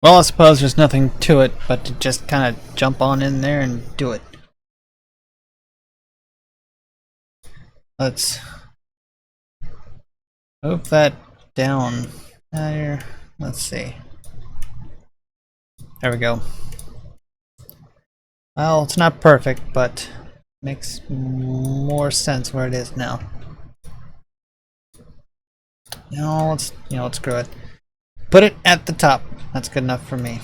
Well, I suppose there's nothing to it but to just kind of jump on in there and do it. Let's move that down there. Let's see. There we go. Well, it's not perfect, but makes more sense where it is now. Let's screw it. Put it at the top. That's good enough for me.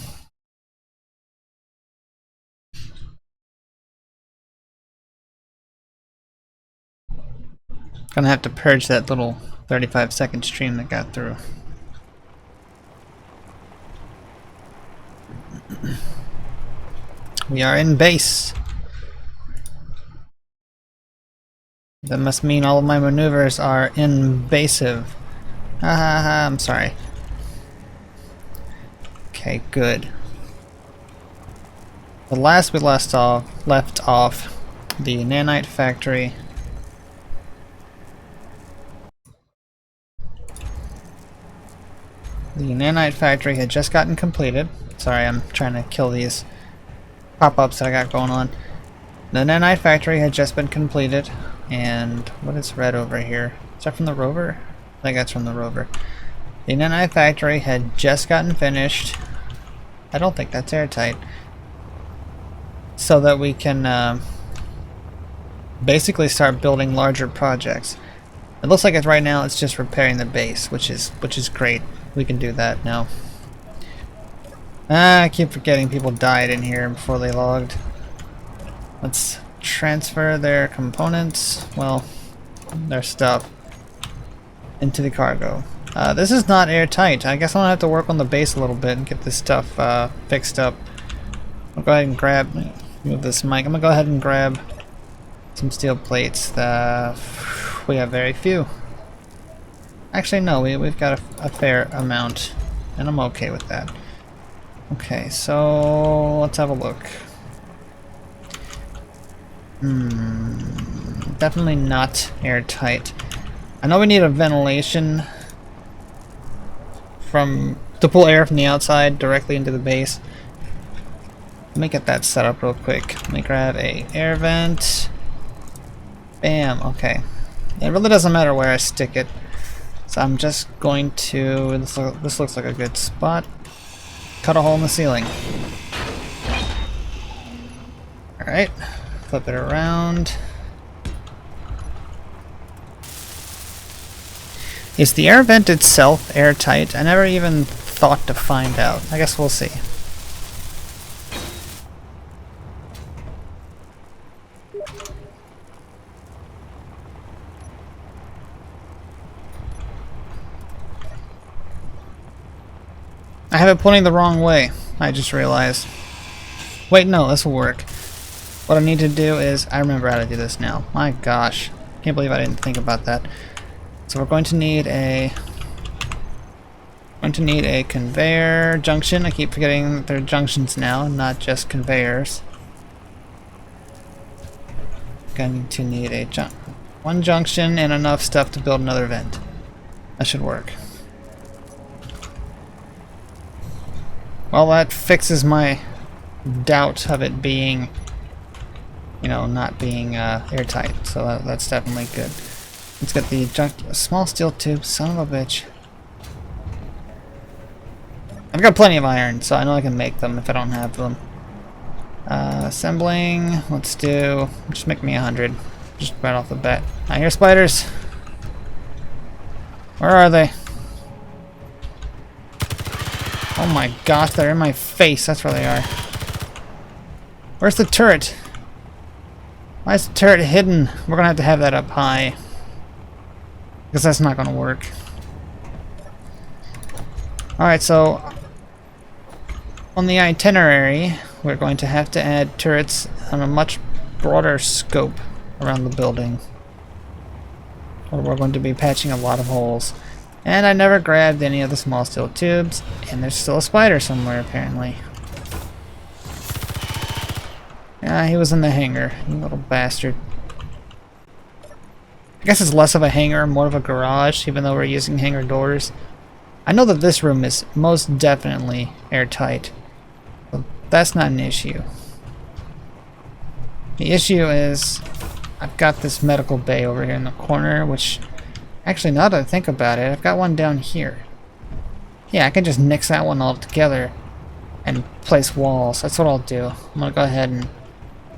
Gonna have to purge that little 35-second stream that got through. We are in base. That must mean all of my maneuvers are invasive. Ha ha ha, I'm sorry. Okay, good. The last we left off the Nanite factory. The Nanite factory had just gotten completed. Sorry, I'm trying to kill these pop-ups that I got going on. The Nanite factory had just been completed, and what is red over here? Is that from the rover? I think that's from the rover. The Nanite factory had just gotten finished. I don't think that's airtight. So that we can basically start building larger projects. It looks like right now it's just repairing the base, which is great. We can do that now. I keep forgetting people died in here before they logged. Let's transfer their components, well, their stuff, into the cargo. This is not airtight. I guess I'm gonna have to work on the base a little bit and get this stuff fixed up. I'll go ahead and move this mic. I'm gonna go ahead and grab some steel plates. We have very few. Actually, no, we've got a fair amount, and I'm okay with that. Okay, so let's have a look. Definitely not airtight. I know we need a ventilation to pull air from the outside directly into the base. Let me get that set up real quick. Let me grab a air vent. Bam, okay. It really doesn't matter where I stick it. So I'm just going to, this looks like a good spot. Cut a hole in the ceiling. Alright, flip it around. Is the air vent itself airtight? I never even thought to find out. I guess we'll see. I have it pointing the wrong way, I just realized. Wait, no, this will work. What I need to do is, I remember how to do this now. My gosh, can't believe I didn't think about that. So we're going to need a conveyor junction. I keep forgetting that they're junctions now, not just conveyors. Going to need one junction and enough stuff to build another vent. That should work. Well, that fixes my doubt of it being, not being airtight. So that's definitely good. Let's get the small steel tube, son of a bitch. I've got plenty of iron, so I know I can make them if I don't have them. Assembling, just make me 100, just right off the bat. I hear spiders. Where are they? Oh my gosh, they're in my face. That's where they are. Where's the turret? Why is the turret hidden? We're gonna have that up high, because that's not gonna work. Alright, so on the itinerary, we're going to have to add turrets on a much broader scope around the building. Or we're going to be patching a lot of holes. And I never grabbed any of the small steel tubes, and there's still a spider somewhere apparently. Yeah, he was in the hangar, you little bastard. I guess it's less of a hangar, more of a garage, even though we're using hangar doors. I know that this room is most definitely airtight, but that's not an issue. The issue is I've got this medical bay over here in the corner, which actually, now that I think about it, I've got one down here. Yeah, I can just nix that one all together and place walls. That's what I'll do. I'm gonna go ahead and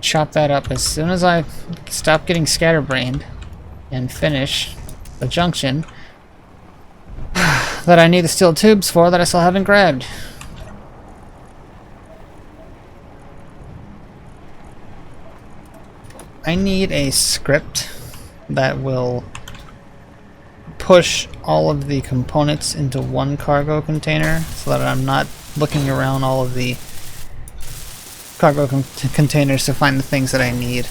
chop that up as soon as I stop getting scatterbrained and finish the junction that I need the steel tubes for that I still haven't grabbed. I need a script that will push all of the components into one cargo container so that I'm not looking around all of the cargo containers to find the things that I need.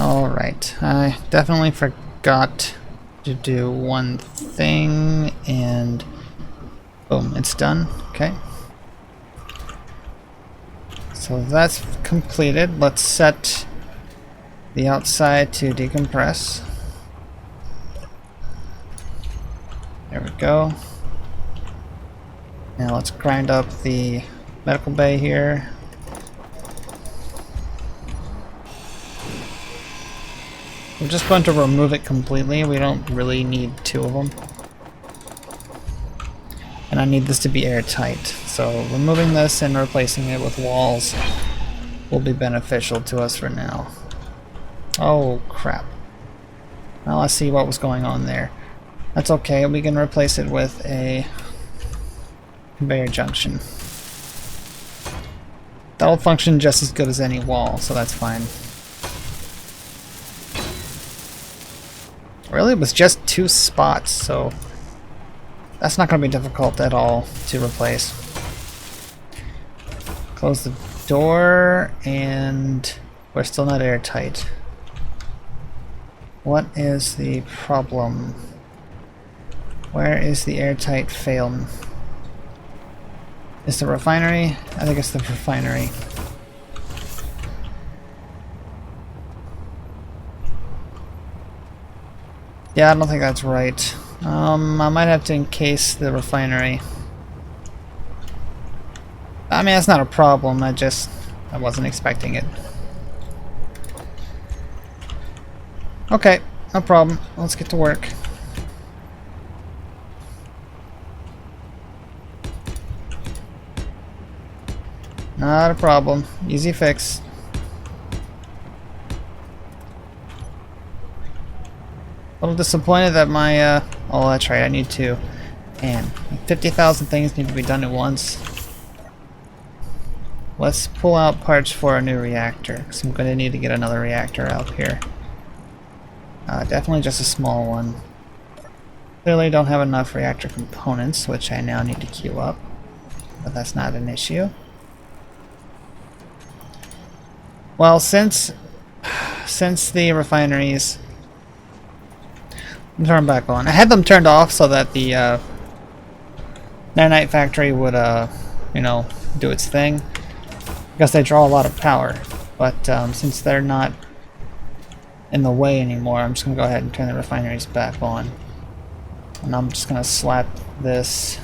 Alright, I definitely forgot to do one thing, and boom, it's done. Okay. So that's completed. Let's set the outside to decompress. There we go. Now let's grind up the medical bay here. We're just going to remove it completely. We don't really need two of them. And I need this to be airtight. So removing this and replacing it with walls will be beneficial to us for now. Oh crap. Well, I see what was going on there. That's okay, we can replace it with a conveyor junction. That'll function just as good as any wall, so that's fine. Really, it was just 2 spots, so that's not going to be difficult at all to replace. Close the door, and we're still not airtight. What is the problem? Where is the airtight fail? Is the refinery? I think it's the refinery. Yeah, I don't think that's right. I might have to encase the refinery. I mean, that's not a problem, I wasn't expecting it. Okay, no problem. Let's get to work. Not a problem. Easy fix. A little disappointed that my, oh, that's right, I need to. Man, 50,000 things need to be done at once. Let's pull out parts for a new reactor, because I'm going to need to get another reactor out here. Definitely just a small one. Clearly don't have enough reactor components, which I now need to queue up. But that's not an issue. Well, since the refineries... Turn them back on. I had them turned off so that the Nanite factory would, you know, do its thing. Because they draw a lot of power. But since they're not in the way anymore, I'm just going to go ahead and turn the refineries back on. And I'm just going to slap this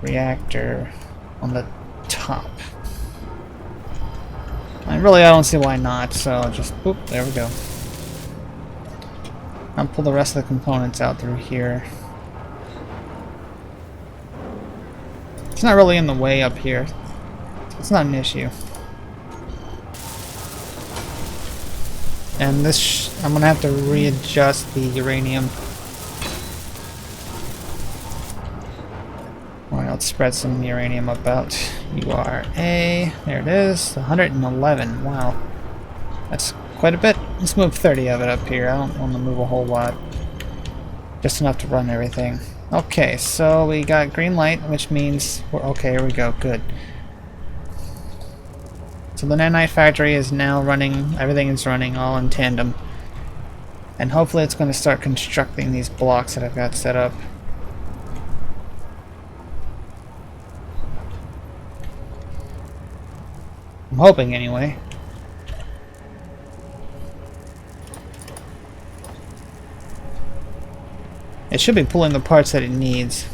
reactor on the top. And really, I don't see why not, so I'll just, boop, there we go. I'll pull the rest of the components out through here. It's not really in the way up here. It's not an issue. And this, I'm gonna have to readjust the uranium. Alright, let's spread some uranium about. URA, there it is, 111, wow. That's quite a bit. Let's move 30 of it up here. I don't want to move a whole lot. Just enough to run everything. Okay, so we got green light, which means we're okay. Here we go. Good. So the Nanite factory is now running. Everything is running all in tandem. And hopefully it's going to start constructing these blocks that I've got set up. I'm hoping anyway. It should be pulling the parts that it needs.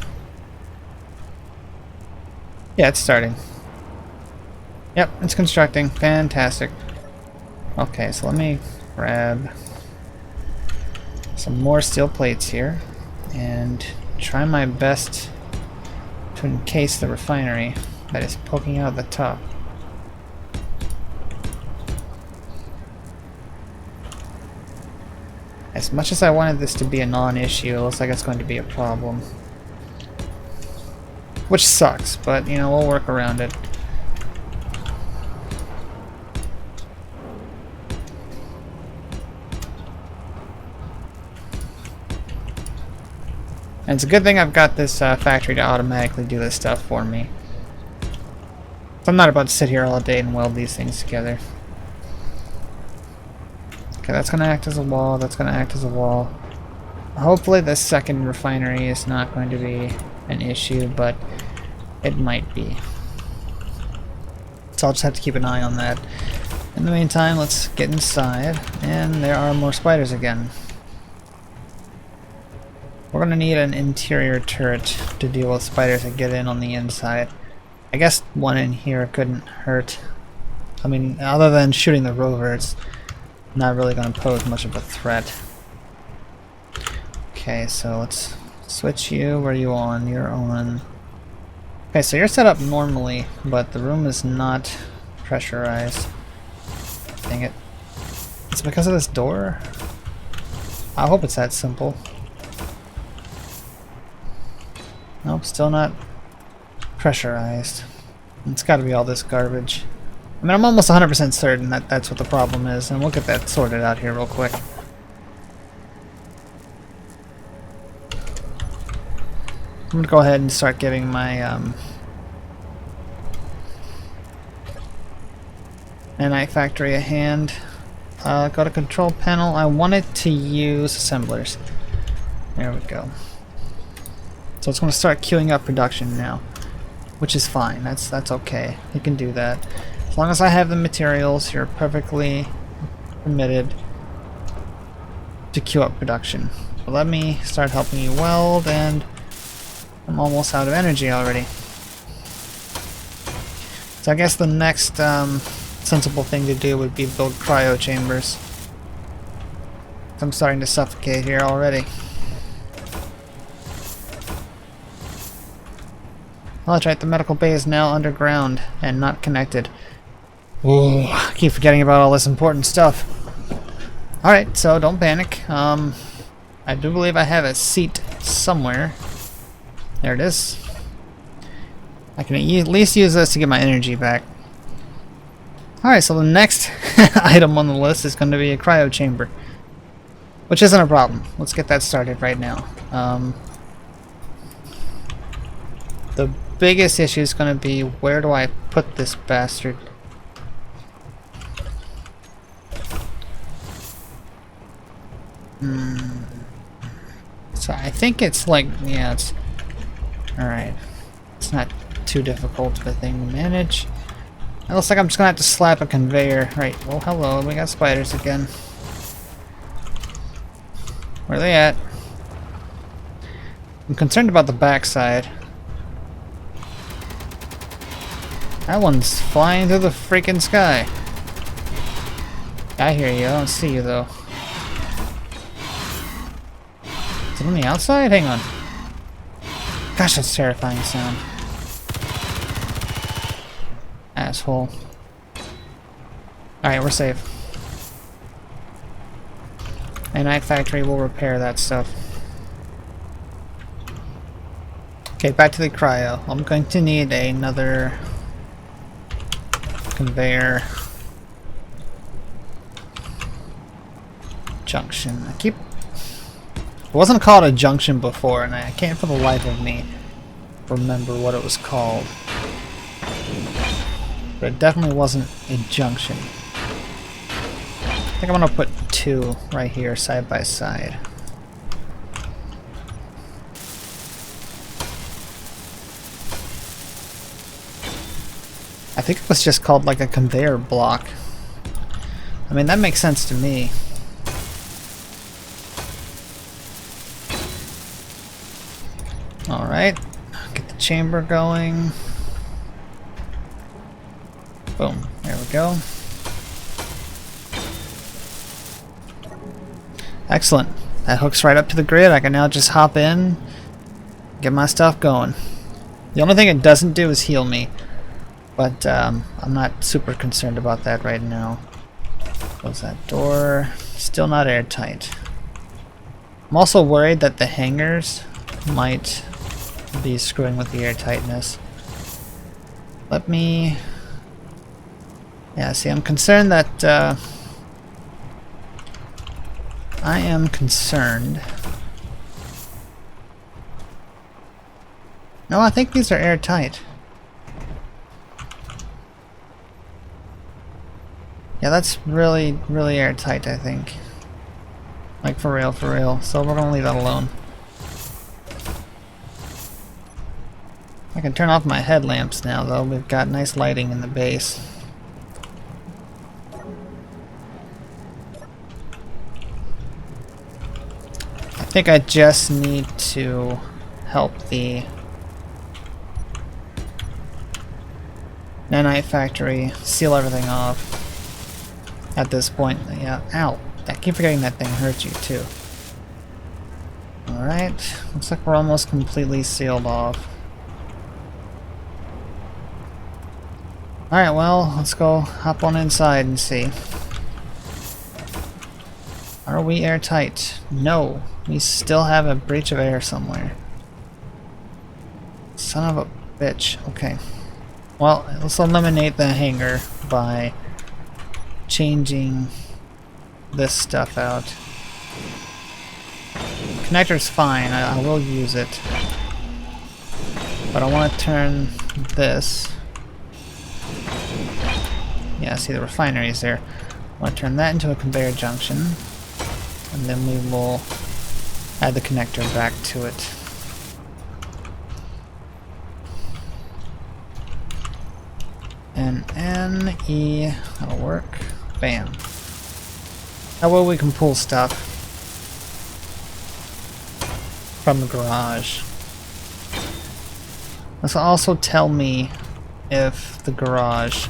Yeah, it's starting. Yep, it's constructing. Fantastic. Okay, so let me grab some more steel plates here and try my best to encase the refinery that is poking out of the top. As much as I wanted this to be a non-issue, it looks like it's going to be a problem. Which sucks, but you know, we'll work around it. And it's a good thing I've got this factory to automatically do this stuff for me. So I'm not about to sit here all day and weld these things together. Okay, that's going to act as a wall, that's going to act as a wall. Hopefully the second refinery is not going to be an issue, but it might be. So I'll just have to keep an eye on that. In the meantime, let's get inside, and there are more spiders again. We're going to need an interior turret to deal with spiders that get in on the inside. I guess one in here couldn't hurt. I mean, other than shooting the rover, it's not really going to pose much of a threat. Okay, so let's switch you. Where are you on? You're on. Okay, so you're set up normally, but the room is not pressurized. Dang it. It's because of this door? I hope it's that simple. Nope, still not pressurized. It's got to be all this garbage. I mean, I'm almost 100% certain that that's what the problem is, and we'll get that sorted out here real quick. I'm going to go ahead and start giving my Nanite factory a hand. Go to control panel. I wanted to use assemblers. There we go. So it's going to start queuing up production now, which is fine. That's okay. You can do that. As long as I have the materials, you're perfectly permitted to queue up production. So let me start helping you weld, and I'm almost out of energy already. So I guess the next sensible thing to do would be build cryo chambers. I'm starting to suffocate here already. Oh, that's right, the medical bay is now underground and not connected. Ooh, I keep forgetting about all this important stuff. Alright, so don't panic. I do believe I have a seat somewhere. There it is. I can at least use this to get my energy back. Alright, so the next item on the list is going to be a cryo chamber. Which isn't a problem. Let's get that started right now. The biggest issue is going to be, where do I put this bastard? So I think it's like, yeah, it's alright. It's not too difficult of a thing to manage. It looks like I'm just gonna have to slap a conveyor. Right, well hello, we got spiders again. Where are they at? I'm concerned about the backside. That one's flying through the freaking sky. I hear you, I don't see you though. Is it on the outside? Hang on. Gosh, that's a terrifying sound. Asshole. Alright, we're safe. Nanite factory will repair that stuff. Okay, back to the cryo. I'm going to need another conveyor junction. It wasn't called a junction before, and I can't for the life of me remember what it was called. But it definitely wasn't a junction. I think I'm gonna put two right here side by side. I think it was just called like a conveyor block. I mean, that makes sense to me. Alright, get the chamber going. Boom, there we go. Excellent. That hooks right up to the grid. I can now just hop in, get my stuff going. The only thing it doesn't do is heal me, but I'm not super concerned about that right now. Close that door. Still not airtight. I'm also worried that the hangars might be screwing with the airtightness. Let me... Yeah, see, I'm concerned that... I am concerned... No, I think these are airtight. Yeah, that's really, really airtight, I think. Like, for real, for real. So we're gonna leave that alone. I can turn off my headlamps now, though. We've got nice lighting in the base. I think I just need to help the Nanite factory seal everything off at this point. Yeah, ow. I keep forgetting that thing hurts you too. Alright, looks like we're almost completely sealed off. Alright, well, let's go hop on inside and see. Are we airtight? No. We still have a breach of air somewhere. Son of a bitch. Okay. Well, let's eliminate the hangar by changing this stuff out. Connector's fine, I will use it. But I want to turn this. Yeah, see the refinery is there. I want to turn that into a conveyor junction. And then we will add the connector back to it. And E, that'll work. Bam. That way we can pull stuff from the garage. This will also tell me if the garage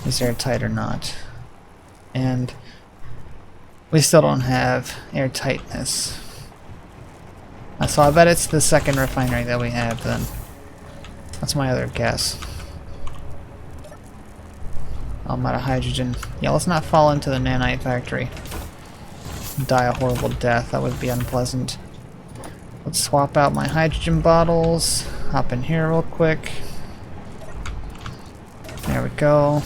is airtight or not. And we still don't have airtightness. So I bet it's the second refinery that we have then. That's my other guess. I'm out of hydrogen. Yeah, let's not fall into the Nanite factory. Die a horrible death. That would be unpleasant. Let's swap out my hydrogen bottles. Hop in here real quick. There we go.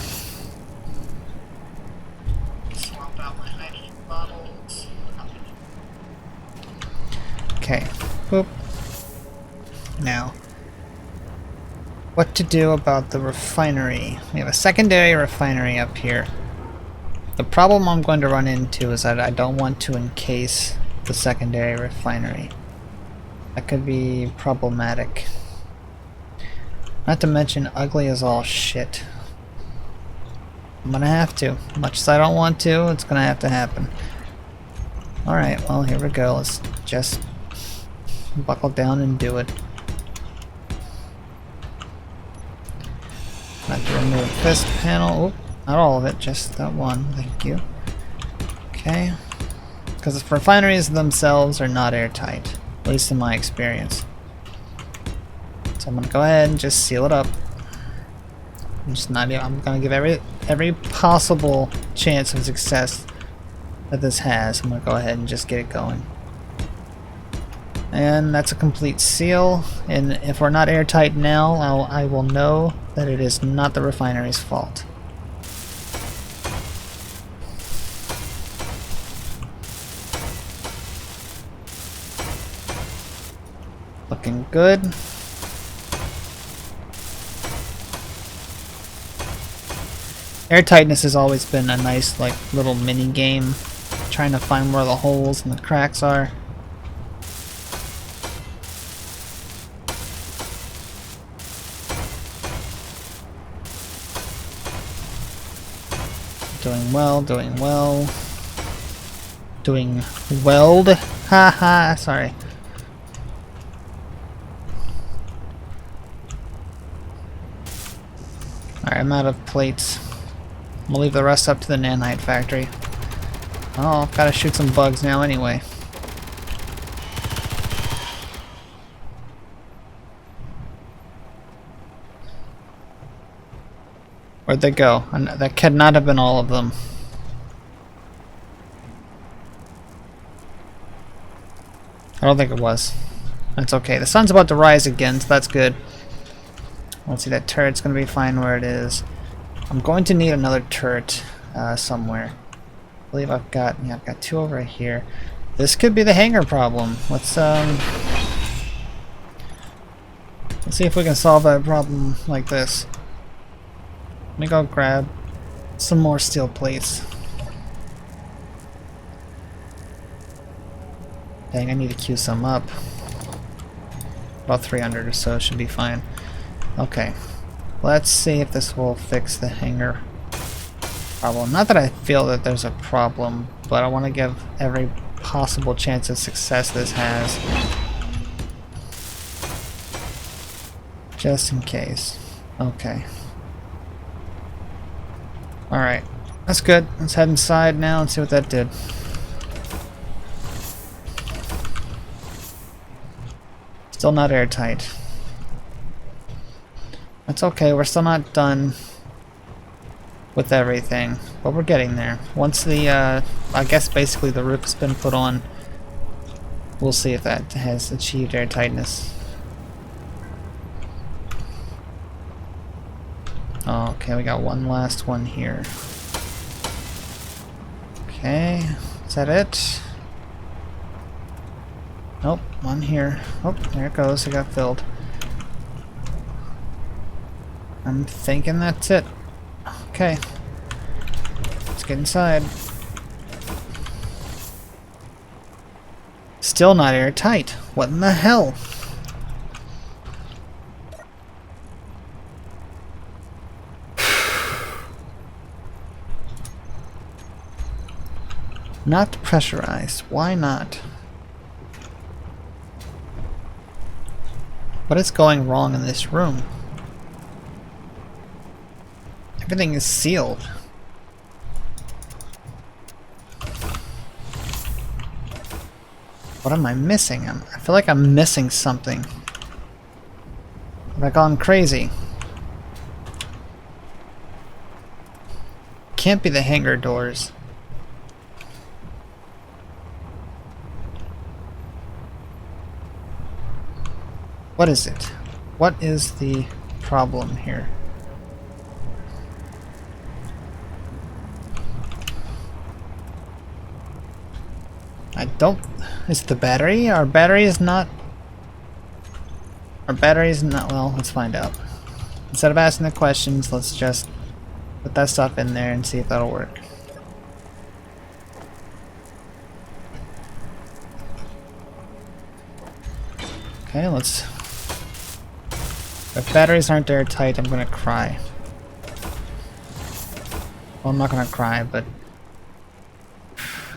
Swap out my hydrogen bottles. Okay. Boop. Now, what to do about the refinery? We have a secondary refinery up here. The problem I'm going to run into is that I don't want to encase the secondary refinery. That could be problematic. Not to mention ugly as all shit. I'm gonna have to. Much as I don't want to, it's gonna have to happen. Alright, well here we go. Let's just buckle down and do it. I have to remove this panel. Oop, not all of it, just that one. Thank you. Okay. Because the refineries themselves are not airtight, at least in my experience. So I'm gonna go ahead and just seal it up. I'm gonna give every possible chance of success that this has. I'm gonna go ahead and just get it going. And that's a complete seal. And if we're not airtight now, I will know that it is not the refinery's fault. Looking good. Airtightness has always been a nice little mini game, trying to find where the holes and the cracks are. Doing well, doing well. Doing weld. Haha, sorry. Alright, I'm out of plates. I'm gonna leave the rest up to the Nanite factory. Oh, I've gotta shoot some bugs now anyway. Where'd they go? That could not have been all of them. I don't think it was. That's okay. The sun's about to rise again, so that's good. Let's see, that turret's gonna be fine where it is. I'm going to need another turret somewhere. I believe I've got two over here. This could be the hangar problem. Let's see if we can solve that problem like this. Let me go grab some more steel plates. Dang, I need to queue some up. About 300 or so should be fine. Okay, let's see if this will fix the hangar problem. Not that I feel that there's a problem, but I want to give every possible chance of success this has. Just in case. Okay. Alright, that's good. Let's head inside now and see what that did. Still not airtight. That's okay, we're still not done with everything, but we're getting there. Once the, I guess basically the roof has been put on, we'll see if that has achieved airtightness. Okay, we got one last one here. Okay, is that it? Nope, one here. Oh, there it goes, it got filled. I'm thinking that's it. Okay, let's get inside. Still not airtight. What in the hell? Not pressurized. Why not? What is going wrong in this room? Everything is sealed. What am I missing? I feel like I'm missing something. Have I gone crazy? Can't be the hangar doors. What is it? What is the problem here? I don't... Is it the battery? Our battery is not... Well, let's find out. Instead of asking the questions, let's just put that stuff in there and see if that'll work. Okay, let's... If batteries aren't airtight, I'm gonna cry. Well, I'm not gonna cry, but...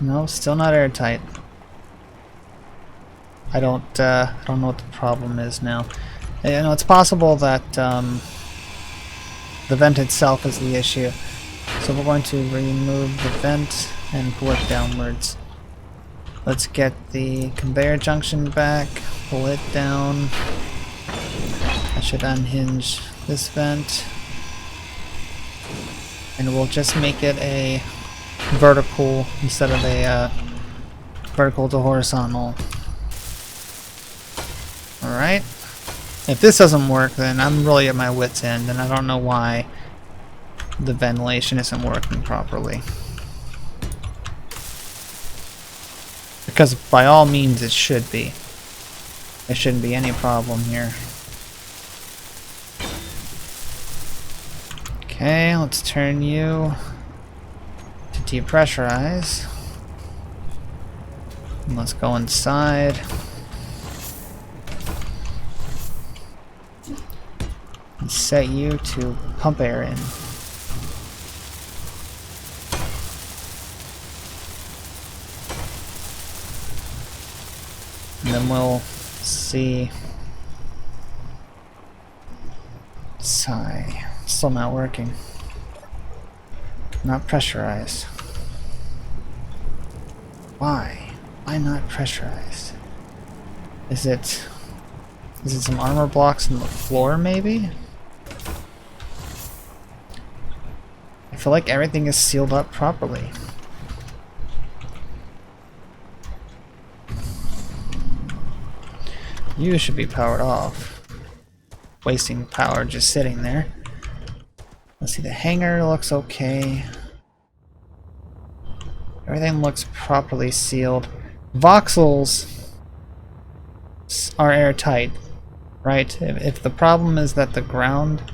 No, still not airtight. I don't know what the problem is now. You know, it's possible that the vent itself is the issue. So we're going to remove the vent and pull it downwards. Let's get the conveyor junction back, pull it down. I should unhinge this vent. And we'll just make it a vertical instead of a vertical to horizontal. Alright. If this doesn't work, then I'm really at my wit's end, and I don't know why the ventilation isn't working properly. Because by all means it should be. There shouldn't be any problem here. Okay, let's turn you to depressurize. And let's go inside. And set you to pump air in. And then we'll see. Sigh. Still not working. Not pressurized. Why? Why not pressurized? Is it some armor blocks in the floor, maybe? I feel like everything is sealed up properly. You should be powered off. Wasting power just sitting there. Let's see, the hangar looks okay. Everything looks properly sealed. Voxels are airtight, right? If the problem is that the ground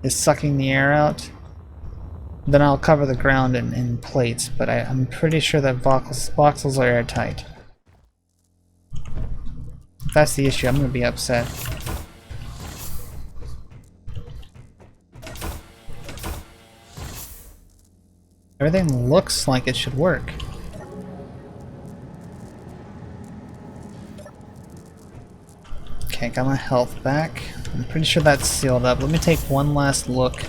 is sucking the air out, then I'll cover the ground in plates, but I'm pretty sure that voxels are airtight. If that's the issue, I'm going to be upset. Everything looks like it should work. Okay, got my health back. I'm pretty sure that's sealed up. Let me take one last look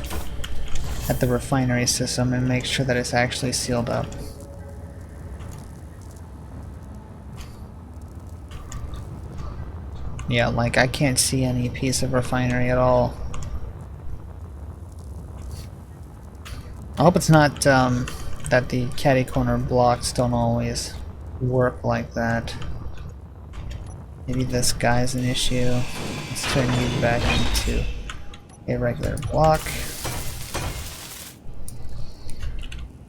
at the refinery system and make sure that it's actually sealed up. Yeah, like I can't see any piece of refinery at all. I hope it's not that the catty corner blocks don't always work like that. Maybe this guy's an issue. Let's turn you back into a regular block.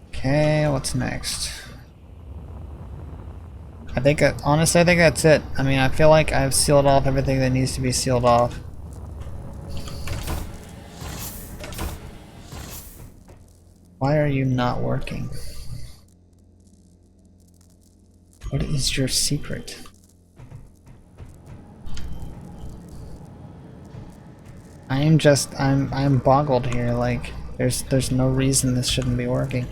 Okay, what's next? Honestly, I think that's it. I mean, I feel like I've sealed off everything that needs to be sealed off. Why are you not working? What is your secret? I'm boggled here, like, there's no reason this shouldn't be working.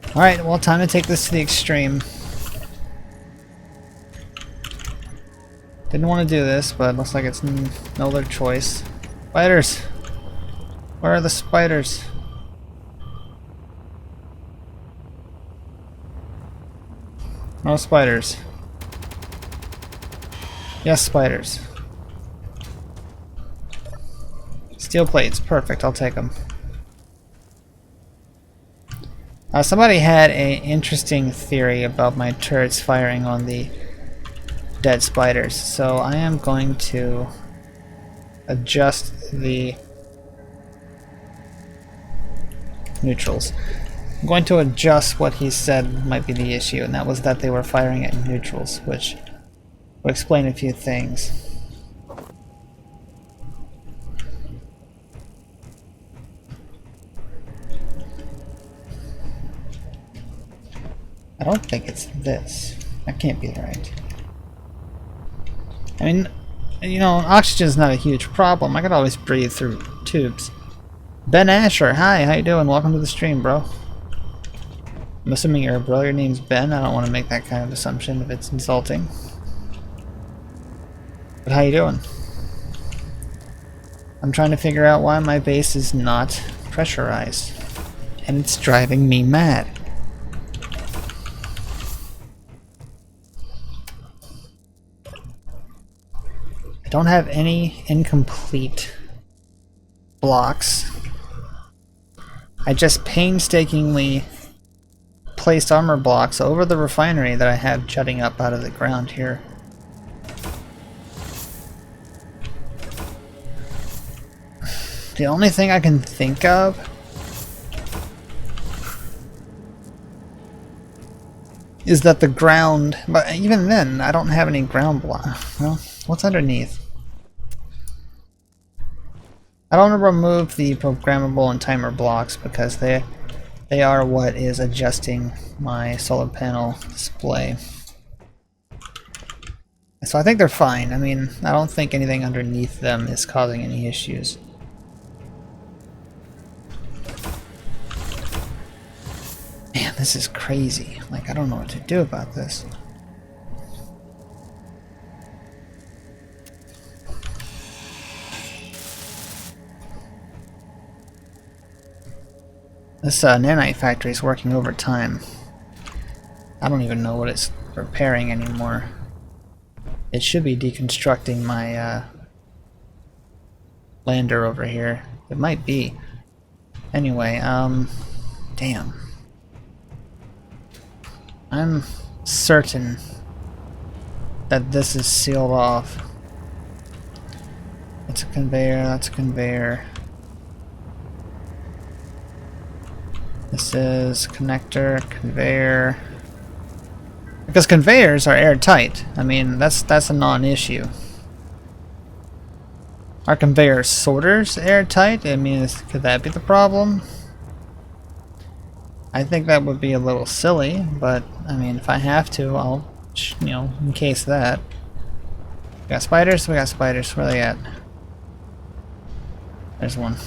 Alright, well, time to take this to the extreme. Didn't want to do this, but looks like it's no other choice. Spiders! Where are the spiders? No spiders. Yes, spiders. Steel plates, perfect, I'll take them. Somebody had an interesting theory about my turrets firing on the dead spiders, so I am going to adjust the neutrals. I'm going to adjust what he said might be the issue, and that was that they were firing at neutrals, which will explain a few things. I don't think it's this. That can't be right. I mean, you know, oxygen's not a huge problem. I could always breathe through tubes. Ben Asher, hi, how you doing? Welcome to the stream, bro. I'm assuming you're a bro. Your name's Ben. I don't want to make that kind of assumption if it's insulting. But how you doing? I'm trying to figure out why my base is not pressurized. And it's driving me mad. I don't have any incomplete blocks. I just painstakingly placed armor blocks over the refinery that I had jutting up out of the ground here. The only thing I can think of is that the ground, but even then I don't have any ground block. Well, what's underneath? I don't want to remove the programmable and timer blocks because they are what is adjusting my solar panel display. So I think they're fine. I mean, I don't think anything underneath them is causing any issues. Man, this is crazy. Like, I don't know what to do about this. This nanite factory is working overtime. I don't even know what it's repairing anymore. It should be deconstructing my lander over here. It might be. Anyway, damn. I'm certain that this is sealed off. It's a conveyor, that's a conveyor. This is connector, conveyor. Because conveyors are airtight. I mean, that's a non-issue. Are conveyor sorters airtight? I mean, could that be the problem? I think that would be a little silly, but I mean, if I have to, I'll, you know, in case of that. We got spiders? We got spiders. Where are they at? There's one.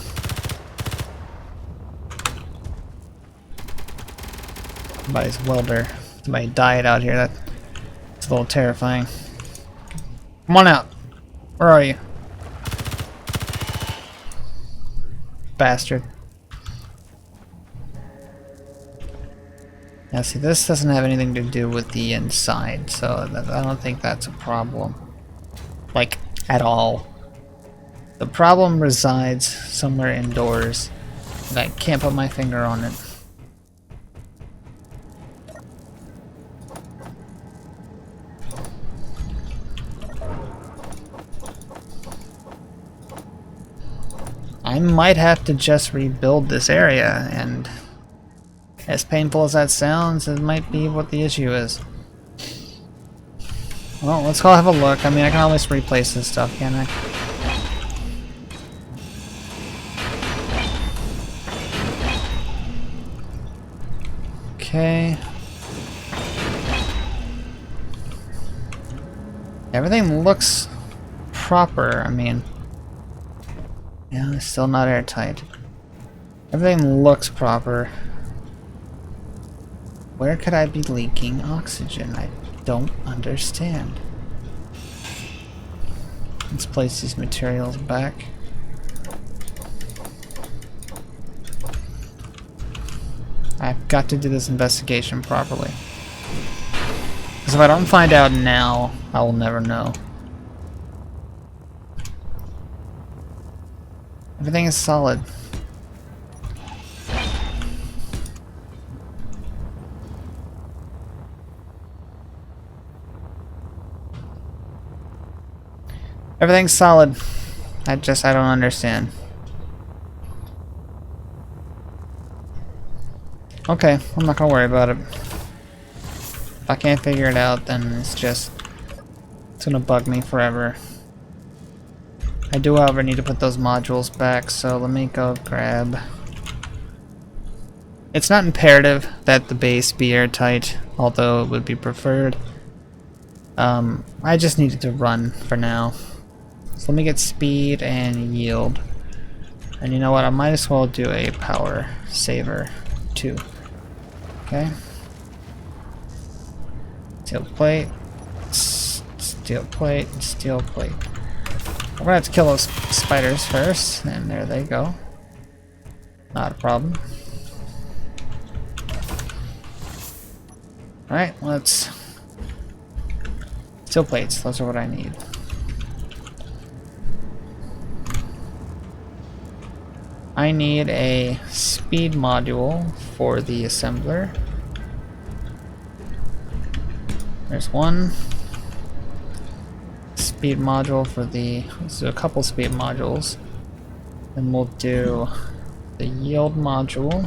Somebody's welder. Somebody died out here. That's a little terrifying. Come on out. Where are you? Bastard. Now see, this doesn't have anything to do with the inside, so I don't think that's a problem. Like, at all. The problem resides somewhere indoors, and I can't put my finger on it. I might have to just rebuild this area, and as painful as that sounds, it might be what the issue is. Well, let's go have a look. I mean, I can always replace this stuff, can't I? Okay. Everything looks proper. I mean, yeah, it's still not airtight. Everything looks proper. Where could I be leaking oxygen? I don't understand. Let's place these materials back. I've got to do this investigation properly. Because if I don't find out now, I will never know. Everything is solid. Everything's solid. I don't understand. Okay, I'm not gonna worry about it. If I can't figure it out, then it's gonna bug me forever. I do, however, need to put those modules back, so let me go grab... It's not imperative that the base be airtight, although it would be preferred. I just need it to run for now. So let me get speed and yield. And you know what, I might as well do a power saver too. Okay. Steel plate, steel plate, steel plate. We're gonna have to kill those spiders first, and there they go. Not a problem. Alright, let's... Steel plates, those are what I need. I need a speed module for the assembler. There's one. Speed module for the... Let's do a couple speed modules. Then we'll do the yield module,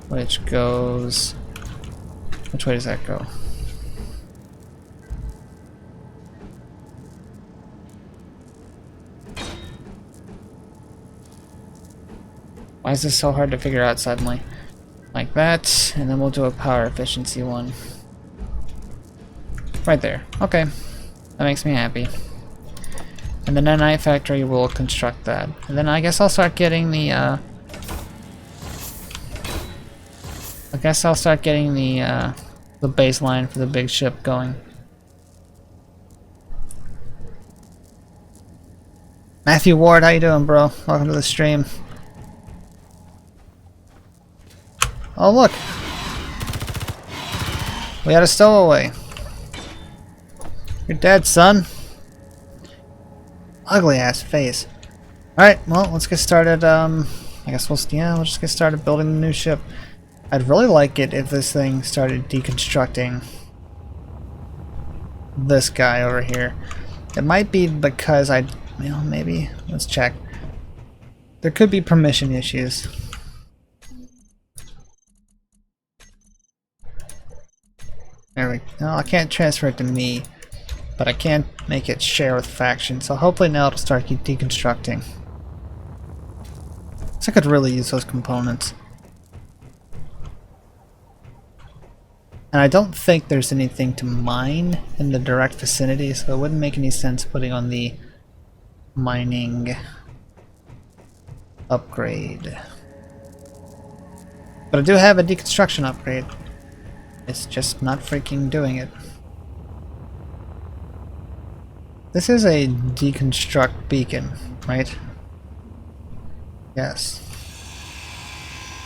which goes... Which way does that go? Why is this so hard to figure out suddenly? Like that, and then we'll do a power efficiency one. Right there. Okay. That makes me happy. And the Nanite factory will construct that. And then I guess I'll start getting the, the baseline for the big ship going. Matthew Ward, how you doing, bro? Welcome to the stream. Oh look! We had a stowaway. You're dead, son. Ugly ass face. Alright, well, let's get started. I guess we'll just get started building the new ship. I'd really like it if this thing started deconstructing this guy over here. It might be because maybe. Let's check. There could be permission issues. There we go. No, I can't transfer it to me, but I can make it share with faction. So hopefully now it'll start deconstructing. So I could really use those components. And I don't think there's anything to mine in the direct vicinity, so it wouldn't make any sense putting on the mining upgrade. But I do have a deconstruction upgrade. It's just not freaking doing it. This is a deconstruct beacon, right? Yes.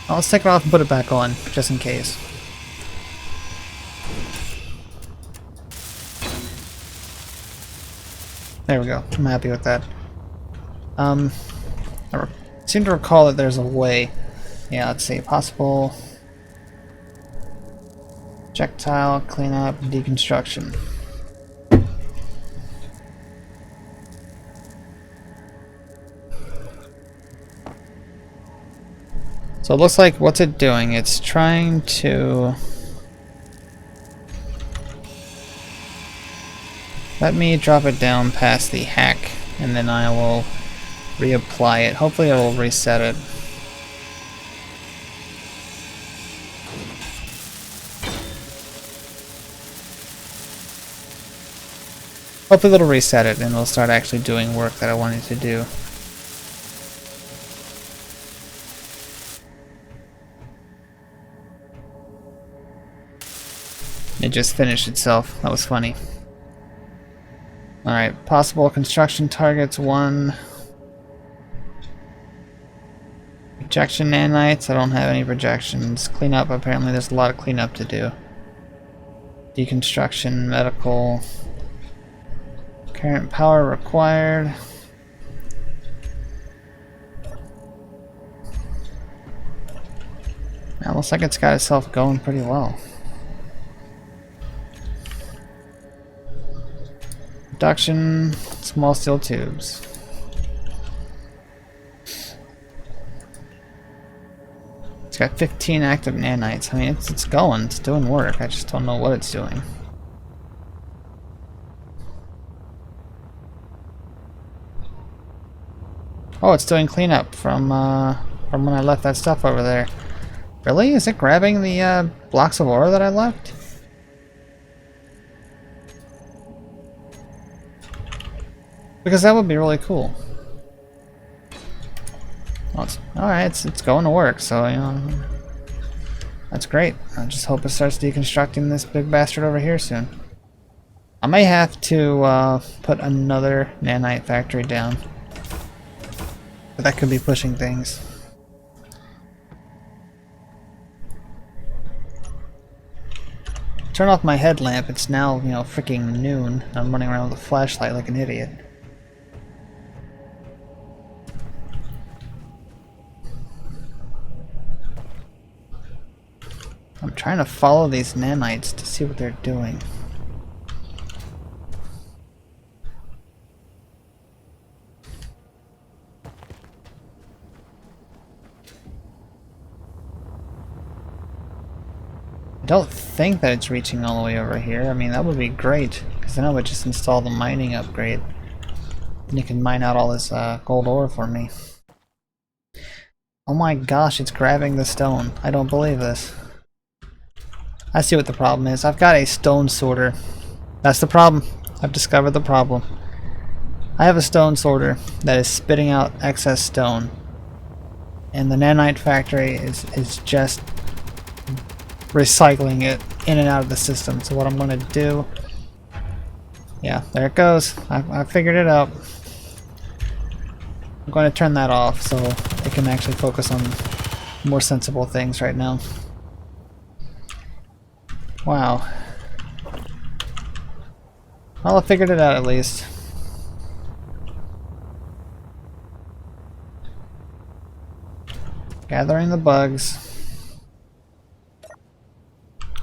Well, let's take it off and put it back on, just in case. There we go. I'm happy with that. I seem to recall that there's a way. Yeah, let's see. Possible projectile, cleanup, deconstruction. So it looks like what's it doing? It's trying to let me drop it down past the hack, and then I will reapply it. Hopefully it will reset it. Hopefully it'll reset it and it'll start actually doing work that I wanted to do. It just finished itself. That was funny. Alright, possible construction targets 1. Projection nanites, I don't have any projections. Cleanup, apparently there's a lot of cleanup to do. Deconstruction, medical. Current power required. Now, looks like it's got itself going pretty well. Production, small steel tubes. It's got 15 active nanites. I mean, it's going, it's doing work. I just don't know what it's doing. Oh, it's doing cleanup from when I left that stuff over there. Really? Is it grabbing the blocks of ore that I left? Because that would be really cool. Well, alright, it's going to work, so, you know, that's great. I just hope it starts deconstructing this big bastard over here soon. I may have to put another nanite factory down. But that could be pushing things. Turn off my headlamp, it's now, you know, freaking noon. I'm running around with a flashlight like an idiot. I'm trying to follow these nanites to see what they're doing. I don't think that it's reaching all the way over here. I mean, that would be great, because then I would just install the mining upgrade. And you can mine out all this gold ore for me. Oh my gosh, it's grabbing the stone. I don't believe this. I see what the problem is. I've got a stone sorter. That's the problem. I've discovered the problem. I have a stone sorter that is spitting out excess stone. And the nanite factory is just recycling it in and out of the system. So what I'm going to do... Yeah, there it goes. I figured it out. I'm going to turn that off so it can actually focus on more sensible things right now. Wow. Well, I figured it out at least. Gathering the bugs.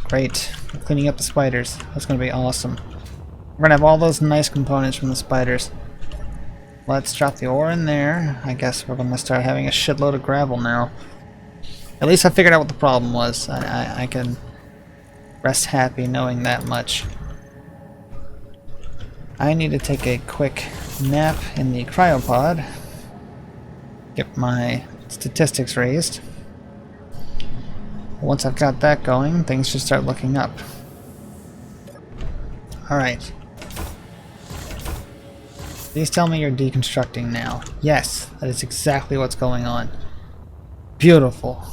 Great. I'm cleaning up the spiders. That's gonna be awesome. We're gonna have all those nice components from the spiders. Let's drop the ore in there. I guess we're gonna start having a shitload of gravel now. At least I figured out what the problem was. I can rest happy knowing that much. I need to take a quick nap in the cryopod. Get my statistics raised. Once I've got that going, things should start looking up. Alright. Please tell me you're deconstructing now. Yes, that is exactly what's going on. Beautiful.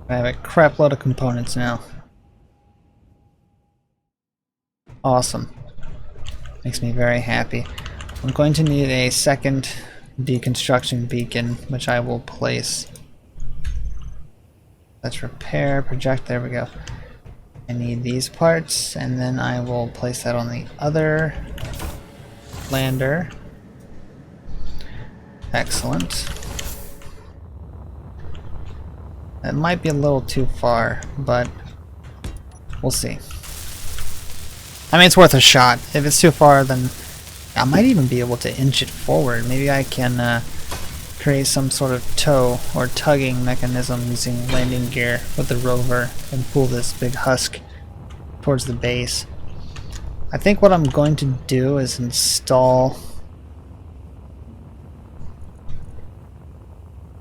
I have a crap load of components now. Awesome. Makes me very happy. I'm going to need a second deconstruction beacon, which I will place. Let's repair, project, there we go. I need these parts, and then I will place that on the other lander. Excellent. That might be a little too far, but we'll see. I mean, it's worth a shot. If it's too far, then I might even be able to inch it forward. Maybe I can create some sort of tow or tugging mechanism using landing gear with the rover and pull this big husk towards the base. I think what I'm going to do is install...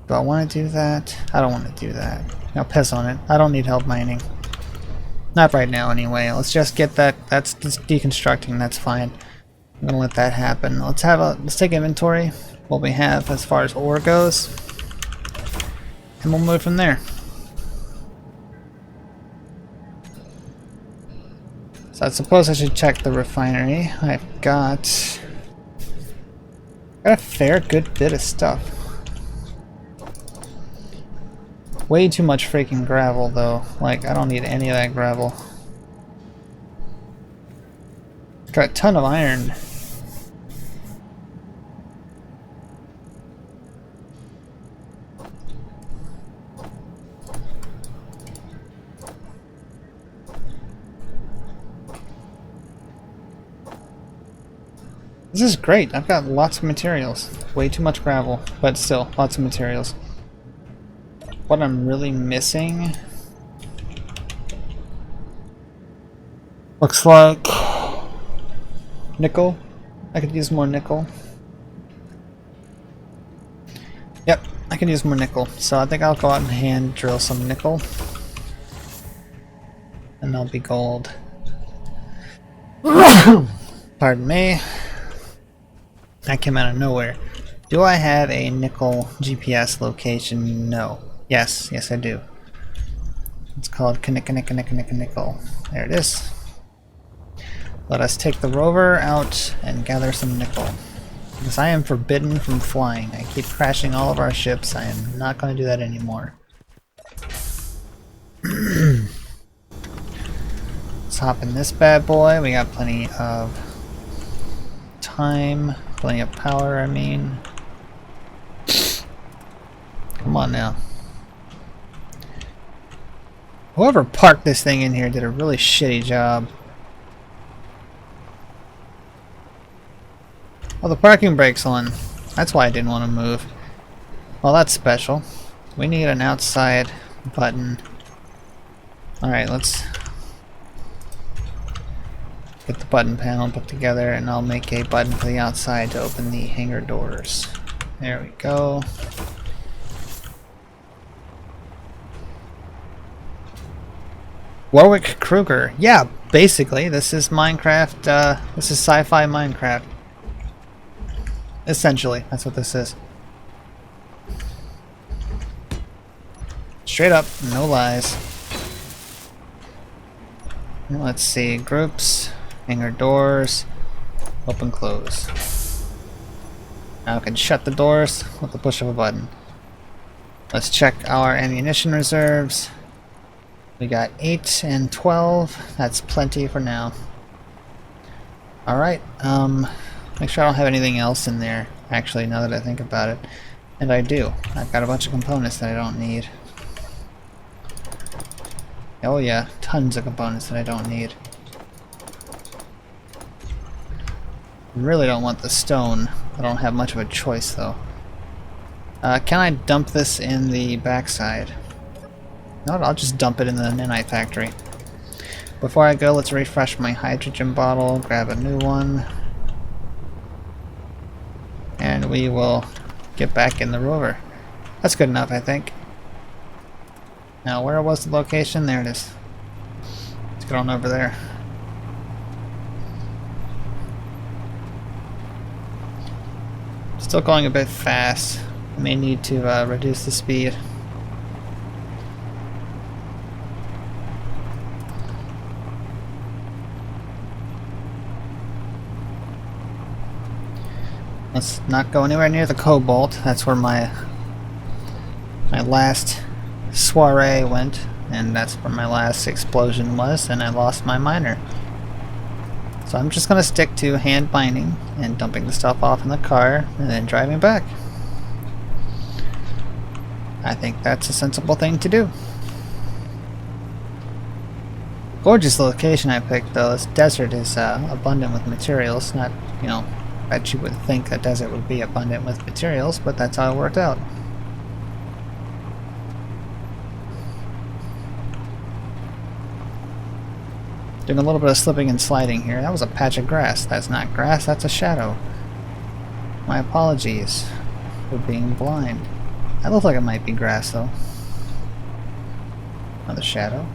Do I want to do that? I don't want to do that. I'll piss on it. I don't need help mining. Not right now anyway. Let's just get that. That's just deconstructing. That's fine. I'm gonna let that happen. Let's take inventory. What we have as far as ore goes. And we'll move from there. So I suppose I should check the refinery. I've got a fair good bit of stuff. Way too much freaking gravel though. Like, I don't need any of that gravel. Got a ton of iron. This is great. I've got lots of materials. Way too much gravel, but still, lots of materials. What I'm really missing looks like nickel. I could use more nickel. Yep, I could use more nickel. So I think I'll go out and hand drill some nickel. And I'll be gold. Pardon me. That came out of nowhere. Do I have a nickel GPS location? No. Yes, I do. It's called nickel. There it is. Let us take the rover out and gather some nickel. Because I am forbidden from flying. I keep crashing all of our ships. I am not going to do that anymore. Let's hop in this bad boy. We got plenty of time. Plenty of power, I mean. Come on now. Whoever parked this thing in here did a really shitty job. Oh, the parking brake's on. That's why I didn't want to move. Well, that's special. We need an outside button. Alright, let's get the button panel put together, and I'll make a button for the outside to open the hangar doors. There we go. Warwick Kruger. Yeah, basically, this is Minecraft, this is sci-fi Minecraft. Essentially, that's what this is. Straight up, no lies. Let's see, groups, hangar doors, open, close. Now I can shut the doors with the push of a button. Let's check our ammunition reserves. We got 8 and 12. That's plenty for now. Alright, make sure I don't have anything else in there, actually, now that I think about it. And I do. I've got a bunch of components that I don't need. Oh yeah, tons of components that I don't need. Really don't want the stone. I don't have much of a choice though. Can I dump this in the backside? No, I'll just dump it in the Nanite factory. Before I go, let's refresh my hydrogen bottle, grab a new one, and we will get back in the rover. That's good enough, I think. Now, where was the location? There it is. Let's get on over there. Still going a bit fast. I may need to reduce the speed. Let's not go anywhere near the cobalt. That's where my last soiree went, and that's where my last explosion was, and I lost my miner. So I'm just gonna stick to hand mining and dumping the stuff off in the car and then driving back. I think that's a sensible thing to do. Gorgeous location I picked though. This desert is abundant with materials. Not, you know, that you would think a desert would be abundant with materials, but that's how it worked out. Doing a little bit of slipping and sliding here. That was a patch of grass. That's not grass, that's a shadow. My apologies for being blind. That looks like it might be grass though. Another shadow.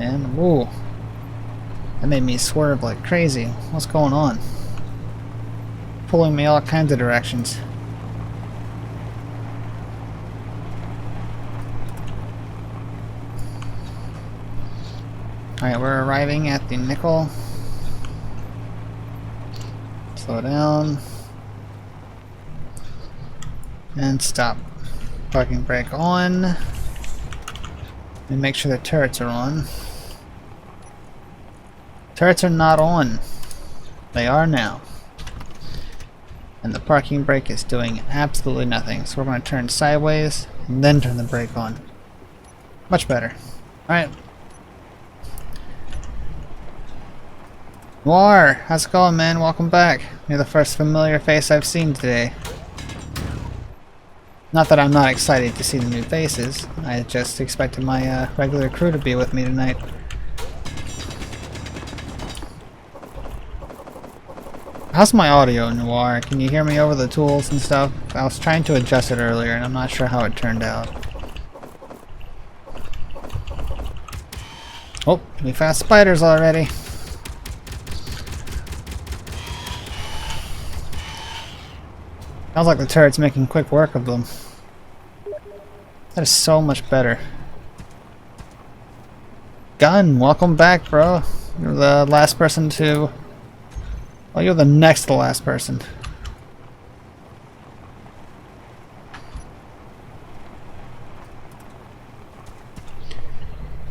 And, whoa. That made me swerve like crazy. What's going on? Pulling me all kinds of directions. Alright, we're arriving at the nickel. Slow down. And stop. Parking brake on. And make sure the turrets are on. Turrets are not on. They are now. And the parking brake is doing absolutely nothing. So we're going to turn sideways and then turn the brake on. Much better. Alright. Noir, how's it going, man? Welcome back. You're the first familiar face I've seen today. Not that I'm not excited to see the new faces. I just expected my regular crew to be with me tonight. How's my audio, Noir? Can you hear me over the tools and stuff? I was trying to adjust it earlier and I'm not sure how it turned out. Oh, we found spiders already. Sounds like the turret's making quick work of them. That is so much better. Gun, welcome back, bro. You're the last person to... Well, you're the next to last person.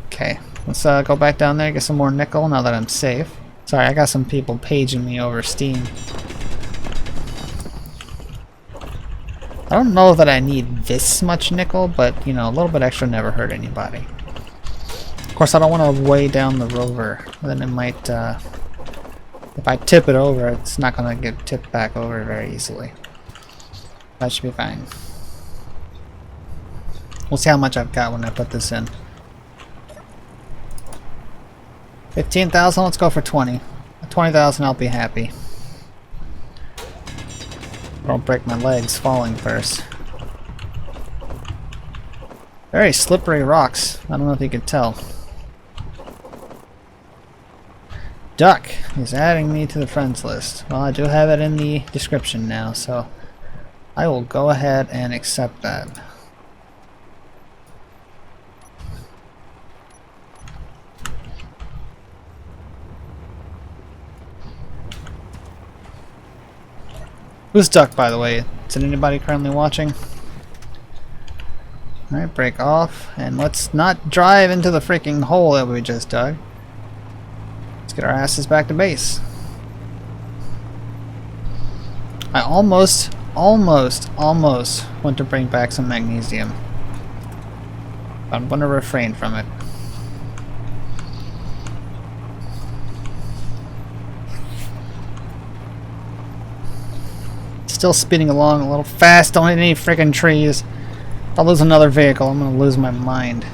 Okay, let's go back down there, get some more nickel now that I'm safe. Sorry, I got some people paging me over Steam. I don't know that I need this much nickel, but, you know, a little bit extra never hurt anybody. Of course, I don't want to weigh down the rover. Then it might, if I tip it over, it's not going to get tipped back over very easily. That should be fine. We'll see how much I've got when I put this in. 15,000, let's go for 20. 20,000, I'll be happy. Don't break my legs falling first. Very slippery rocks. I don't know if you can tell. Duck is adding me to the friends list. Well, I do have it in the description now, so I will go ahead and accept that. Who's Duck, by the way? Is it anybody currently watching? Alright, break off, and let's not drive into the freaking hole that we just dug. Let's get our asses back to base. I almost want to bring back some magnesium. I'm going to refrain from it. Still speeding along a little fast, don't hit any freaking trees. If I lose another vehicle, I'm going to lose my mind.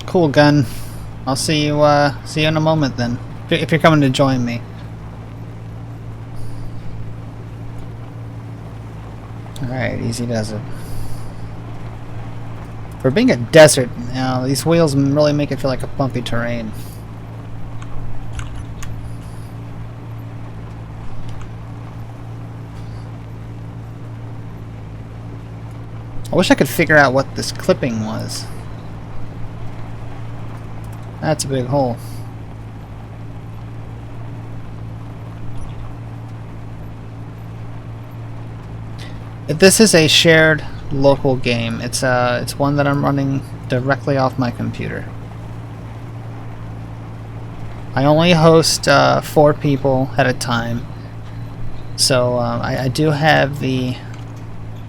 Cool gun. I'll see you in a moment then, if you're coming to join me. Alright, easy does it. For being a desert, you know, these wheels really make it feel like a bumpy terrain. I wish I could figure out what this clipping was. That's a big hole. This is a shared local game. It's one that I'm running directly off my computer. I only host 4 people at a time, so I do have the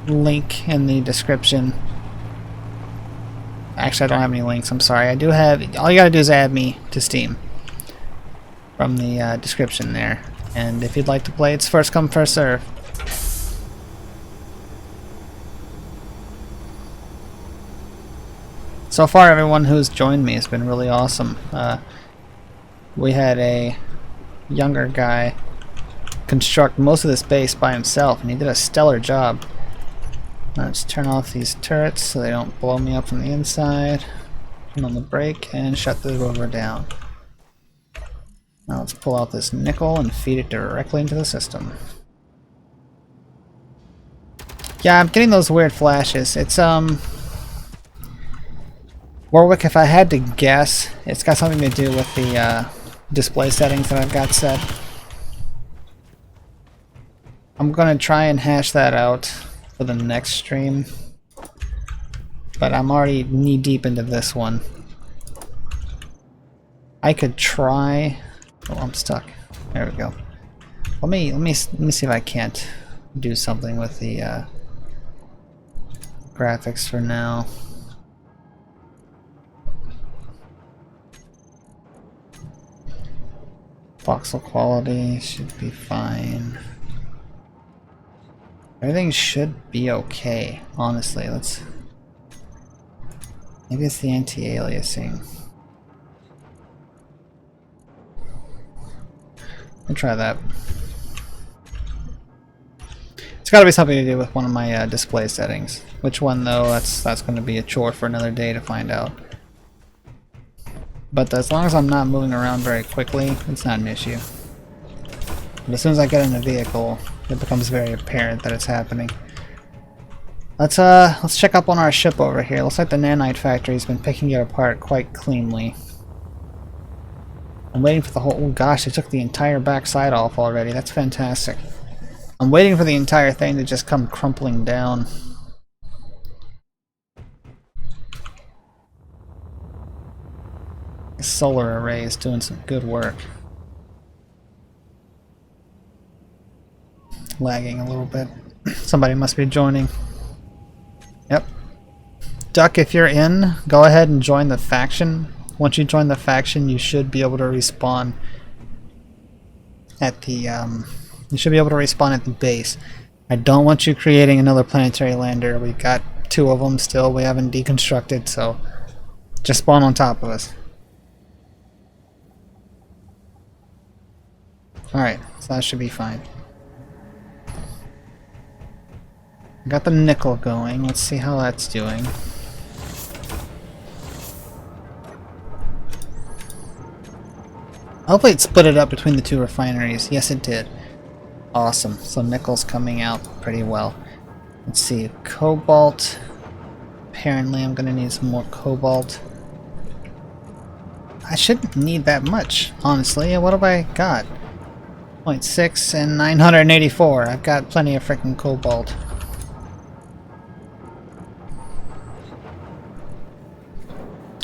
link in the description. Actually, I don't have any links, I'm sorry. I do have, all you gotta do is add me to Steam from the description there. And if you'd like to play, it's first come, first serve. So far, everyone who's joined me has been really awesome. We had a younger guy construct most of this base by himself, and he did a stellar job. Let's turn off these turrets so they don't blow me up from the inside. Turn on the brake and shut the rover down. Now let's pull out this nickel and feed it directly into the system. Yeah, I'm getting those weird flashes. It's Warwick, if I had to guess, it's got something to do with the display settings that I've got set. I'm gonna try and hash that out for the next stream, but I'm already knee deep into this one. I could try. Oh, I'm stuck. There we go. Let me see if I can't do something with the graphics for now. Voxel quality should be fine. Everything should be okay, honestly. Maybe it's the anti-aliasing. I'll try that. It's got to be something to do with one of my display settings. Which one, though? That's going to be a chore for another day to find out. But as long as I'm not moving around very quickly, it's not an issue. But as soon as I get in a vehicle, it becomes very apparent that it's happening. Let's check up on our ship over here. Looks like the Nanite factory's been picking it apart quite cleanly. I'm waiting for the whole... Oh gosh, they took the entire back side off already. That's fantastic. I'm waiting for the entire thing to just come crumpling down. The solar array is doing some good work. Lagging a little bit. Somebody must be joining. Yep. Duck, if you're in, go ahead and join the faction. Once you join the faction, you should be able to respawn at the base. I don't want you creating another planetary lander. We've got 2 of them still we haven't deconstructed, so just spawn on top of us. Alright, so that should be fine. Got the nickel going. Let's see how that's doing. Hopefully it split it up between the 2 refineries. Yes, it did. Awesome. So nickel's coming out pretty well. Let's see. Cobalt. Apparently I'm going to need some more cobalt. I shouldn't need that much, honestly. What have I got? 0.6 and 984. I've got plenty of freaking cobalt.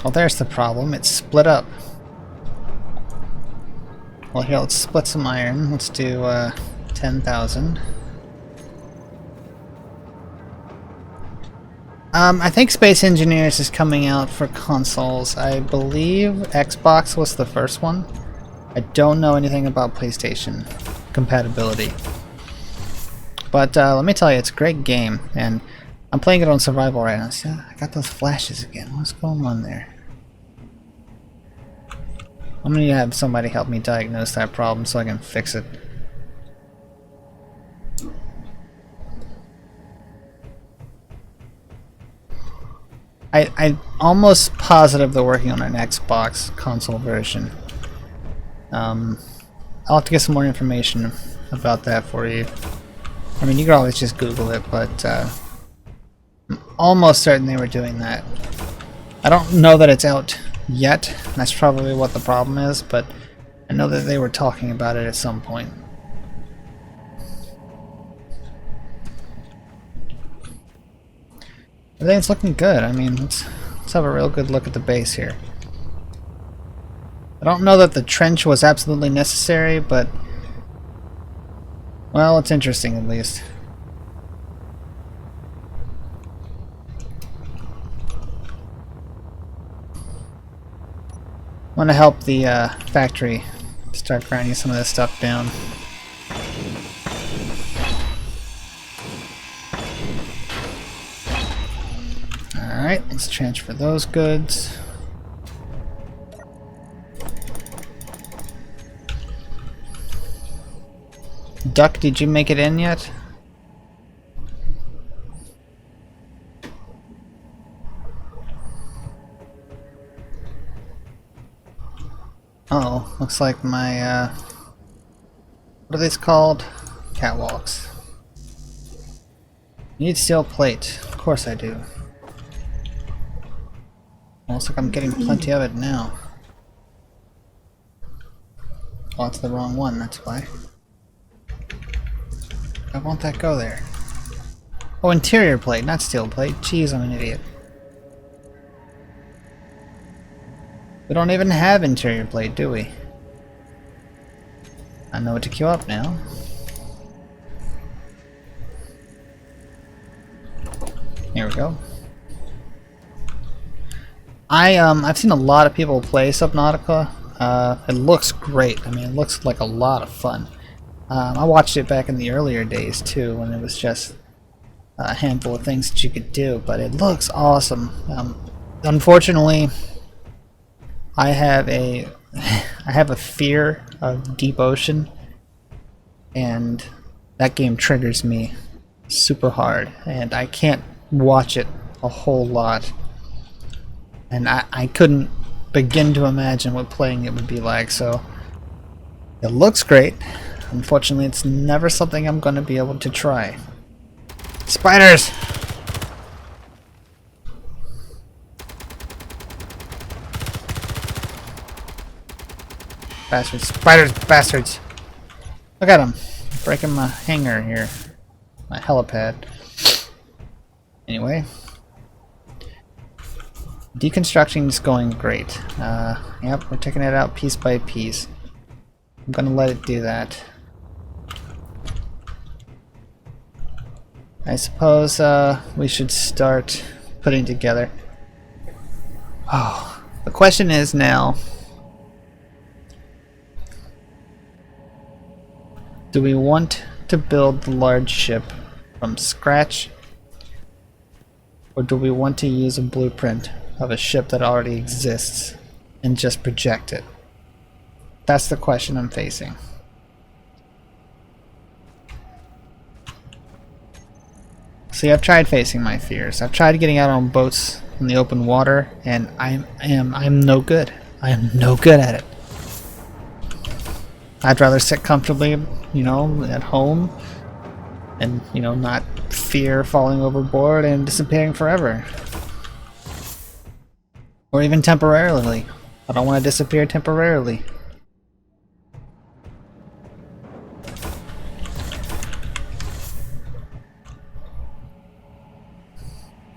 Well, there's the problem. It's split up. Well, here, let's split some iron. Let's do 10,000. I think Space Engineers is coming out for consoles. I believe Xbox was the first one. I don't know anything about PlayStation compatibility. But let me tell you, it's a great game, and I'm playing it on survival right now. See, I got those flashes again. What's going on there? I'm gonna have somebody help me diagnose that problem so I can fix it. I'm almost positive they're working on an Xbox console version. I'll have to get some more information about that for you. I mean, you can always just Google it, but I'm almost certain they were doing that. I don't know that it's out yet. That's probably what the problem is, but I know that they were talking about it at some point. Everything's looking good. I mean, let's have a real good look at the base here. I don't know that the trench was absolutely necessary, but well, it's interesting at least. I want to help the factory start grinding some of this stuff down. Alright, let's transfer those goods. Duck, did you make it in yet? Oh, looks like my, what are these called? Catwalks. Need steel plate. Of course I do. Looks like I'm getting plenty of it now. Oh, that's the wrong one, that's why. Why won't that go there? Oh, interior plate, not steel plate. Jeez, I'm an idiot. We don't even have interior plate, do we? I know what to queue up now. Here we go. I've seen a lot of people play Subnautica. It looks great. I mean, it looks like a lot of fun. I watched it back in the earlier days too, when it was just a handful of things that you could do, but it looks awesome. Unfortunately, I have a fear of deep ocean, and that game triggers me super hard, and I can't watch it a whole lot. And I couldn't begin to imagine what playing it would be like, so it looks great. Unfortunately, it's never something I'm going to be able to try. Spiders! Bastards. Spiders! Bastards! Look at them. Breaking my hangar here. My helipad. Anyway. Deconstruction is going great. Yep, we're taking it out piece by piece. I'm gonna let it do that. I suppose we should start putting together. Oh, the question is now, do we want to build the large ship from scratch, or do we want to use a blueprint of a ship that already exists and just project it? That's the question I'm facing. See, I've tried facing my fears. I've tried getting out on boats in the open water, and I'm no good. I am no good at it. I'd rather sit comfortably, you know, at home, and, you know, not fear falling overboard and disappearing forever. Or even temporarily. I don't want to disappear temporarily.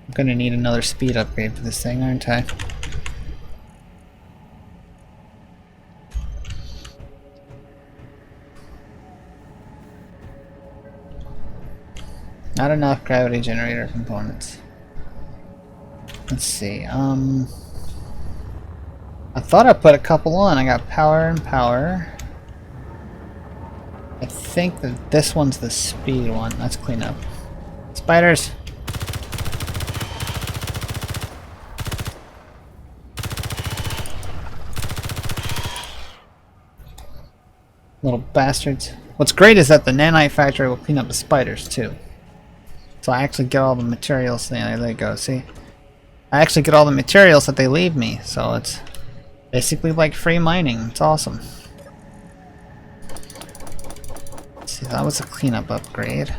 I'm gonna need another speed upgrade for this thing, aren't I? Not enough gravity generator components. Let's see, I thought I put a couple on. I got power and power. I think that this one's the speed one. Let's clean up. Spiders! Little bastards. What's great is that the Nanite factory will clean up the spiders too. So I actually get all the materials. There they go, see? I actually get all the materials that they leave me, so it's basically like free mining. It's awesome. Let's see, that was a cleanup upgrade.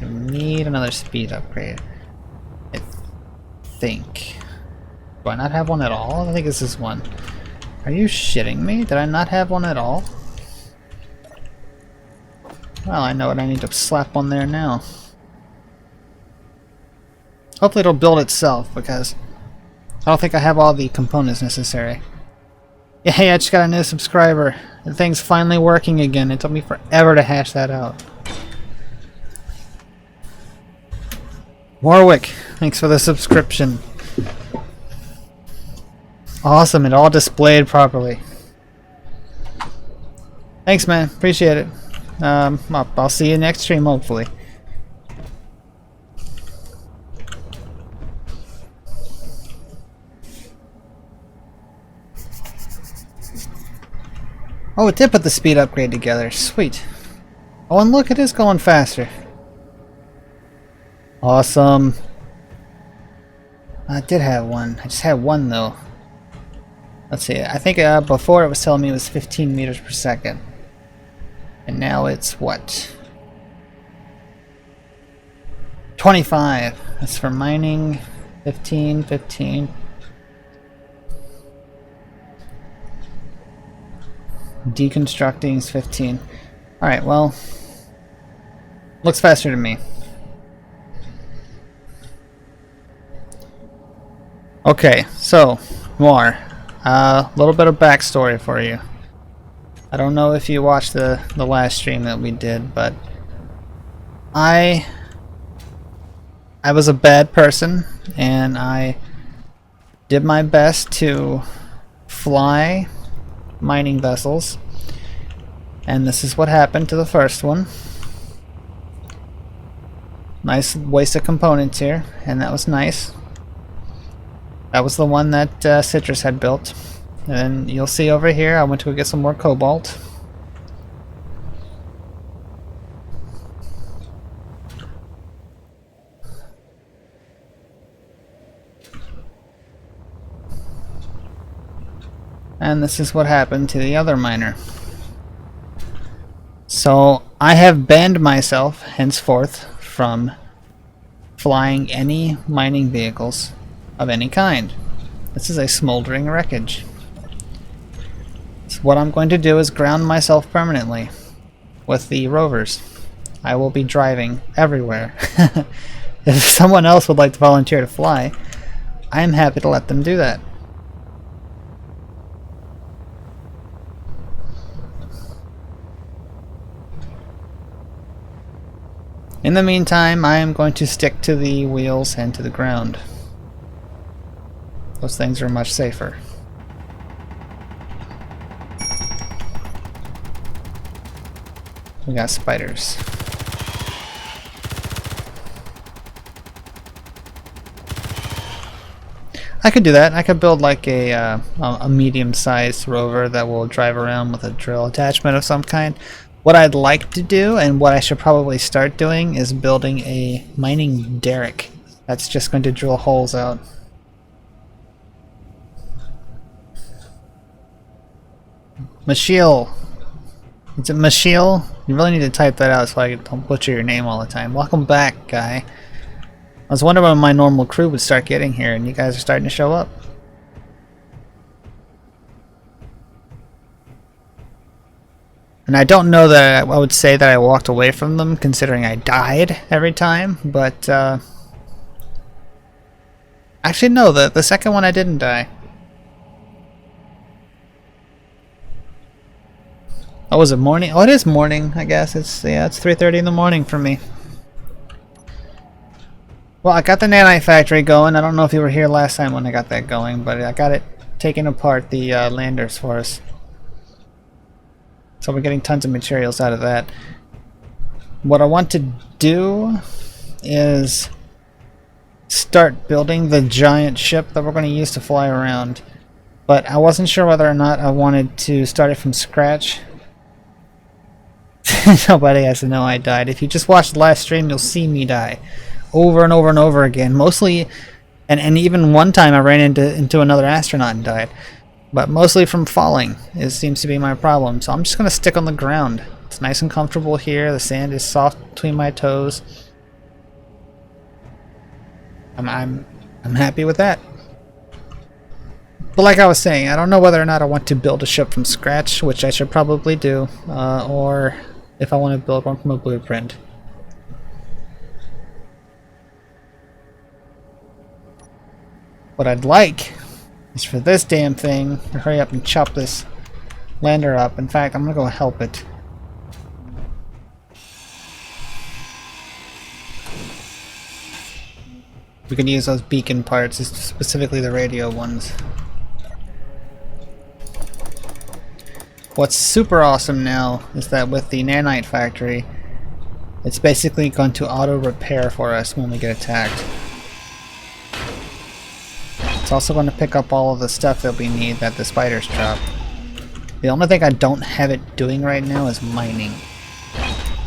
I need another speed upgrade. I think. Do I not have one at all? I think this is one. Are you shitting me? Did I not have one at all? Well, I know what I need to slap on there now. Hopefully it'll build itself, because I don't think I have all the components necessary. Yeah, hey, I just got a new subscriber. The thing's finally working again. It took me forever to hash that out. Warwick, thanks for the subscription. Awesome, it all displayed properly. Thanks, man. Appreciate it. I'll see you next stream, hopefully. Oh, it did put the speed upgrade together. Sweet. Oh, and look, it is going faster. Awesome. I did have one. I just had one, though. Let's see. I think before it was telling me it was 15 meters per second. And now it's what? 25. That's for mining. 15, 15. Deconstructing is 15. Alright, well. Looks faster to me. Okay, so, more. A little bit of backstory for you. I don't know if you watched the last stream that we did, but I was a bad person, and I did my best to fly mining vessels, and this is what happened to the first one. Nice waste of components here, and that was nice. That was the one that Citrus had built. And you'll see over here, I went to go get some more cobalt. And this is what happened to the other miner. So I have banned myself henceforth from flying any mining vehicles of any kind. This is a smoldering wreckage. So what I'm going to do is ground myself permanently with the rovers. I will be driving everywhere. If someone else would like to volunteer to fly, I am happy to let them do that. In the meantime, I am going to stick to the wheels and to the ground. Those things are much safer. We got spiders. I could do that. I could build like a medium-sized rover that will drive around with a drill attachment of some kind. What I'd like to do, and what I should probably start doing, is building a mining derrick that's just going to drill holes out. Mashiel. Is it Mashiel? You really need to type that out so I don't butcher your name all the time. Welcome back, guy. I was wondering when my normal crew would start getting here, and you guys are starting to show up. And I don't know that I would say that I walked away from them, considering I died every time, but Actually, no, the second one I didn't die. Oh, was it morning? Oh, it is morning, I guess. It's 3:30 in the morning for me. Well, I got the Nanite factory going. I don't know if you were here last time when I got that going, but I got it taking apart the landers for us. So we're getting tons of materials out of that. What I want to do is start building the giant ship that we're going to use to fly around. But I wasn't sure whether or not I wanted to start it from scratch. Nobody has to know I died. If you just watch the last stream, you'll see me die. Over and over and over again. Mostly, and even one time I ran into another astronaut and died. But mostly from falling. It seems to be my problem. So I'm just going to stick on the ground. It's nice and comfortable here. The sand is soft between my toes. I'm happy with that. But like I was saying, I don't know whether or not I want to build a ship from scratch, which I should probably do, or if I want to build one from a blueprint. What I'd like is for this damn thing to hurry up and chop this lander up. In fact, I'm gonna go help it. We can use those beacon parts, specifically the radio ones. What's super awesome now is that with the Nanite factory, it's basically going to auto repair for us when we get attacked. It's also going to pick up all of the stuff that we need that the spiders drop. The only thing I don't have it doing right now is mining.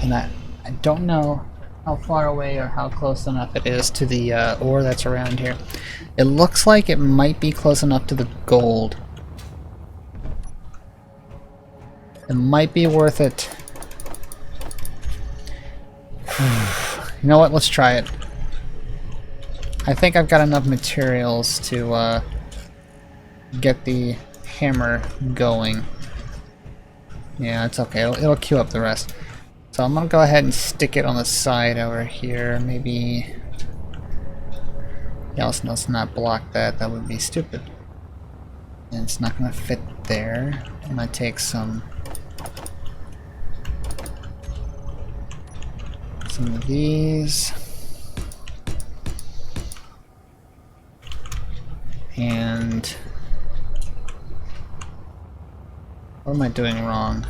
And I don't know how far away or how close enough it is to the ore that's around here. It looks like it might be close enough to the gold. It might be worth it. You know what? Let's try it. I think I've got enough materials to get the hammer going. Yeah, it's okay. It'll queue up the rest. So I'm gonna go ahead and stick it on the side over here. Maybe... Yeah, let's not block that. That would be stupid. And it's not gonna fit there. I'm gonna take some of these. And what am I doing wrong?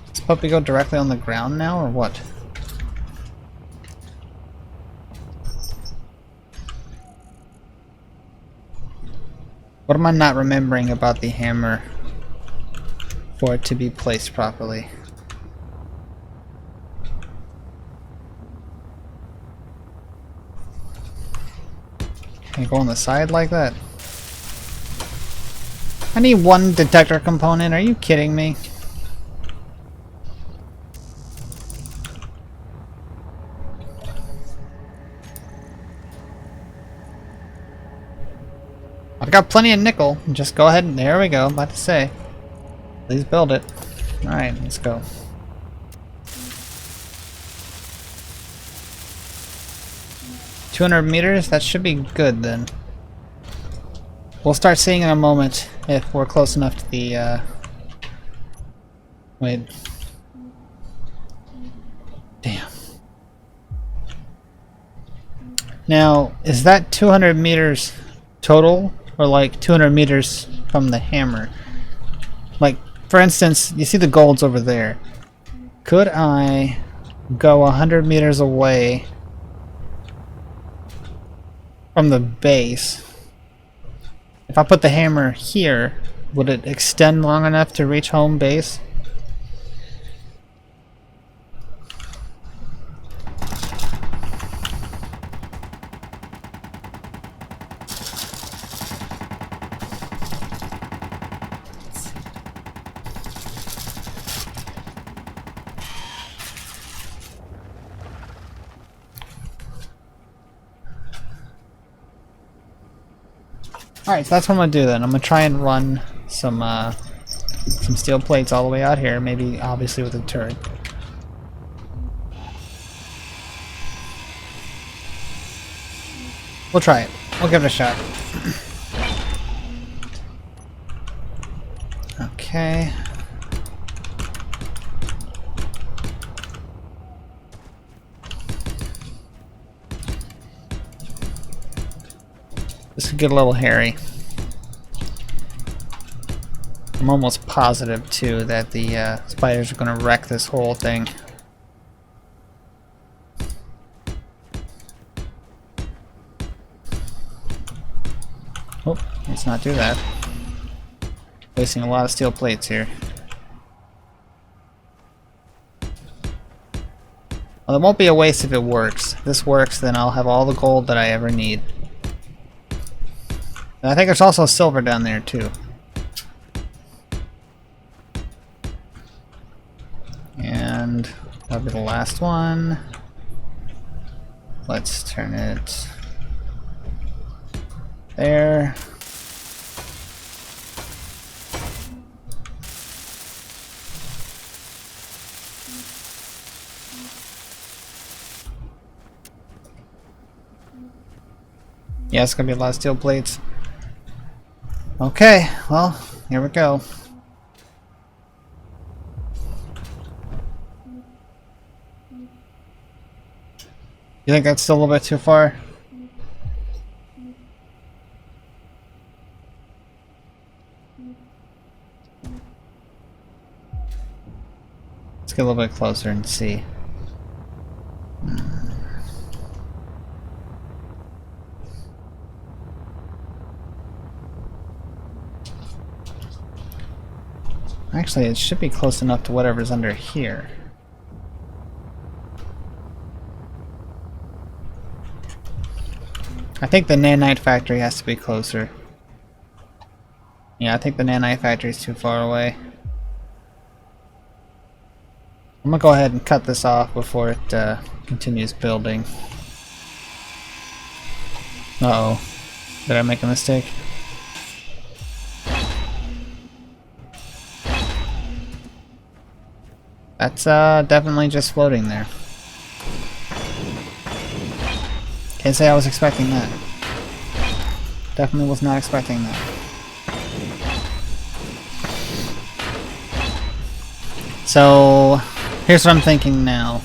Does puppy go directly on the ground now, or what? What am I not remembering about the hammer for it to be placed properly? Can I go on the side like that? I need one detector component, are you kidding me? I've got plenty of nickel, just go ahead and there we go, about to say. Please build it. Alright, let's go. $200 meters? That should be good then. We'll start seeing in a moment if we're close enough to the wait. Damn. Now, is that 200 meters total? Or like 200 meters from the hammer? Like, for instance, you see the golds over there. Could I go 100 meters away from the base? If I put the hammer here, would it extend long enough to reach home base? Alright, so that's what I'm gonna do then. I'm gonna try and run some steel plates all the way out here, maybe obviously with a turret. We'll try it. We'll give it a shot. Okay. This could get a little hairy. I'm almost positive, too, that the spiders are going to wreck this whole thing. Oh, let's not do that. Wasting a lot of steel plates here. Well, it won't be a waste if it works. If this works, then I'll have all the gold that I ever need. And I think there's also silver down there, too. And that'll be the last one. Let's turn it there. Yeah, it's gonna be a lot of steel plates. Okay, well, here we go. You think that's still a little bit too far? Let's get a little bit closer and see. Actually, it should be close enough to whatever's under here. I think the Nanite factory has to be closer. Yeah, I think the Nanite factory is too far away. I'm gonna go ahead and cut this off before it continues building. Uh-oh. Did I make a mistake? That's definitely just floating there. Can't say I was expecting that. Definitely was not expecting that. So, here's what I'm thinking now.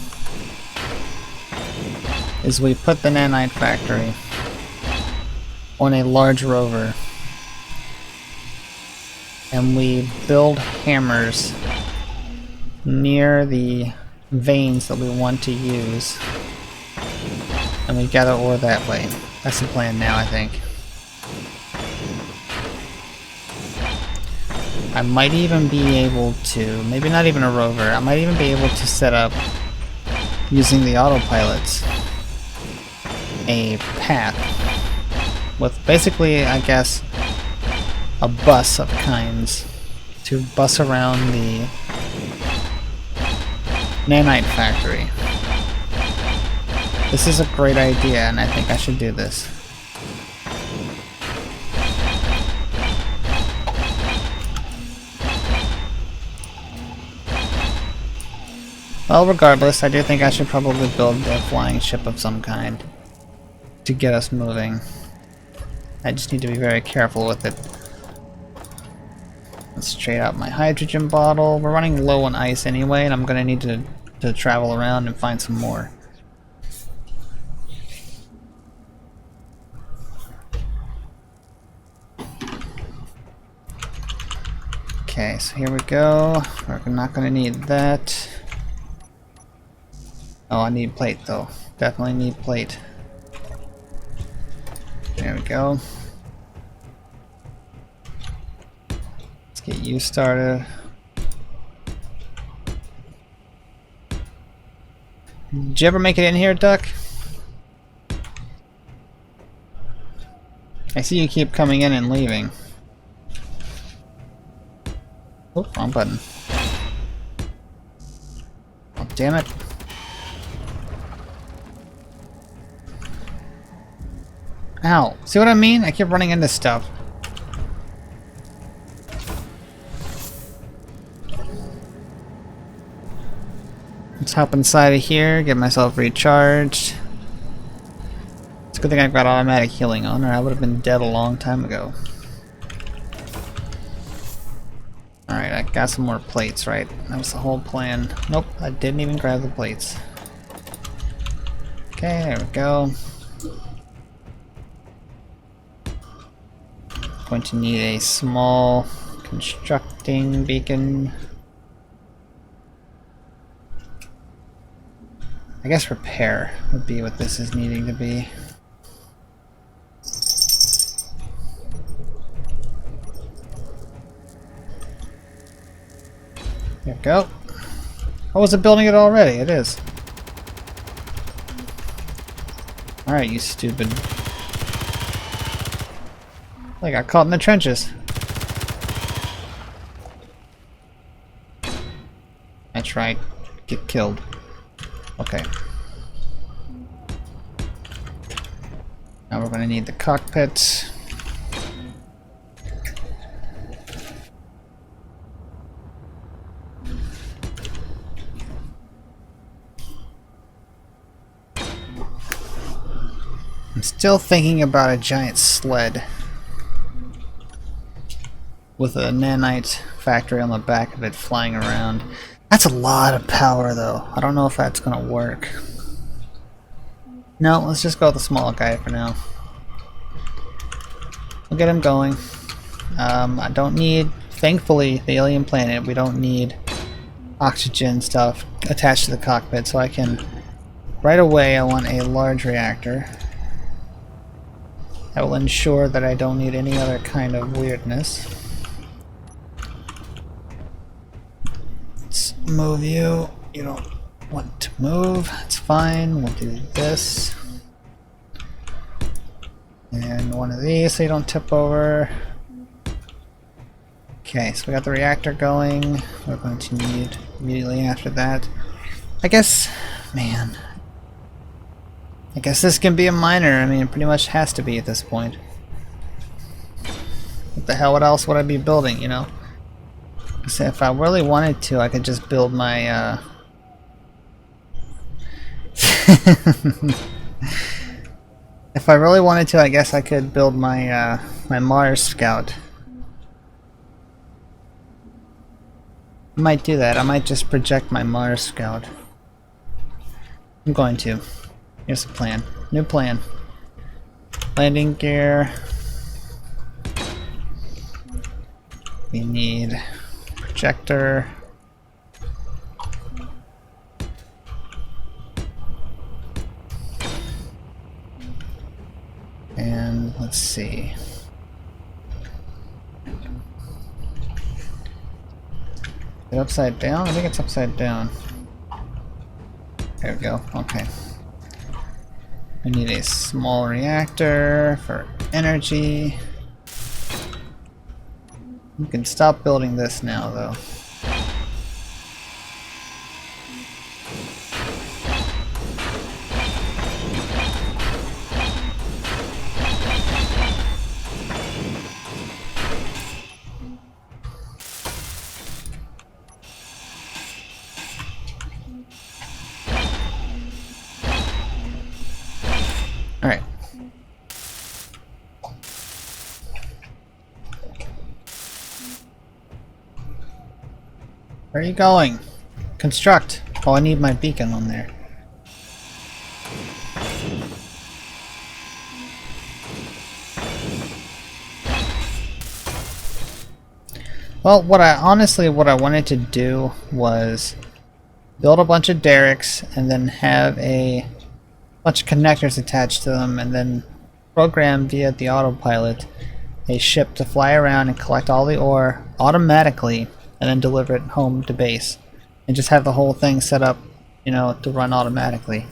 Is we put the Nanite factory on a large rover. And we build hammers near the veins that we want to use. And we gather ore that way. That's the plan now, I think. I might even be able to, maybe not even a rover, I might even be able to set up, using the autopilots, a path with basically, I guess, a bus of kinds to bus around the Nanite factory. This is a great idea, and I think I should do this. Well, regardless, I do think I should probably build a flying ship of some kind to get us moving. I just need to be very careful with it. Let's trade out my hydrogen bottle. We're running low on ice anyway, and I'm going to need to travel around and find some more. Okay, so here we go. We're not going to need that. Oh, I need plate though. Definitely need plate. There we go. Let's get you started. Did you ever make it in here, Duck? I see you keep coming in and leaving. Oh, wrong button. Oh, damn it. Ow. See what I mean? I keep running into stuff. Let's hop inside of here, get myself recharged. It's a good thing I've got automatic healing on, or I would have been dead a long time ago. Alright, I got some more plates, right? That was the whole plan. Nope, I didn't even grab the plates. Okay, there we go. Going to need a small constructing beacon. I guess repair would be what this is needing to be. There we go. Oh, was it building it already? It is. Alright, you stupid. I got caught in the trenches. That's right. Get killed. Okay. Now we're going to need the cockpit. I'm still thinking about a giant sled with a nanite factory on the back of it flying around. That's a lot of power though. I don't know if that's gonna work. No, let's just go with the small guy for now. We'll get him going. I don't need, thankfully, the alien planet, we don't need oxygen stuff attached to the cockpit, so I can, right away I want a large reactor. That will ensure that I don't need any other kind of weirdness. Let's move you. You don't want to move. It's fine. We'll do this. And one of these so you don't tip over. Okay, so we got the reactor going. We're going to need immediately after that. I guess, man. I guess this can be a miner. I mean, it pretty much has to be at this point. What the hell, what else would I be building, you know? So if I really wanted to, I could just build my, If I really wanted to, I guess I could build my, my Mars Scout. I might do that. I might just project my Mars Scout. I'm going to. Here's the plan. New plan. Landing gear. We need projector. And let's see. Is it upside down? I think it's upside down. There we go. Okay. I need a small reactor for energy. You can stop building this now, though. Alright. Where are you going? Construct. Oh, I need my beacon on there. Well, what I wanted to do was build a bunch of derricks and then have a bunch of connectors attached to them, and then program via the autopilot a ship to fly around and collect all the ore automatically and then deliver it home to base, and just have the whole thing set up, you know, to run automatically,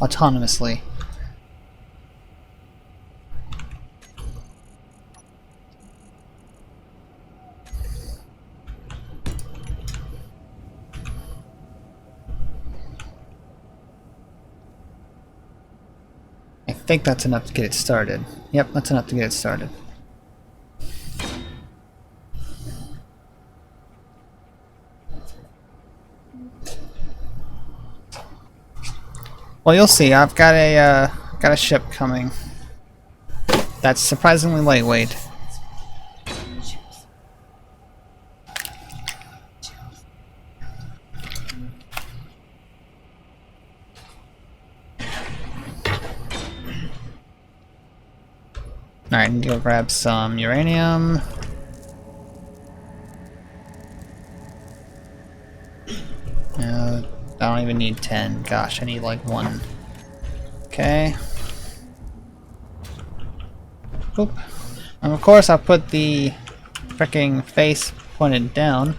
autonomously. I think that's enough to get it started. Yep, that's enough to get it started. Well, you'll see. I've got a Got a ship coming. That's surprisingly lightweight. Alright, need to go grab some uranium. I don't even need 10. Gosh, I need like 1. Okay. Oop. And of course I'll put the fricking face pointed down.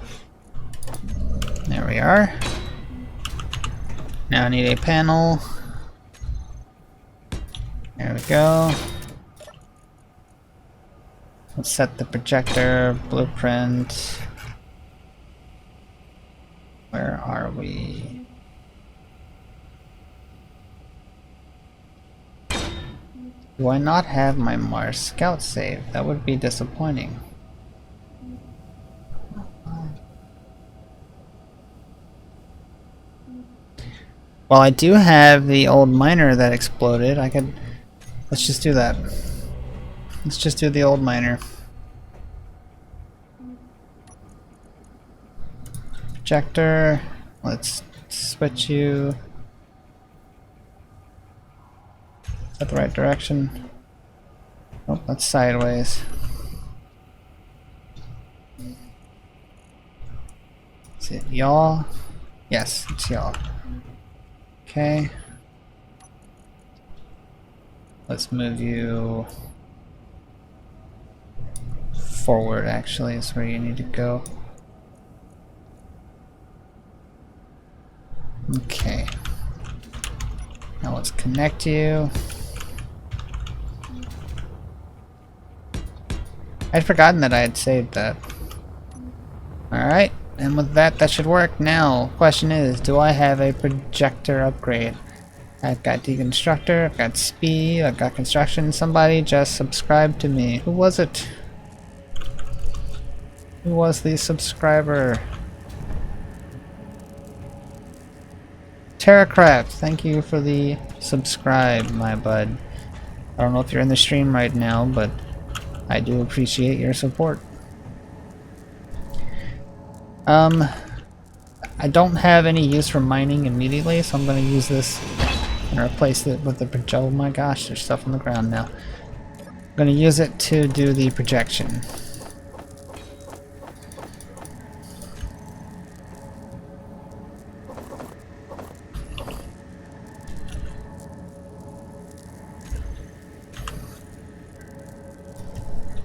There we are. Now I need a panel. There we go. Let's set the projector, blueprint. Where are we? Do I not have my Mars Scout save? That would be disappointing. Well, I do have the old miner that exploded. I could... Let's just do that. Let's just do the old miner. Projector. Let's switch you. Is that the right direction? Oh, that's sideways. Is it y'all? Yes, it's y'all. Okay. Let's move you forward, actually, is where you need to go. Okay. Now let's connect you. I'd forgotten that I had saved that. Alright, and with that, that should work. Now, question is, do I have a projector upgrade? I've got deconstructor, I've got speed, I've got construction. Somebody just subscribed to me. Who was it? Who was the subscriber? Terracraft, thank you for the subscribe, my bud. I don't know if you're in the stream right now, but I do appreciate your support. I don't have any use for mining immediately, so I'm going to use this and replace it with the projector. Oh my gosh, there's stuff on the ground now. I'm going to use it to do the projection.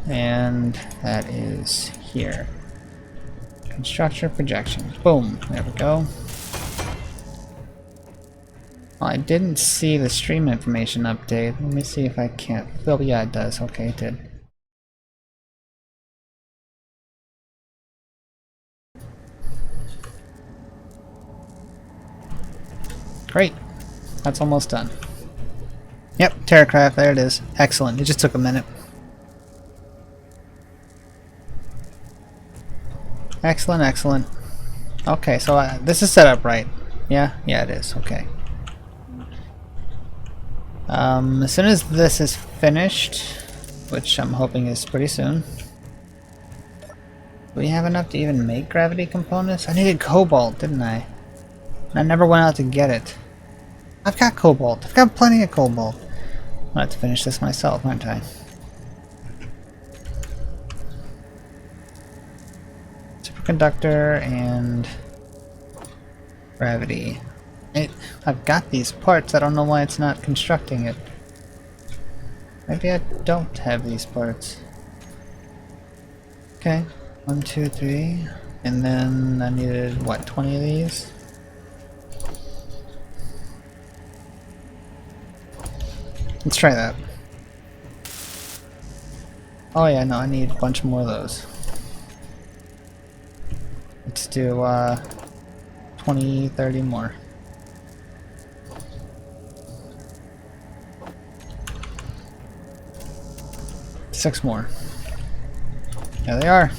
And that is here. Construction projection. Boom. There we go. Well, I didn't see the stream information update. Let me see if I can't. Oh, yeah, it does. Okay, it did. Great. That's almost done. Yep, Terracraft. There it is. Excellent. It just took a minute. Excellent, excellent. Okay, so this is set up right. Yeah? Yeah, it is. Okay. As soon as this is finished, which I'm hoping is pretty soon. Do we have enough to even make gravity components? I needed cobalt, didn't I? And I never went out to get it. I've got cobalt. I've got plenty of cobalt. I'm gonna have to finish this myself, aren't I? Superconductor and gravity. I've got these parts. I don't know why it's not constructing it. Maybe I don't have these parts. Okay. 1, 2, 3. And then I needed, what, 20 of these? Let's try that. Oh yeah, no, I need a bunch more of those. Let's do 20, 30 more. Six more. There they are.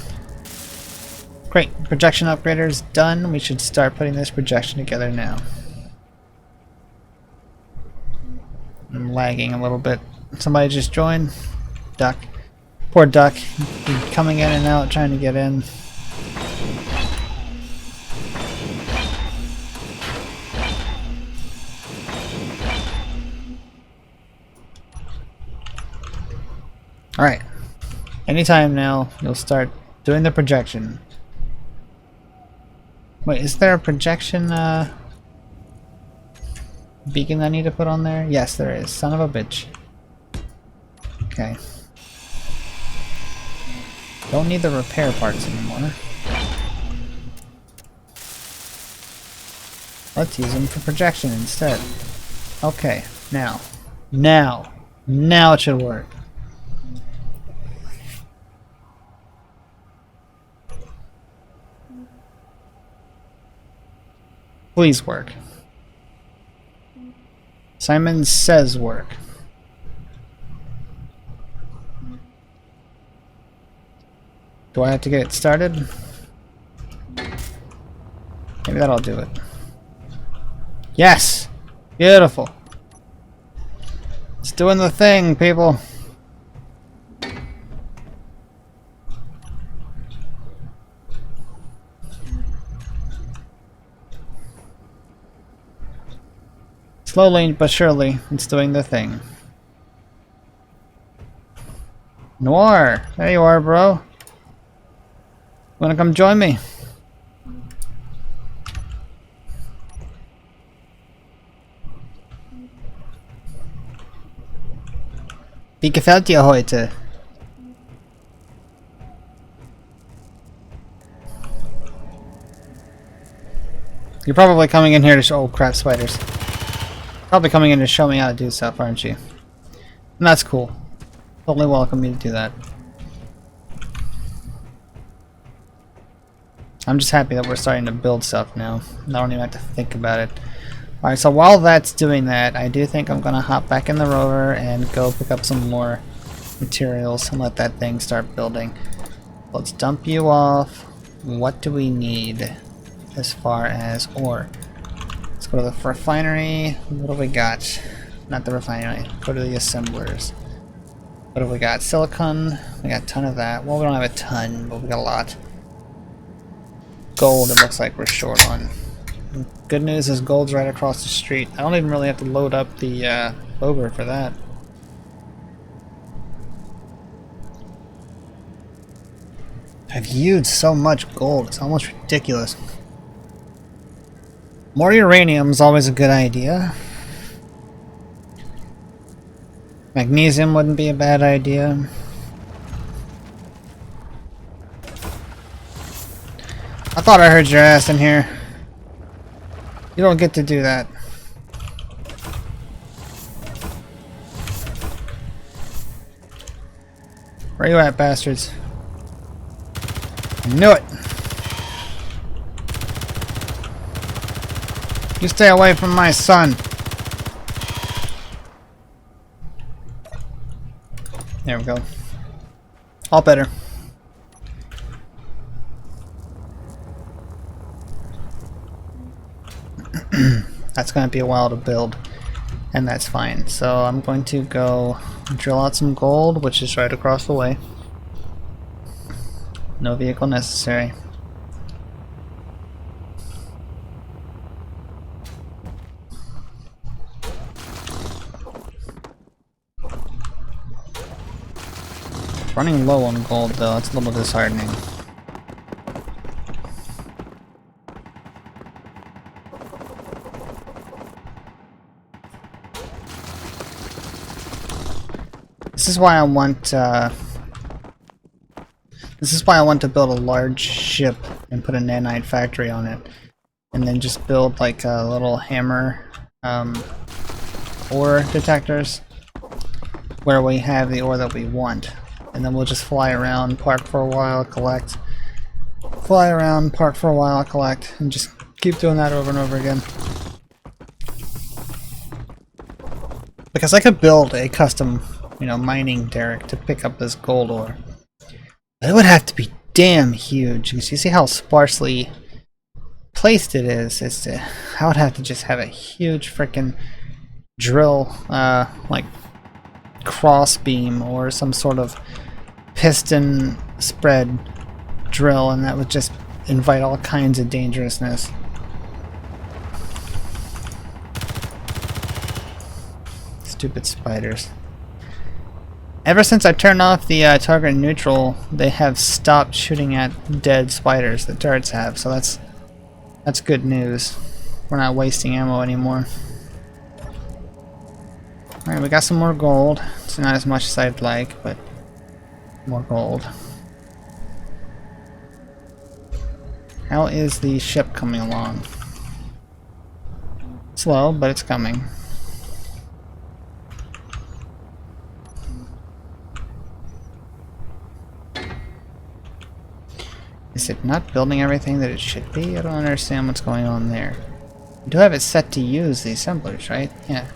Great. Projection upgrader is done. We should start putting this projection together now. I'm lagging a little bit. Somebody just joined. Duck. Poor Duck. He's coming in and out trying to get in. Alright. Anytime now, you'll start doing the projection. Wait, is there a projection beacon I need to put on there? Yes, there is. Son of a bitch. Okay. Don't need the repair parts anymore. Let's use them for projection instead. Okay, now. Now it should work. Please work. Simon says work. Do I have to get it started? Maybe that'll do it. Yes! Beautiful! It's doing the thing, people! Slowly but surely, it's doing the thing. Noir! There you are, bro! Wanna come join me? Wie gefällt dir heute? You're probably coming in here to show— oh crap, spiders. Probably coming in to show me how to do stuff, aren't you? And that's cool. Totally welcome me to do that. I'm just happy that we're starting to build stuff now. I don't even have to think about it. Alright, so while that's doing that, I do think I'm gonna hop back in the rover and go pick up some more materials and let that thing start building. Let's dump you off. What do we need as far as ore? Let's go to the refinery. What do we got? Not the refinery. Go to the assemblers. What have we got? Silicon. We got a ton of that. Well, we don't have a ton, but we got a lot. Gold, it looks like we're short on. Good news is gold's right across the street. I don't even really have to load up the rover for that. I've used so much gold, it's almost ridiculous. More uranium is always a good idea. Magnesium wouldn't be a bad idea. I thought I heard your ass in here. You don't get to do that. Where you at, bastards? I knew it! You stay away from my son! There we go. All better. That's going to be a while to build, and that's fine. So I'm going to go drill out some gold, which is right across the way. No vehicle necessary. Running low on gold though, that's a little disheartening. This is why I want to build a large ship and put a nanite factory on it, and then just build like a little hammer ore detectors where we have the ore that we want, and then we'll just fly around, park for a while, collect, fly around, park for a while, collect, and just keep doing that over and over again. Because I could build a custom, mining derrick to pick up this gold ore. But it would have to be damn huge, because you see how sparsely placed it is. I would have to just have a huge frickin' drill, like cross beam or some sort of piston spread drill, and that would just invite all kinds of dangerousness. Stupid spiders. Ever since I turned off the target neutral, they have stopped shooting at dead spiders. The turrets have, so that's good news. We're not wasting ammo anymore. Alright, we got some more gold. It's not as much as I'd like, but more gold. How is the ship coming along? Slow, but it's coming. Is it not building everything that it should be? I don't understand what's going on there. You do have it set to use the assemblers, right? Yeah.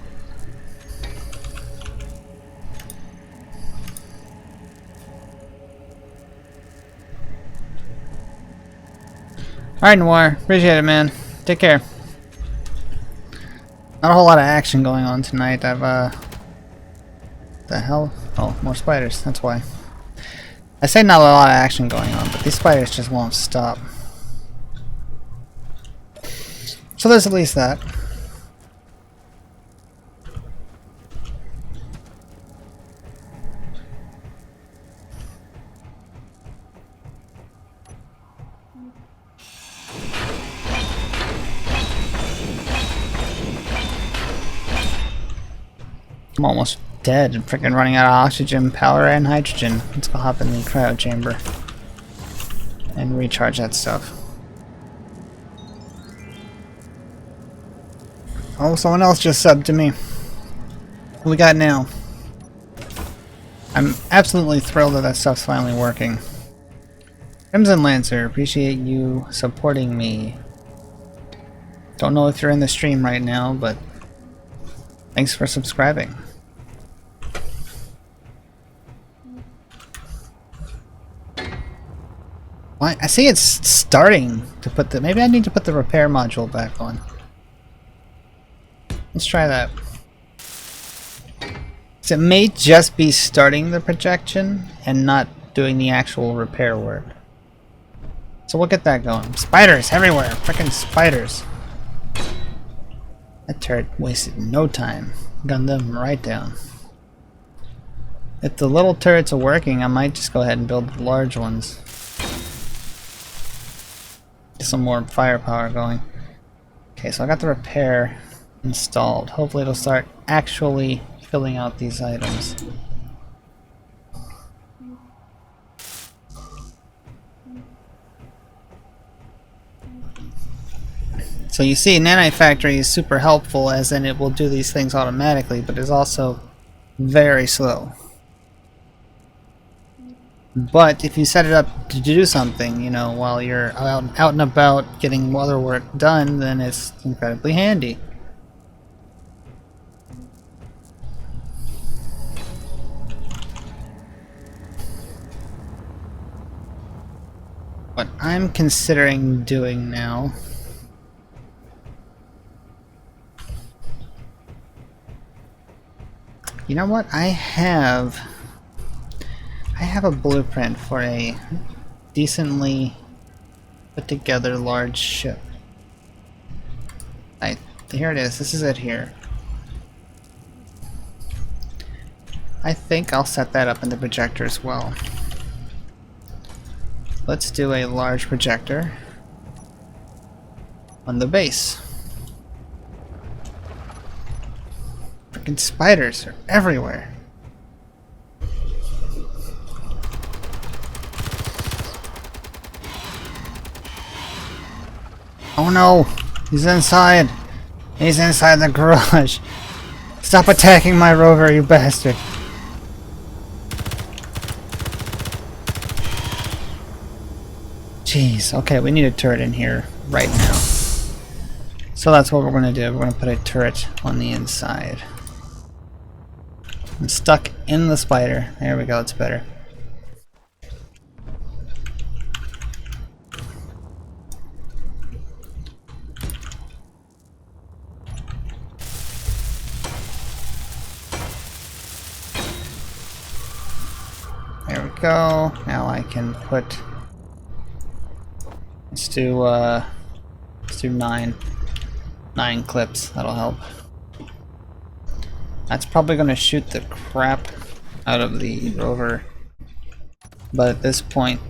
Alright, Noir. Appreciate it, man. Take care. Not a whole lot of action going on tonight. I've, the hell? Oh, more spiders. That's why. I say not a lot of action going on, but these spiders just won't stop. So there's at least that. I'm almost dead and freaking running out of oxygen, power, and hydrogen. Let's go hop in the cryo chamber and recharge that stuff. Oh, someone else just subbed to me. What we got now? I'm absolutely thrilled that stuff's finally working. Crimson Lancer, appreciate you supporting me. Don't know if you're in the stream right now, but thanks for subscribing. Why? I see it's starting to put the... Maybe I need to put the repair module back on. Let's try that. So it may just be starting the projection and not doing the actual repair work. So we'll get that going. Spiders everywhere! Frickin' spiders! That turret wasted no time. Gunned them right down. If the little turrets are working, I might just go ahead and build the large ones. Get some more firepower going. Okay, so I got the repair installed. Hopefully it'll start actually filling out these items. So you see, Nanite Factory is super helpful, as in it will do these things automatically, but is also very slow. But if you set it up to do something, you know, while you're out and about getting other work done, then it's incredibly handy. What I'm considering doing now You know what? I have a blueprint for a decently put together large ship. Here it is. This is it here. I think I'll set that up in the projector as well. Let's do a large projector on the base. Freaking spiders are everywhere. Oh no! He's inside! He's inside the garage! Stop attacking my rover, you bastard! Jeez, okay, we need a turret in here right now. So that's what we're going to do. We're going to put a turret on the inside. I'm stuck in the spider. There we go, that's better. go. Now I can put. Let's do 9 clips. That'll help. That's probably gonna shoot the crap out of the rover. But at this point,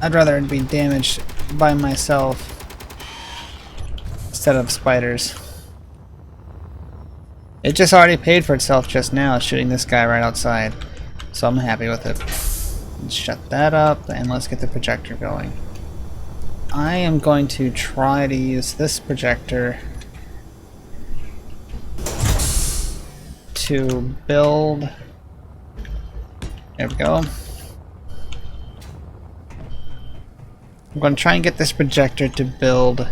I'd rather it be damaged by myself instead of spiders. It just already paid for itself just now, shooting this guy right outside. So I'm happy with it. Let's shut that up and let's get the projector going. I am going to try to use this projector to build. There we go. I'm going to try and get this projector to build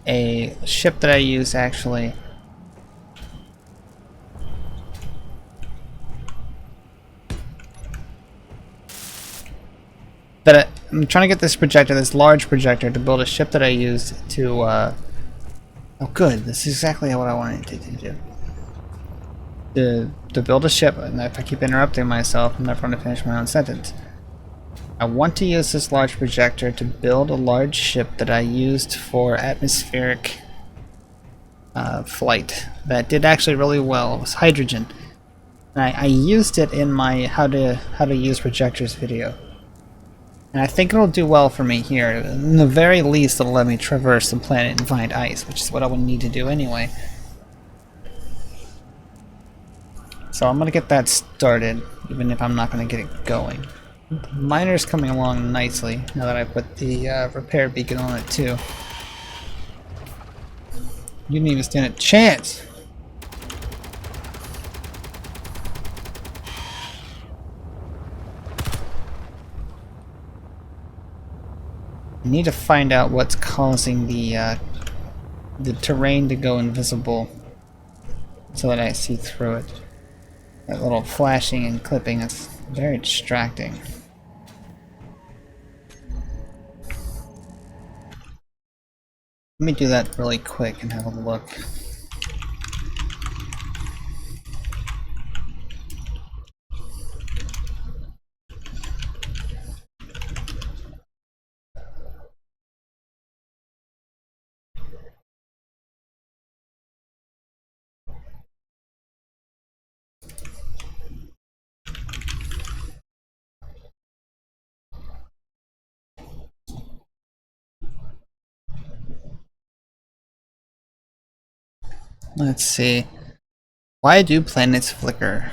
a ship that I use actually. I'm trying to get this projector, this large projector, to build a ship that I used to, oh good, this is exactly what I wanted to do. To build a ship, and if I keep interrupting myself, I'm never going to finish my own sentence. I want to use this large projector to build a large ship that I used for atmospheric flight. That did actually really well. It was hydrogen. And I used it in my how to use projectors video. And I think it'll do well for me here. In the very least, it'll let me traverse the planet and find ice, which is what I would need to do anyway. So I'm gonna get that started, even if I'm not gonna get it going. The miner's coming along nicely, now that I put the repair beacon on it too. You didn't even stand a chance! I need to find out what's causing the terrain to go invisible so that I see through it. That little flashing and clipping is very distracting. Let me do that really quick and have a look. Let's see. Why do planets flicker?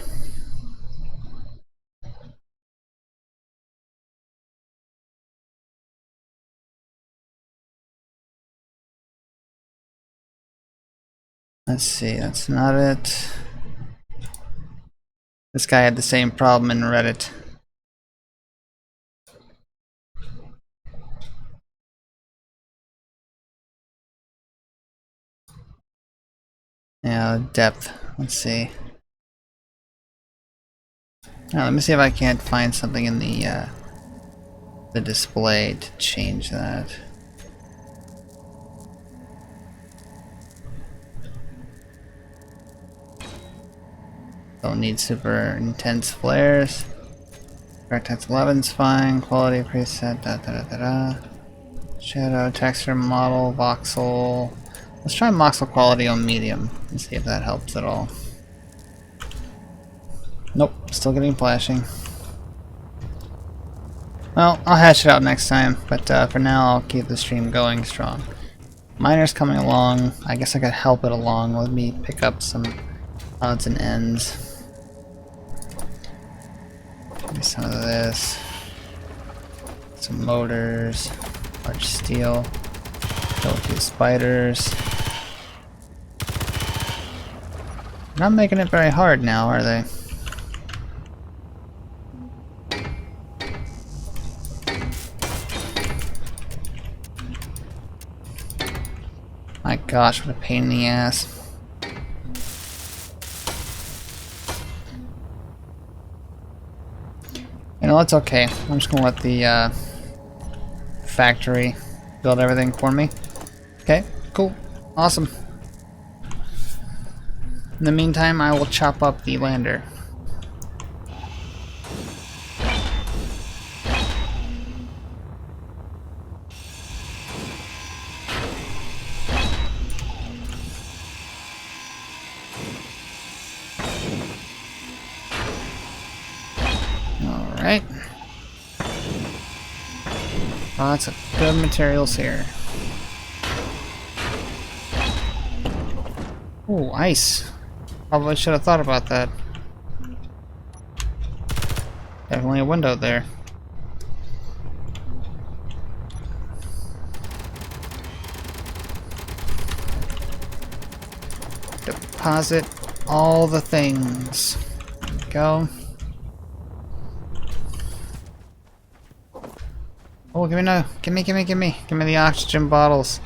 Let's see, that's not it. This guy had the same problem in Reddit. Yeah, depth. Let's see. Now, let me see if I can't find something in the display to change that. Don't need super intense flares. Vertex 11's fine. Quality preset. Shadow, texture, model, voxel. Let's try voxel quality on medium and see if that helps at all. Nope, still getting flashing. Well, I'll hash it out next time, but for now I'll keep the stream going strong. Miner's coming along. I guess I could help it along. Let me pick up some odds and ends. Give me some of this. Some motors. Large steel. Kill a few spiders. Not making it very hard now, are they? My gosh, what a pain in the ass. You know, it's okay. I'm just gonna let the factory build everything for me. Okay, cool. Awesome. In the meantime, I will chop up the lander. Alright. Lots of good materials here. Ooh, ice. Probably should have thought about that. Definitely a window there. Deposit all the things. There we go. Oh, give me the oxygen bottles.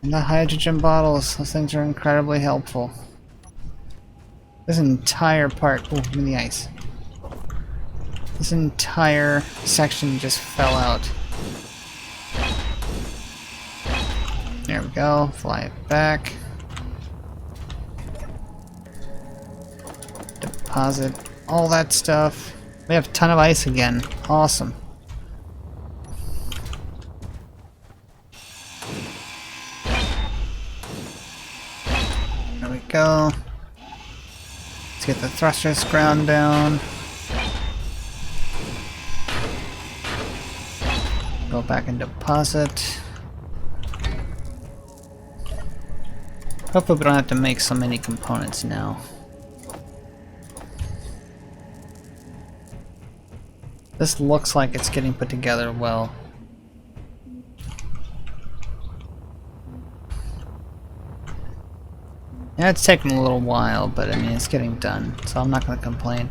And the hydrogen bottles. Those things are incredibly helpful. This entire part. Oh, give me the ice. This entire section just fell out. There we go. Fly it back. Deposit all that stuff. We have a ton of ice again. Awesome. There we go. Let's get the thrusters ground down. Go back and deposit. Hopefully we don't have to make so many components now. This looks like it's getting put together well. Yeah, it's taken a little while, but I mean, it's getting done, so I'm not going to complain.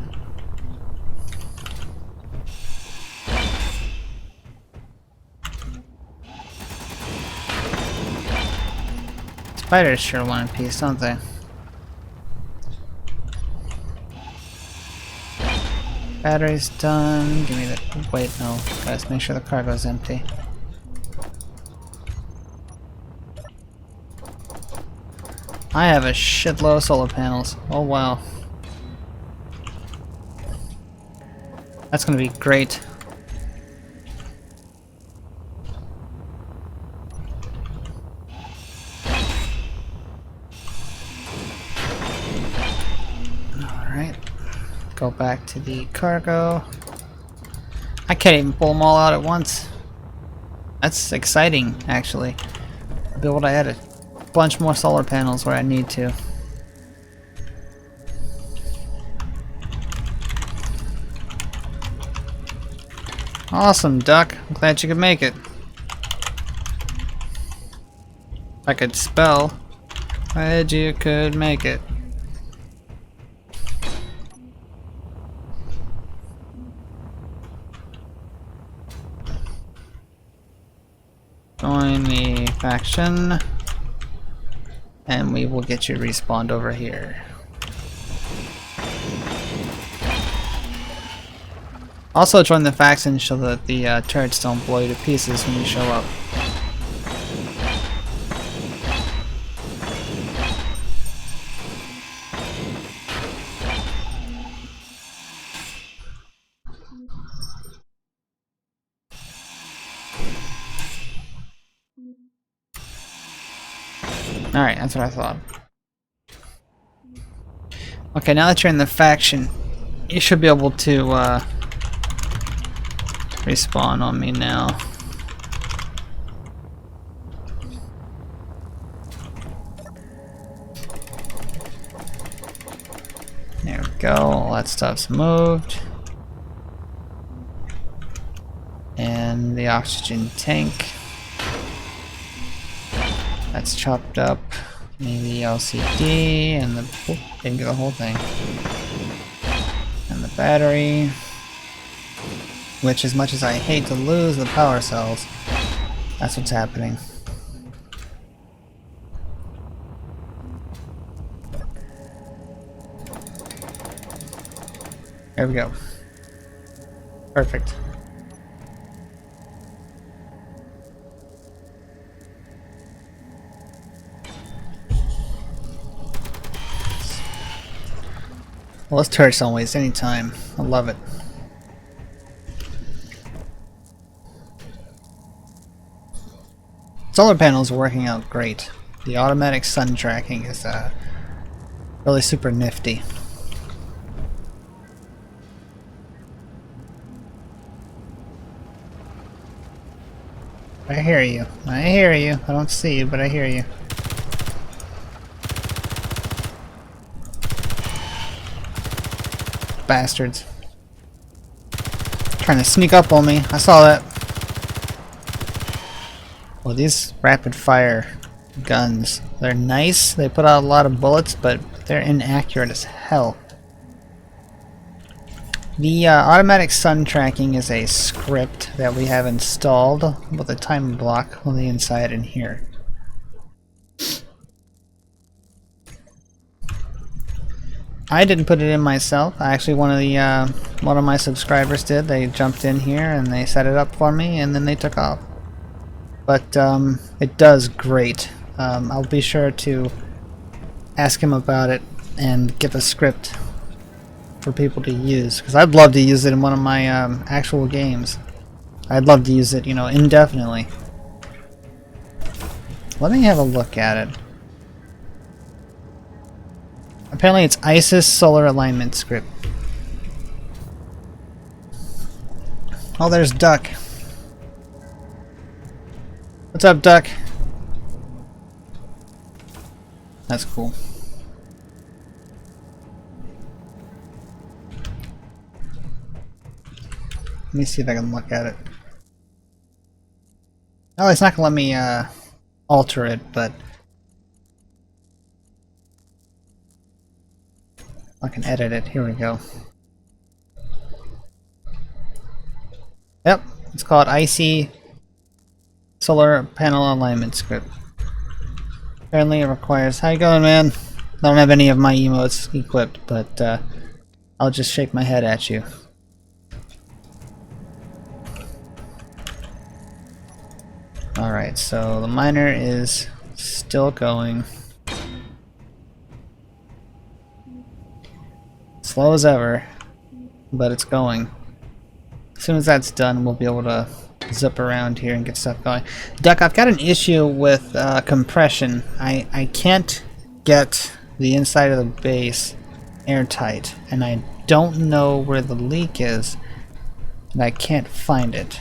Spiders sure want a piece, don't they? Battery's done. Give me the... Wait, no. Guys, make sure the cargo's empty. I have a shitload of solar panels. Oh wow. That's gonna be great. Alright. Go back to the cargo. I can't even pull them all out at once. That's exciting, actually. I'll be able to add a bunch more solar panels where I need to. Awesome, Duck. I'm glad you could make it. If I could spell, glad you could make it. Join the faction. And we will get you respawned over here. Also join the faction so that the turrets don't blow you to pieces when you show up. Alright, that's what I thought. Okay, now that you're in the faction, you should be able to respawn on me now. There we go, all that stuff's moved. And the oxygen tank. That's chopped up. Maybe LCD and the... Oh, didn't get the whole thing. And the battery. Which, as much as I hate to lose the power cells, that's what's happening. There we go. Perfect. Well, those turrets don't waste any time. I love it. Solar panels are working out great. The automatic sun tracking is really super nifty. I hear you. I hear you. I don't see you, but I hear you. Bastards. Trying to sneak up on me. I saw that. Well, these rapid fire guns, they're nice. They put out a lot of bullets, but they're inaccurate as hell. The automatic sun tracking is a script that we have installed with a time block on the inside in here. I didn't put it in myself. Actually, one of my subscribers did. They jumped in here and they set it up for me, and then they took off. But it does great. I'll be sure to ask him about it and give a script for people to use, because I'd love to use it in one of my actual games. I'd love to use it, you know, indefinitely. Let me have a look at it. Apparently it's ISIS solar alignment script. Oh, there's Duck. What's up, Duck? That's cool. Let me see if I can look at it. Oh, it's not gonna let me alter it, but I can edit it. Here we go. Yep, it's called IC Solar Panel Alignment Script. Apparently it requires... How you going, man? I don't have any of my emotes equipped, but I'll just shake my head at you. Alright, so the miner is still going. Slow as ever, but it's going. As soon as that's done, we'll be able to zip around here and get stuff going. Duck, I've got an issue with compression. I can't get the inside of the base airtight, and I don't know where the leak is, and I can't find it.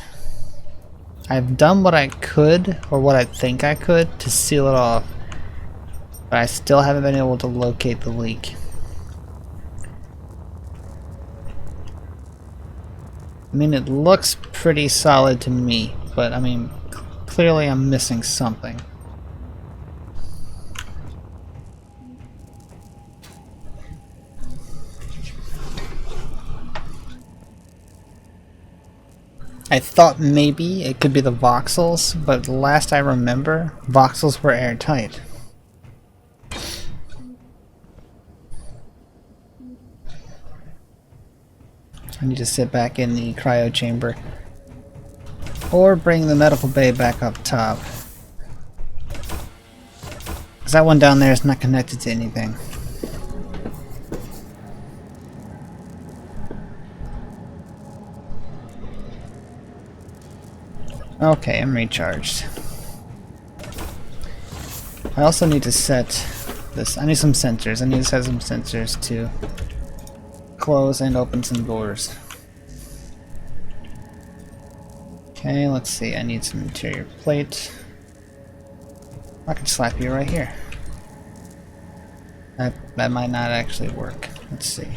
I've done what I could, or what I think I could, to seal it off, but I still haven't been able to locate the leak. I mean, it looks pretty solid to me, but I mean, clearly I'm missing something. I thought maybe it could be the voxels, but last I remember, voxels were airtight. I need to sit back in the cryo chamber. Or bring the medical bay back up top. Because that one down there is not connected to anything. Okay, I'm recharged. I also need to set this. I need some sensors. I need to set some sensors to close and open some doors. Okay, let's see. I need some interior plate. I can slap you right here. That might not actually work. Let's see.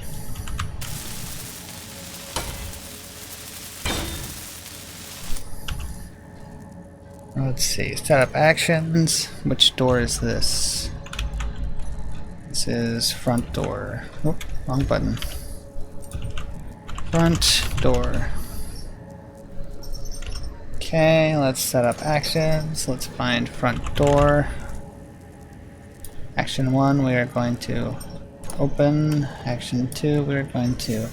Let's see, setup actions. Which door is this? This is front door. Oh, wrong button. Front door. Okay, let's set up actions. Let's find front door. Action 1, we are going to open. Action 2, we are going to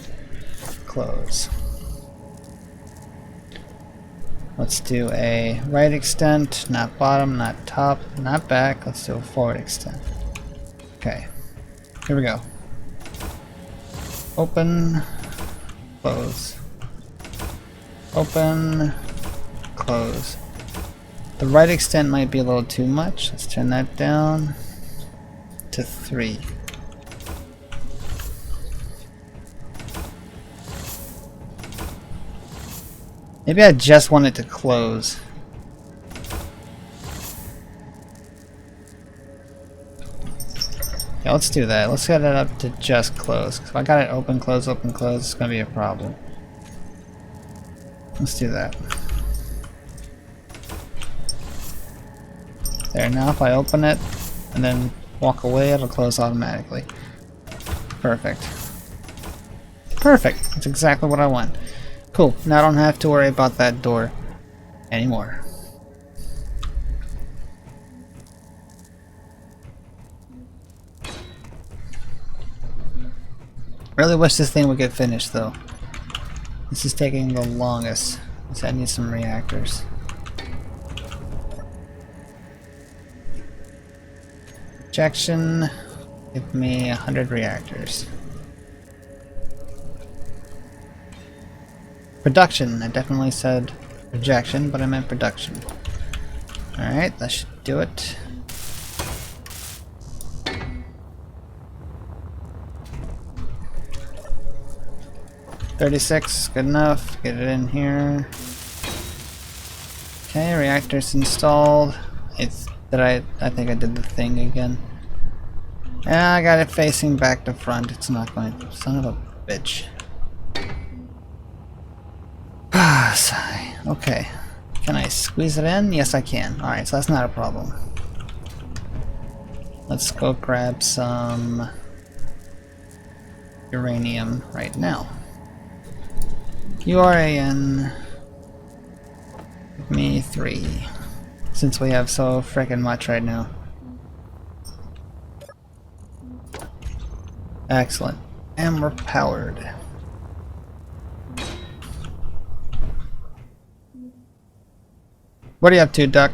close. Let's do a right extent, not bottom, not top, not back. Let's do a forward extent. Okay, here we go. Open, close. Open, close. The right extent might be a little too much. Let's turn that down to 3. Maybe I just want it to close. Yeah, let's do that. Let's get it up to just close. If I got it open, close, it's gonna be a problem. Let's do that. There, now if I open it and then walk away, it'll close automatically. Perfect. Perfect! That's exactly what I want. Cool, now I don't have to worry about that door anymore. Really wish this thing would get finished though. This is taking the longest. So I need some reactors. Projection. Give me 100 reactors. Production. I definitely said projection, but I meant production. Alright, that should do it. $36, good enough. Get it in here. Okay, reactors installed. I think I did the thing again. Yeah, I got it facing back to front. It's not going. Son of a bitch. Ah, sigh. Okay. Can I squeeze it in? Yes, I can. Alright, so that's not a problem. Let's go grab some uranium right now. URAN. Give me 3. Since we have so frickin' much right now. Excellent. And we're powered. What are you up to, Duck?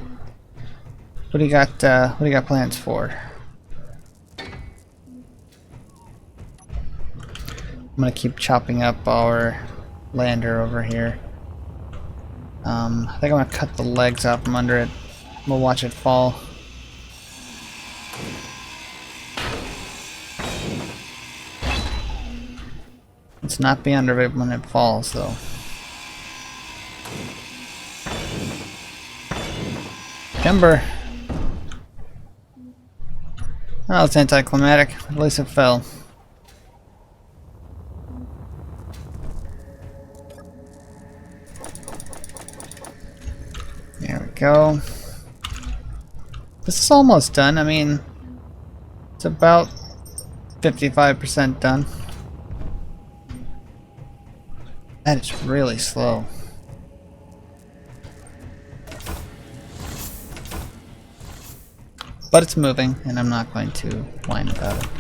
What do you got plans for? I'm gonna keep chopping up our lander over here. I think I'm gonna cut the legs out from under it. We'll watch it fall. Let's not be under it when it falls, though. Timber! Oh, it's anticlimactic. At least it fell. There we go. This is almost done. I mean, it's about 55% done. That is really slow. But it's moving, and I'm not going to whine about it.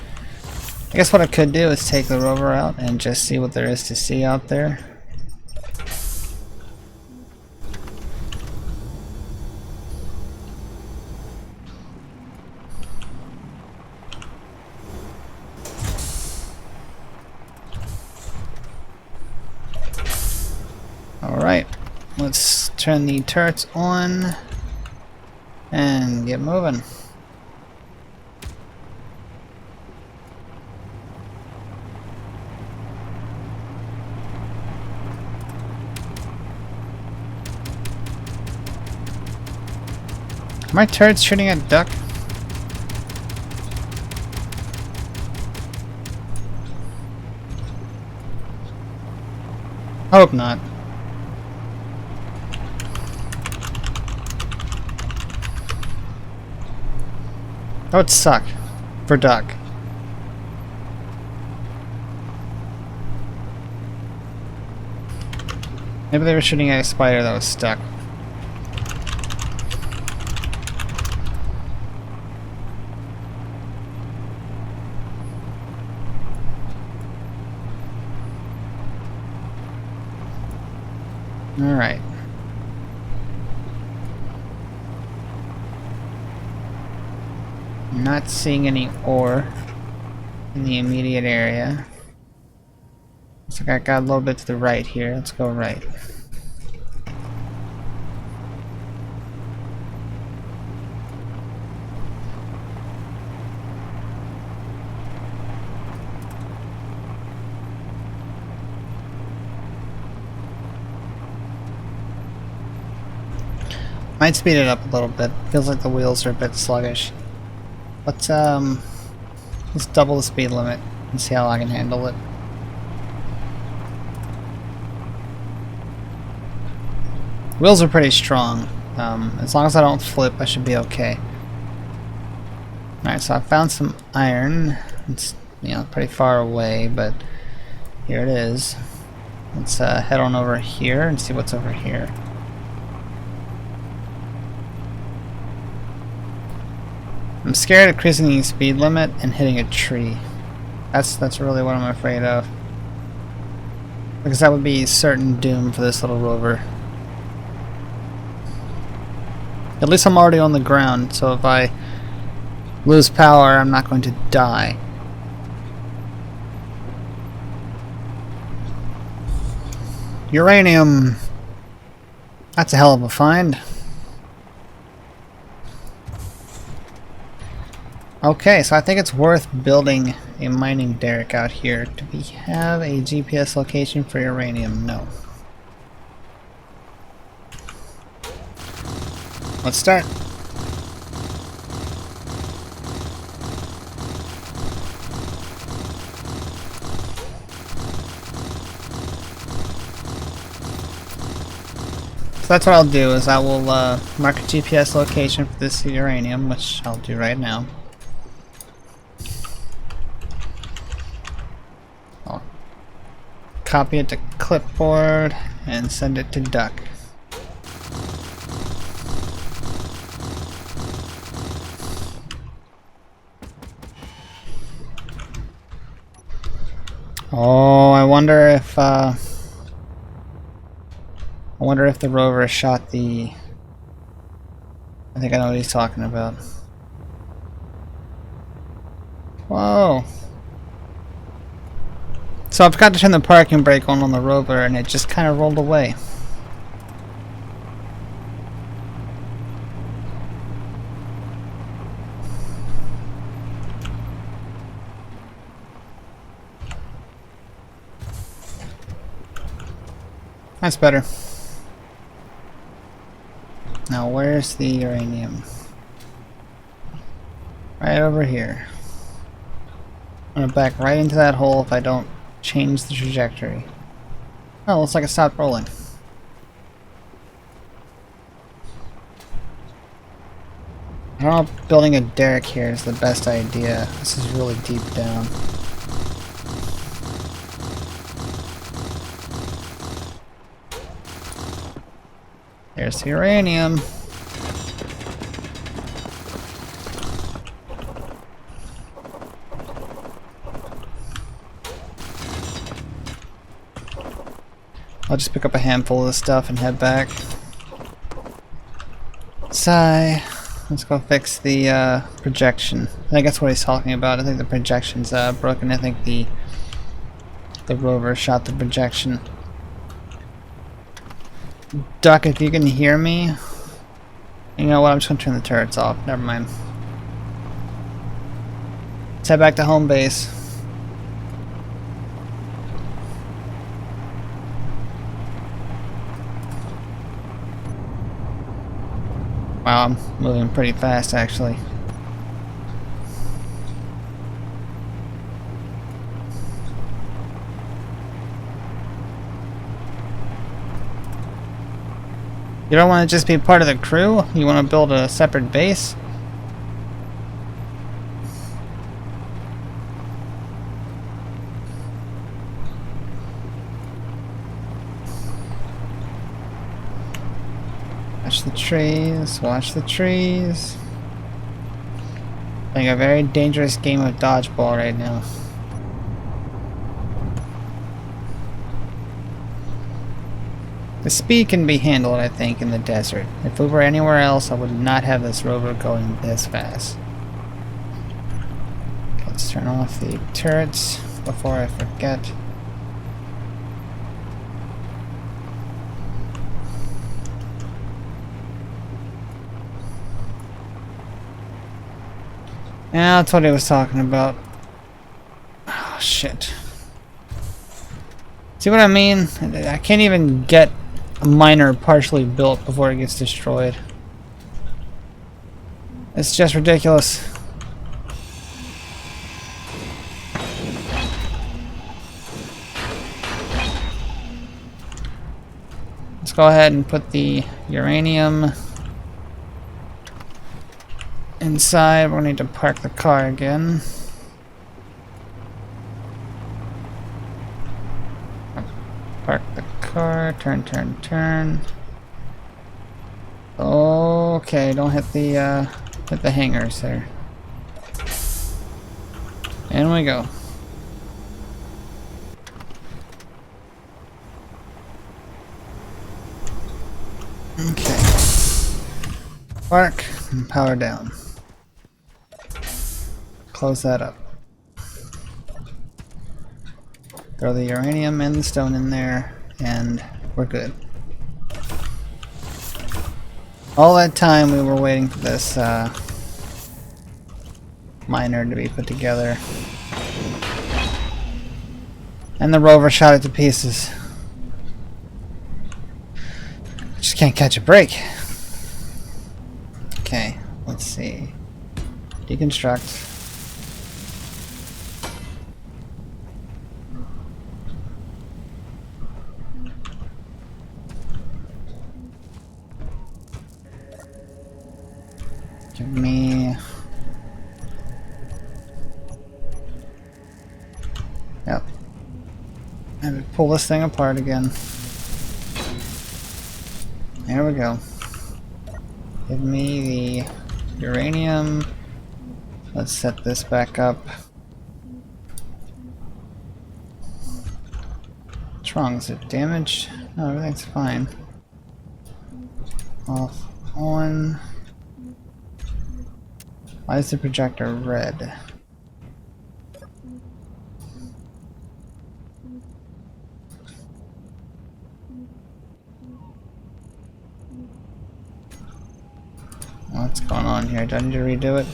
I guess what I could do is take the rover out and just see what there is to see out there. Alright, let's turn the turrets on and get moving. Are my turrets shooting at Duck? I hope not. That would suck for Duck. Maybe they were shooting at a spider that was stuck. All right. Not seeing any ore in the immediate area. Looks like I got a little bit to the right here. Let's go right. Might speed it up a little bit. Feels like the wheels are a bit sluggish. But Let's double the speed limit and see how I can handle it. Wheels are pretty strong. As long as I don't flip, I should be okay. Alright, so I found some iron. It's, you know, pretty far away, but here it is. Let's head on over here and see what's over here. I'm scared of cruising the speed limit and hitting a tree. That's really what I'm afraid of. Because that would be certain doom for this little rover. At least I'm already on the ground, so if I lose power, I'm not going to die. Uranium! That's a hell of a find. Okay, so I think it's worth building a mining derrick out here. Do we have a GPS location for uranium? No. Let's start. So that's what I'll do, is I will mark a GPS location for this uranium, which I'll do right now. I'll copy it to clipboard and send it to Duck. Oh, I wonder if the rover shot the... I think I know what he's talking about. Whoa! So I forgot to turn the parking brake on the rover, and it just kind of rolled away. That's better. Now where's the uranium? Right over here. I'm gonna back right into that hole if I don't change the trajectory. Oh, looks like it stopped rolling. I don't know if building a derrick here is the best idea. This is really deep down. There's the uranium. I'll just pick up a handful of this stuff and head back. Sigh. Let's go fix the projection. I think that's what he's talking about. I think the projection's broken. I think the rover shot the projection. Duck, if you can hear me, you know what, I'm just gonna turn the turrets off. Never mind. Let's head back to home base. Wow, I'm moving pretty fast actually. You don't want to just be part of the crew? You want to build a separate base? Watch the trees, watch the trees. Playing a very dangerous game of dodgeball right now. The speed can be handled, I think, in the desert. If we were anywhere else, I would not have this rover going this fast. Let's turn off the turrets before I forget. Yeah, that's what he was talking about. Oh, shit. See what I mean? I can't even get a miner partially built before it gets destroyed. It's just ridiculous. let's go ahead and put the uranium inside. We'll need to park the car again. Park the car, turn, turn, turn. Okay, don't hit the hangars there. And we go. Okay. Park and power down. Close that up. Throw the uranium and the stone in there, and we're good. All that time we were waiting for this miner to be put together. And the rover shot it to pieces. Just can't catch a break. Okay, let's see. Deconstruct. Give me... Yep. Have to pull this thing apart again. There we go. Give me the uranium. Let's set this back up. What's wrong? Is it damaged? No, everything's fine. Off on. Why is the projector red? What's going on here? Do I need to redo it?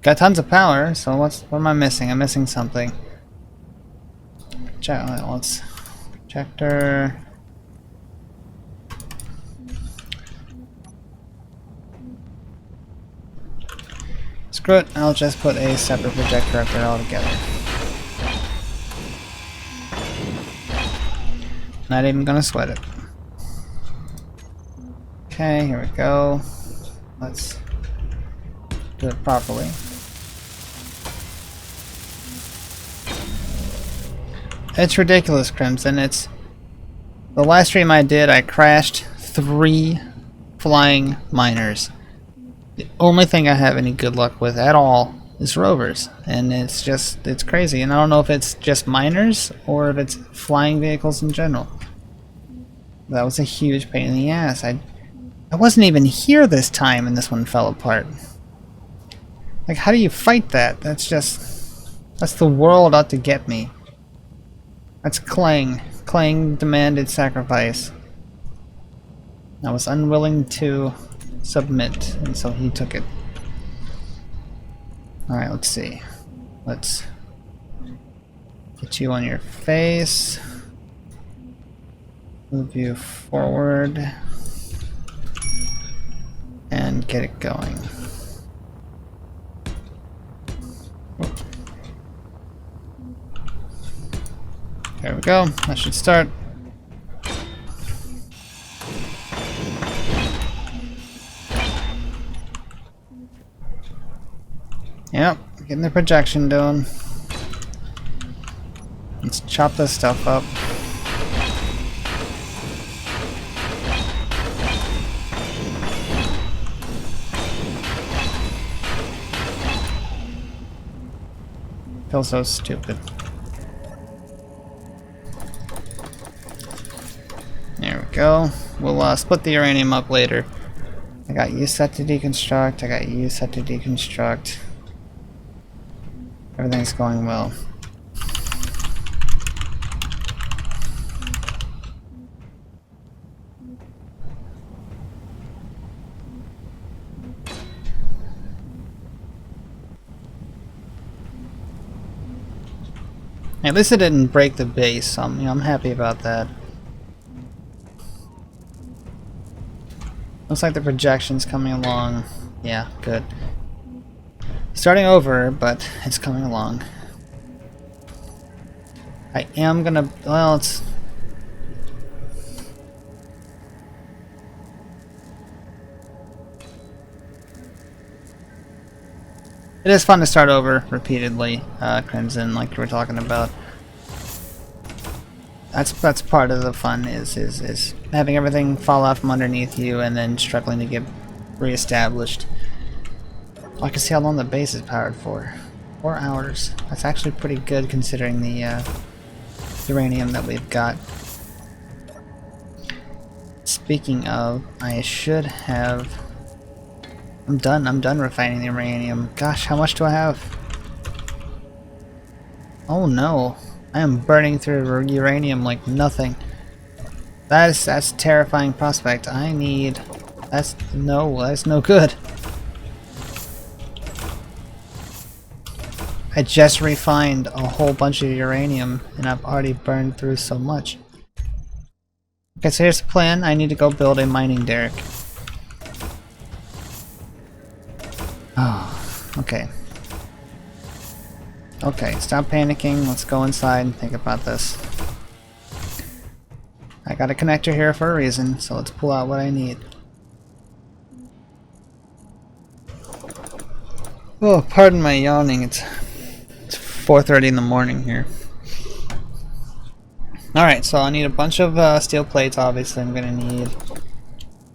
Got tons of power, so what am I missing? I'm missing something. Let's Projector. Screw it, I'll just put a separate projector up there altogether. Not even gonna sweat it. Okay, here we go. Let's do it properly. It's ridiculous, Crimson. It's the last stream I did, I crashed 3 flying miners. The only thing I have any good luck with at all is rovers, and it's crazy. And I don't know if it's just miners or if it's flying vehicles in general. That was a huge pain in the ass. I wasn't even here this time, and this one fell apart. Like, how do you fight that? That's the world out to get me. That's Clang. Clang demanded sacrifice. I was unwilling to submit, and so he took it. Alright, let's see. Let's get you on your face. Move you forward. And get it going. There we go. That should start. Yep, getting the projection done. Let's chop this stuff up. Feels so stupid. There we go. We'll split the uranium up later. I got you set to deconstruct. I got you set to deconstruct. Everything's going well. At least it didn't break the base, so I'm happy about that. Looks like the projection's coming along. Yeah, good. Starting over, but it's coming along. I am gonna, well, it's... It is fun to start over repeatedly, Crimson, like you were talking about. That's part of the fun, is having everything fall out from underneath you and then struggling to get reestablished. I can see how long the base is powered for. 4 hours. That's actually pretty good considering the uranium that we've got. Speaking of, I should have... I'm done refining the uranium. Gosh, how much do I have? Oh no. I am burning through uranium like nothing. That's a terrifying prospect. I need... that's no good. I just refined a whole bunch of uranium and I've already burned through so much. Okay, so here's the plan. I need to go build a mining derrick. Oh, okay. Okay, stop panicking. Let's go inside and think about this. I got a connector here for a reason, so let's pull out what I need. Oh, pardon my yawning. It's 4:30 in the morning here. Alright, so I need a bunch of steel plates, obviously. I'm gonna need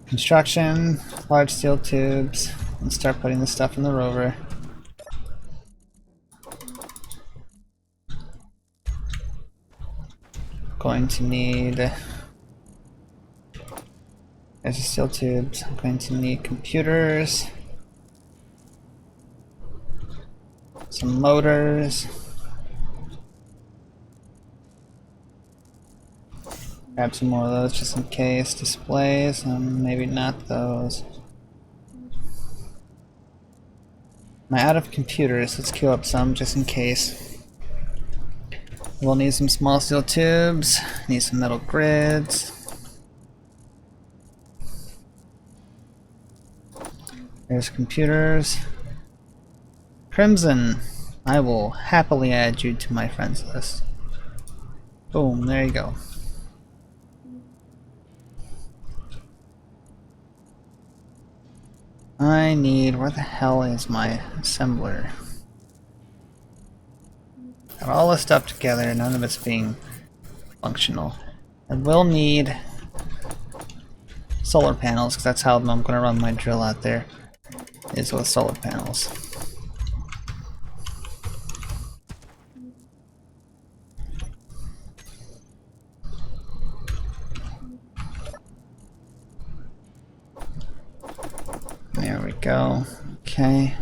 construction, large steel tubes, and start putting this stuff in the rover. Going to need... there's the steel tubes. I'm going to need computers, some motors, grab some more of those just in case, displays, maybe not those. Am I out of computers? Let's queue up some just in case. We'll need some small steel tubes, need some metal grids. There's computers. Crimson, I will happily add you to my friends list. Boom, there you go. I need, where the hell is my assembler? Got all this stuff together, none of it's being functional. I will need solar panels, because that's how I'm going to run my drill out there, is with solar panels. There we go. Okay.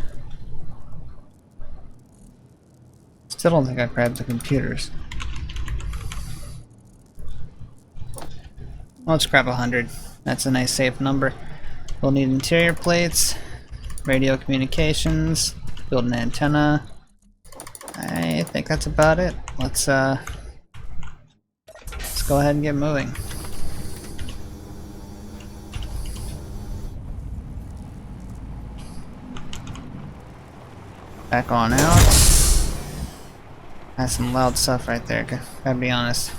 Still don't think I grabbed the computers. Let's grab 100. That's a nice safe number. We'll need interior plates, radio communications, build an antenna. I think that's about it. Let's go ahead and get moving. Back on out. That's some loud stuff right there, gotta be honest.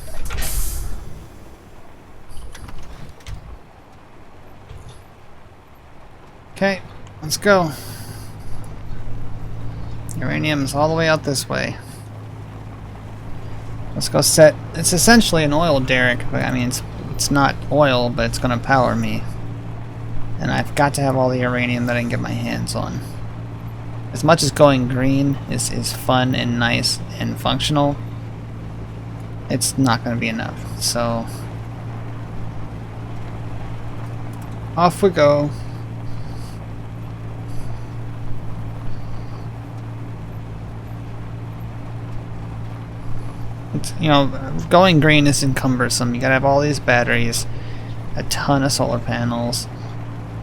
Okay, let's go. Uranium's all the way out this way. Let's go set. It's essentially an oil derrick, but I mean it's not oil, but it's gonna power me. And I've got to have all the uranium that I can get my hands on. As much as going green is fun and nice and functional, it's not going to be enough. So, off we go. It's, you know, going green is cumbersome. You got to have all these batteries, a ton of solar panels,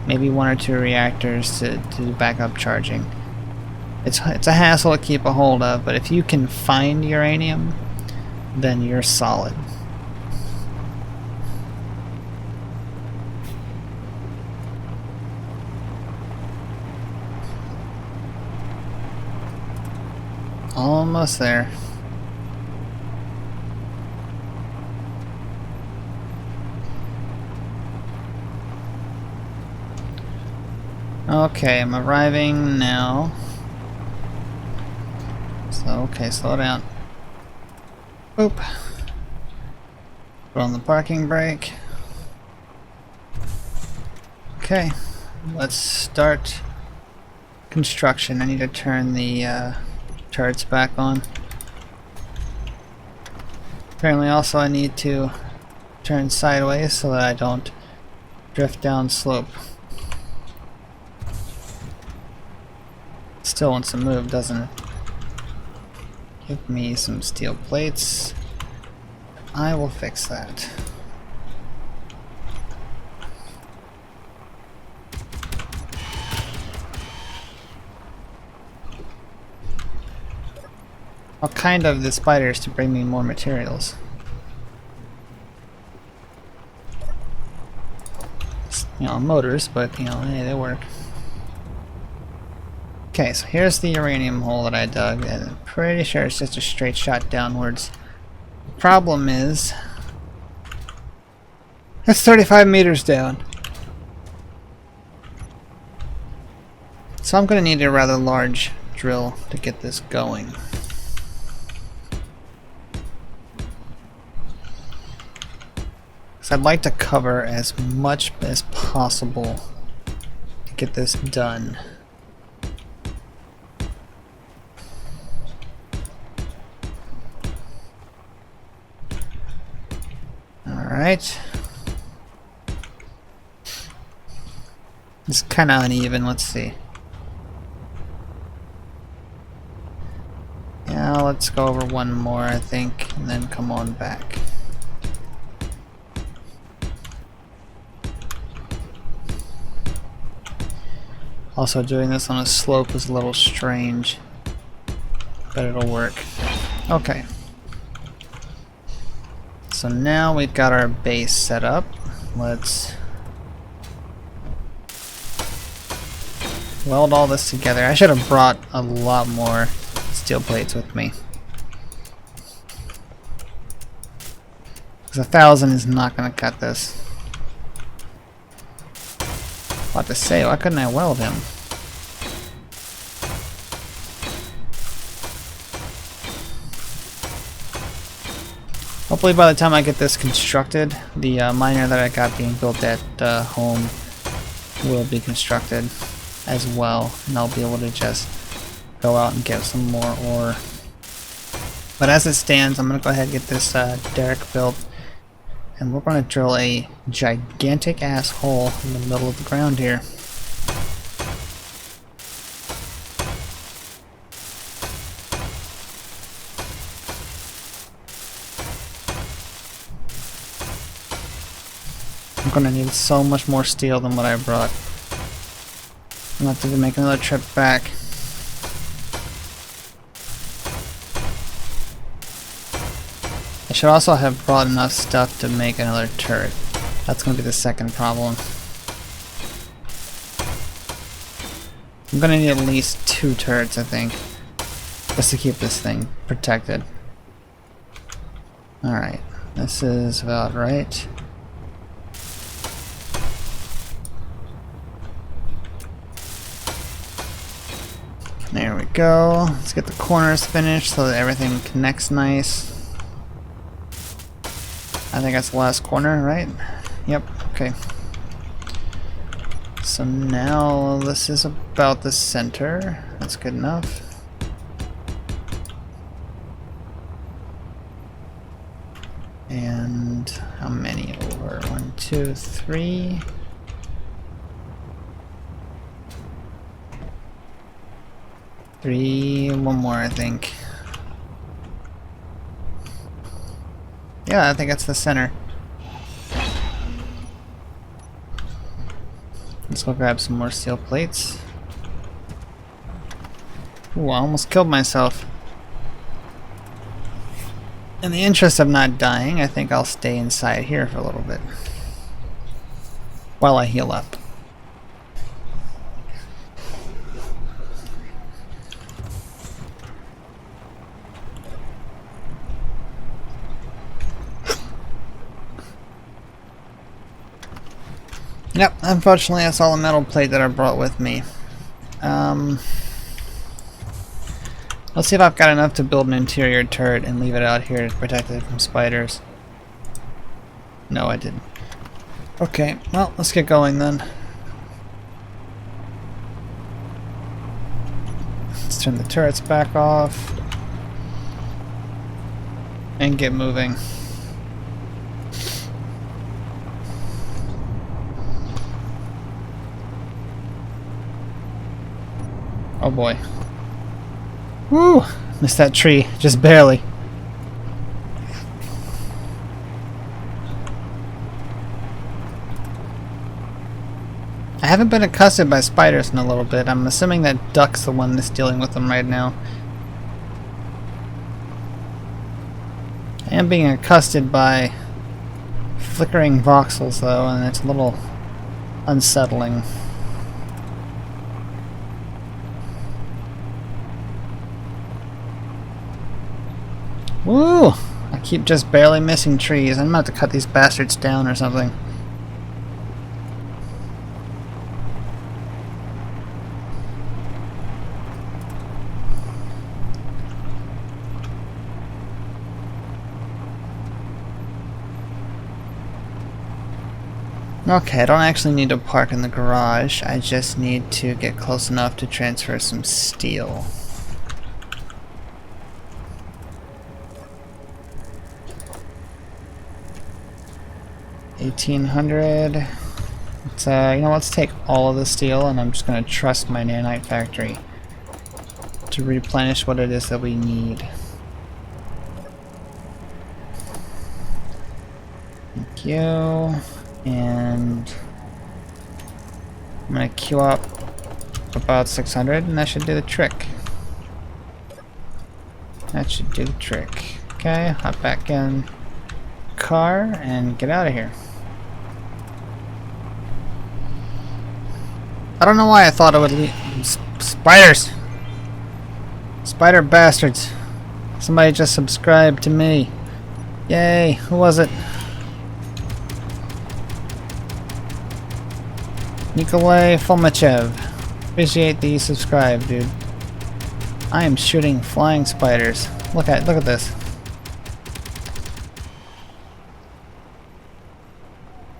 maybe 1 or 2 reactors to do backup charging. It's a hassle to keep a hold of, but if you can find uranium, then you're solid. Almost there. Okay, I'm arriving now. So, okay, slow down. Boop. Put on the parking brake. Okay, let's start construction. I need to turn the turrets back on. Apparently also I need to turn sideways so that I don't drift down slope. Still wants to move, doesn't it? Give me some steel plates. I will fix that. I'll kind of the spiders to bring me more materials. You know, motors, but you know, hey, they work. Okay, so here's the uranium hole that I dug, and I'm pretty sure it's just a straight shot downwards. The problem is, it's 35 meters down. So I'm going to need a rather large drill to get this going. So I'd like to cover as much as possible to get this done. Alright. It's kind of uneven, let's see. Yeah, let's go over one more, I think, and then come on back. Also, doing this on a slope is a little strange, but it'll work. Okay. So now we've got our base set up. Let's weld all this together. I should have brought a lot more steel plates with me, because 1,000 is not going to cut this. What to say? Why couldn't I weld him? Hopefully by the time I get this constructed, the miner that I got being built at home will be constructed as well, and I'll be able to just go out and get some more ore. But as it stands, I'm going to go ahead and get this derrick built, and we're going to drill a gigantic ass hole in the middle of the ground here. I'm going to need so much more steel than what I brought. I'm going to have to make another trip back. I should also have brought enough stuff to make another turret. That's going to be the second problem. I'm going to need at least 2 turrets, I think, just to keep this thing protected. Alright, this is about right. There we go. Let's get the corners finished so that everything connects nice. I think that's the last corner, right? Yep, okay. So now this is about the center. That's good enough. And how many over? 1, 2, 3. One more, I think. Yeah, I think that's the center. Let's go grab some more steel plates. Ooh, I almost killed myself. In the interest of not dying, I think I'll stay inside here for a little bit while I heal up. Yep, unfortunately that's all the metal plate that I brought with me. Let's see if I've got enough to build an interior turret and leave it out here to protect it from spiders. No, I didn't. Okay, well, let's get going then. Let's turn the turrets back off and get moving. Oh boy. Woo! Missed that tree, just barely. I haven't been accosted by spiders in a little bit. I'm assuming that duck's the one that's dealing with them right now. I am being accosted by flickering voxels though, and it's a little unsettling. Woo! I keep just barely missing trees. I'm about to cut these bastards down or something. Okay, I don't actually need to park in the garage. I just need to get close enough to transfer some steel. $1,800. Let's, you know, let's take all of the steel, and I'm just going to trust my nanite factory to replenish what it is that we need. Thank you. And I'm going to queue up about 600, and that should do the trick. That should do the trick. Okay, hop back in car and get out of here. I don't know why I thought it would leave. Spiders! Spider bastards. Somebody just subscribed to me. Yay, who was it? Nikolai Fomachev. Appreciate the subscribe, dude. I am shooting flying spiders. Look at this.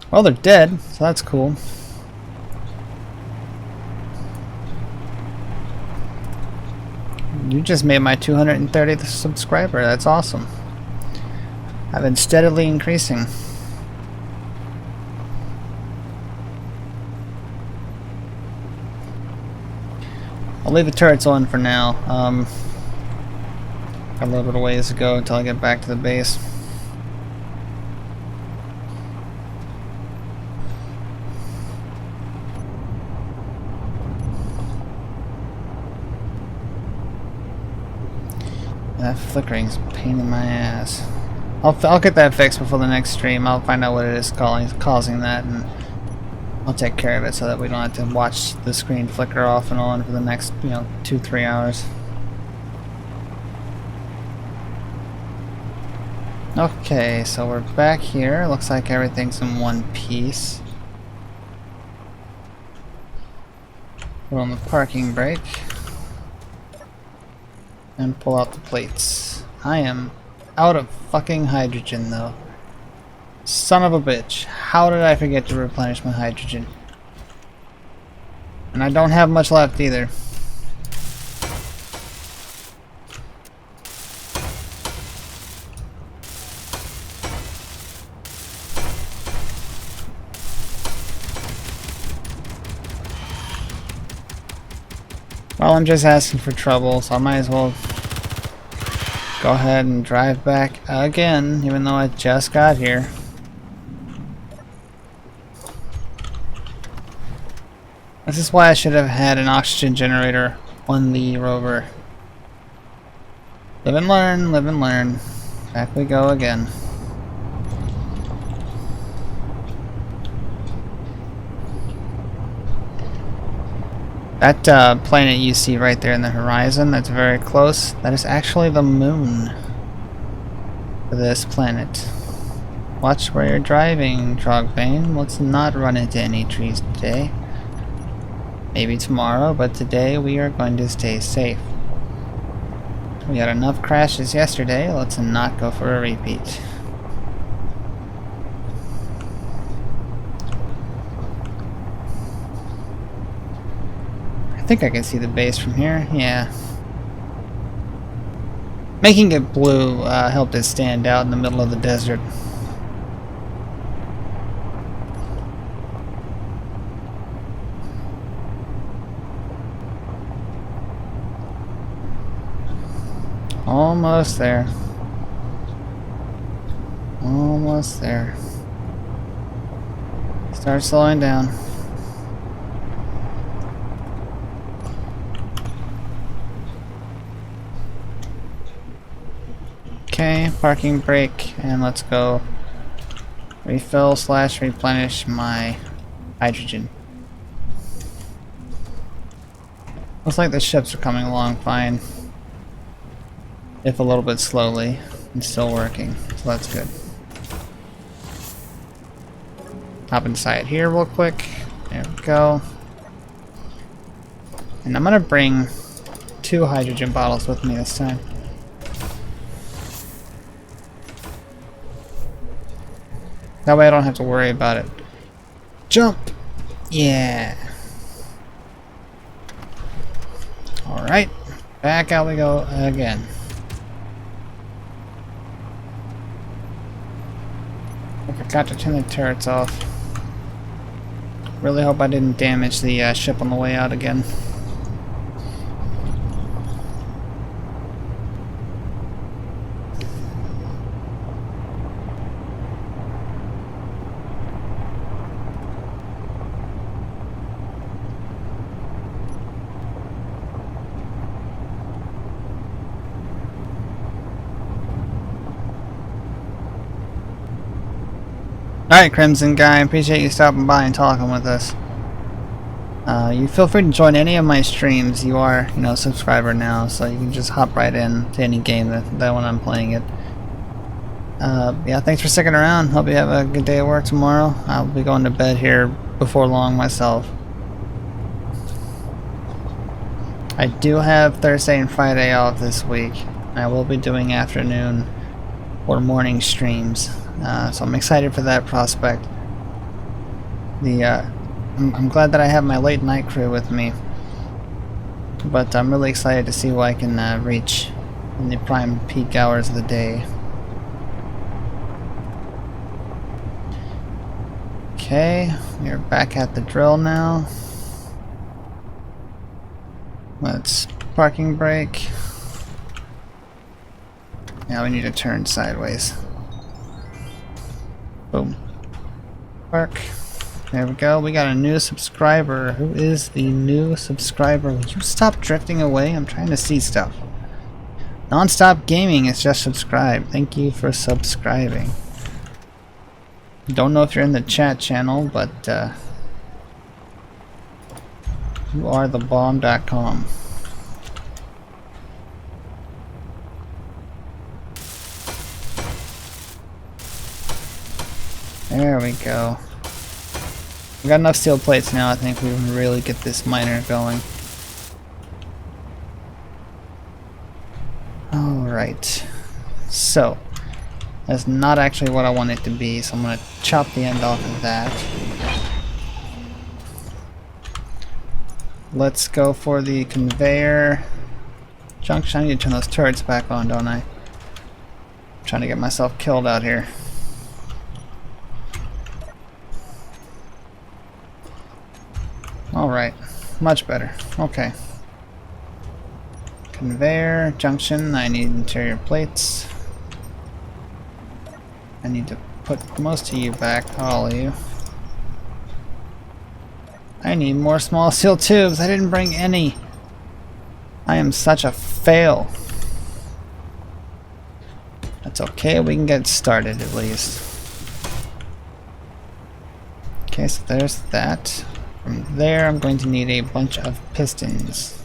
Well, they're dead, so that's cool. You just made my 230th subscriber. That's awesome. I've been steadily increasing. I'll leave the turrets on for now. Got a little bit of ways to go until I get back to the base. That flickering's a pain in my ass. I'll get that fixed before the next stream. I'll find out what it is causing that, and I'll take care of it so that we don't have to watch the screen flicker off and on for the next, 2-3 hours. Okay, so we're back here. Looks like everything's in one piece. Put on the parking brake and pull out the plates. I am out of fucking hydrogen though. Son of a bitch. How did I forget to replenish my hydrogen? And I don't have much left either. Well, I'm just asking for trouble, so I might as well go ahead and drive back again, even though I just got here. This is why I should have had an oxygen generator on the rover. Live and learn, live and learn. Back we go again. That planet you see right there in the horizon, that's very close, that is actually the moon for this planet. Watch where you're driving, Trogbane. Let's not run into any trees today. Maybe tomorrow, but today we are going to stay safe. We had enough crashes yesterday, let's not go for a repeat. I think I can see the base from here, yeah. Making it blue helped it stand out in the middle of the desert. Almost there. Almost there. Start slowing down. Okay, parking brake, and let's go refill / replenish my hydrogen. Looks like the ships are coming along fine. If a little bit slowly, and still working, so that's good. Hop inside here real quick. There we go. And I'm gonna bring 2 hydrogen bottles with me this time. That way I don't have to worry about it. Jump! Yeah! Alright, back out we go again. I forgot to turn the turrets off. Really hope I didn't damage the ship on the way out again. Alright, Crimson Guy, I appreciate you stopping by and talking with us. You feel free to join any of my streams. You are, a subscriber now, so you can just hop right in to any game that when I'm playing it. Yeah, thanks for sticking around. Hope you have a good day at work tomorrow. I'll be going to bed here before long myself. I do have Thursday and Friday off this week. I will be doing afternoon or morning streams. So I'm excited for that prospect. I'm glad that I have my late night crew with me, but I'm really excited to see what I can reach in the prime peak hours of the day. Okay, we're back at the drill now. Let's parking brake. Now we need to turn sideways. Boom. Park. There we go. We got a new subscriber. Who is the new subscriber? Would you stop drifting away? I'm trying to see stuff. Non-stop gaming is just subscribe. Thank you for subscribing. Don't know if you're in the chat channel, but you are the bomb.com. There we go. We got enough steel plates now, I think we can really get this miner going. Alright. So, that's not actually what I want it to be, so I'm going to chop the end off of that. Let's go for the conveyor junction. I need to turn those turrets back on, don't I? I'm trying to get myself killed out here. Alright, much better. Okay. Conveyor, junction, I need interior plates. I need to put most of you back, all of you. I need more small steel tubes, I didn't bring any. I am such a fail. That's okay, we can get started at least. Okay, so there's that. From there, I'm going to need a bunch of pistons.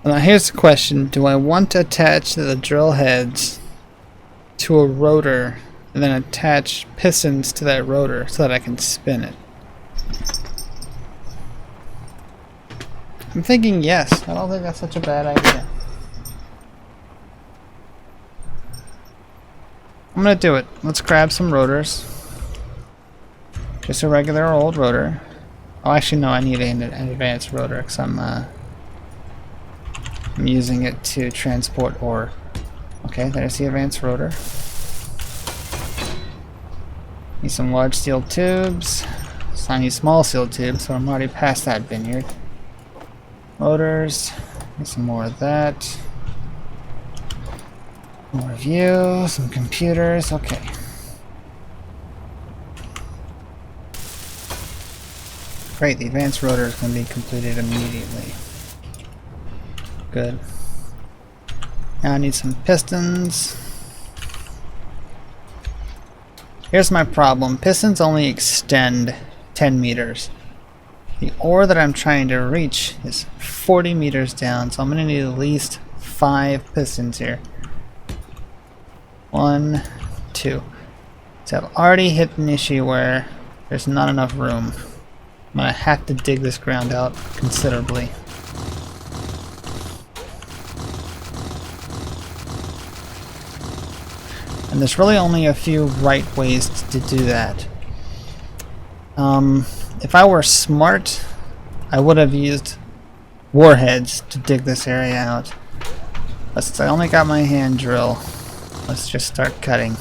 Now here's the question, do I want to attach the drill heads to a rotor and then attach pistons to that rotor so that I can spin it. I'm thinking yes. I don't think that's such a bad idea. I'm gonna do it. Let's grab some rotors. Just a regular old rotor. Oh, actually no, I need an advanced rotor because I'm using it to transport ore. Okay, there's the advanced rotor. Need some large steel tubes. So I need small steel tubes, so I'm already past that vineyard. Motors. Need some more of that. More of you, some computers, okay. Great, the advanced rotor is going to be completed immediately. Good. Now I need some pistons. Here's my problem. Pistons only extend 10 meters. The ore that I'm trying to reach is 40 meters down, so I'm going to need at least 5 pistons here. 1, 2. So I've already hit an issue where there's not enough room. I'm going to have to dig this ground out considerably. And there's really only a few right ways to do that. If I were smart, I would have used warheads to dig this area out. But since I only got my hand drill, let's just start cutting.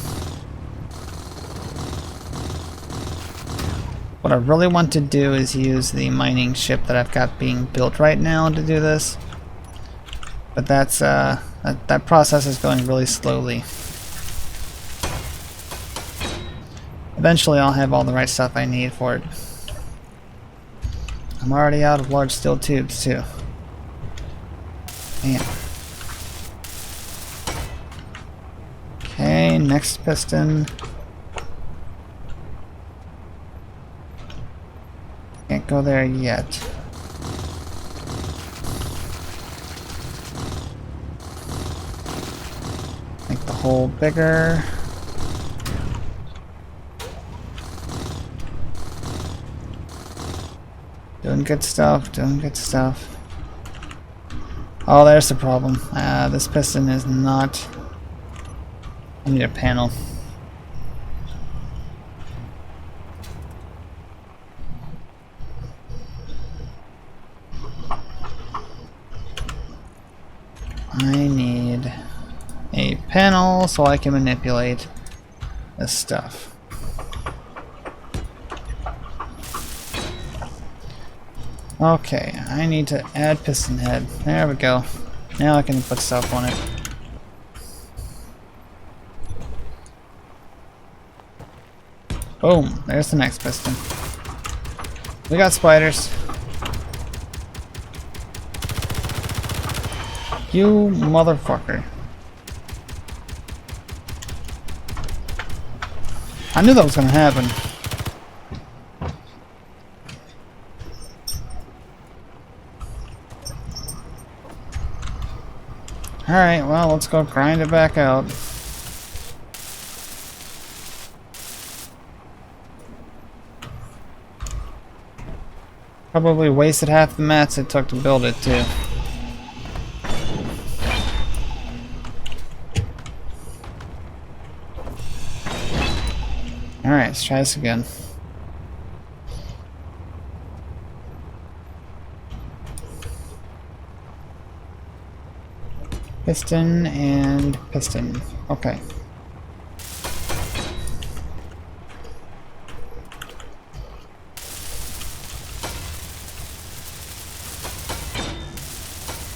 What I really want to do is use the mining ship that I've got being built right now to do this. But that's that process is going really slowly. Eventually I'll have all the right stuff I need for it. I'm already out of large steel tubes too. Man. Okay, next piston. Can't go there yet. Make the hole bigger. Doing good stuff, doing good stuff. Oh, there's the problem. This piston is not... I need a panel. I need a panel so I can manipulate this stuff. Okay, I need to add piston head. There we go. Now I can put stuff on it. Boom, there's the next piston. We got spiders. You motherfucker. I knew that was gonna happen. Alright, well, let's go grind it back out. Probably wasted half the mats it took to build it, too. Alright, let's try this again. Piston and piston. Okay.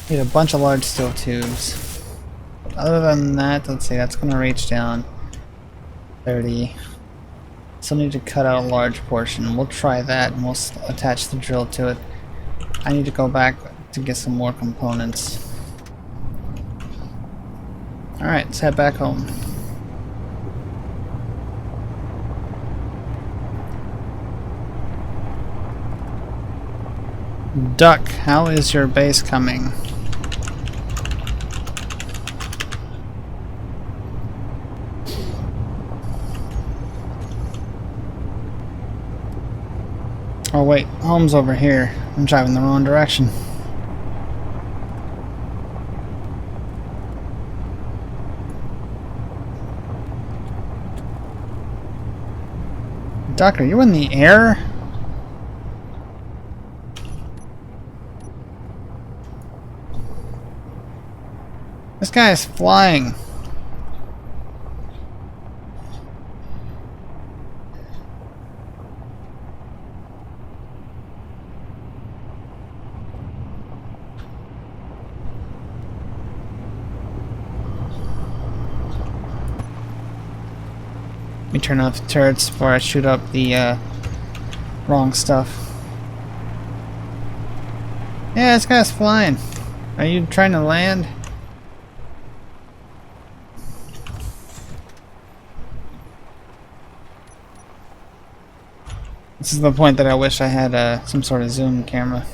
Need a bunch of large steel tubes. Other than that, let's see, that's gonna reach down 30. Still need to cut out a large portion. We'll try that and we'll attach the drill to it. I need to go back to get some more components. Alright, let's head back home. Duck, how is your base coming? Oh wait, home's over here. I'm driving the wrong direction. Duck, are you in the air? This guy is flying. Let me turn off the turrets before I shoot up the wrong stuff. Yeah, this guy's flying. Are you trying to land? This is the point that I wish I had some sort of zoom camera.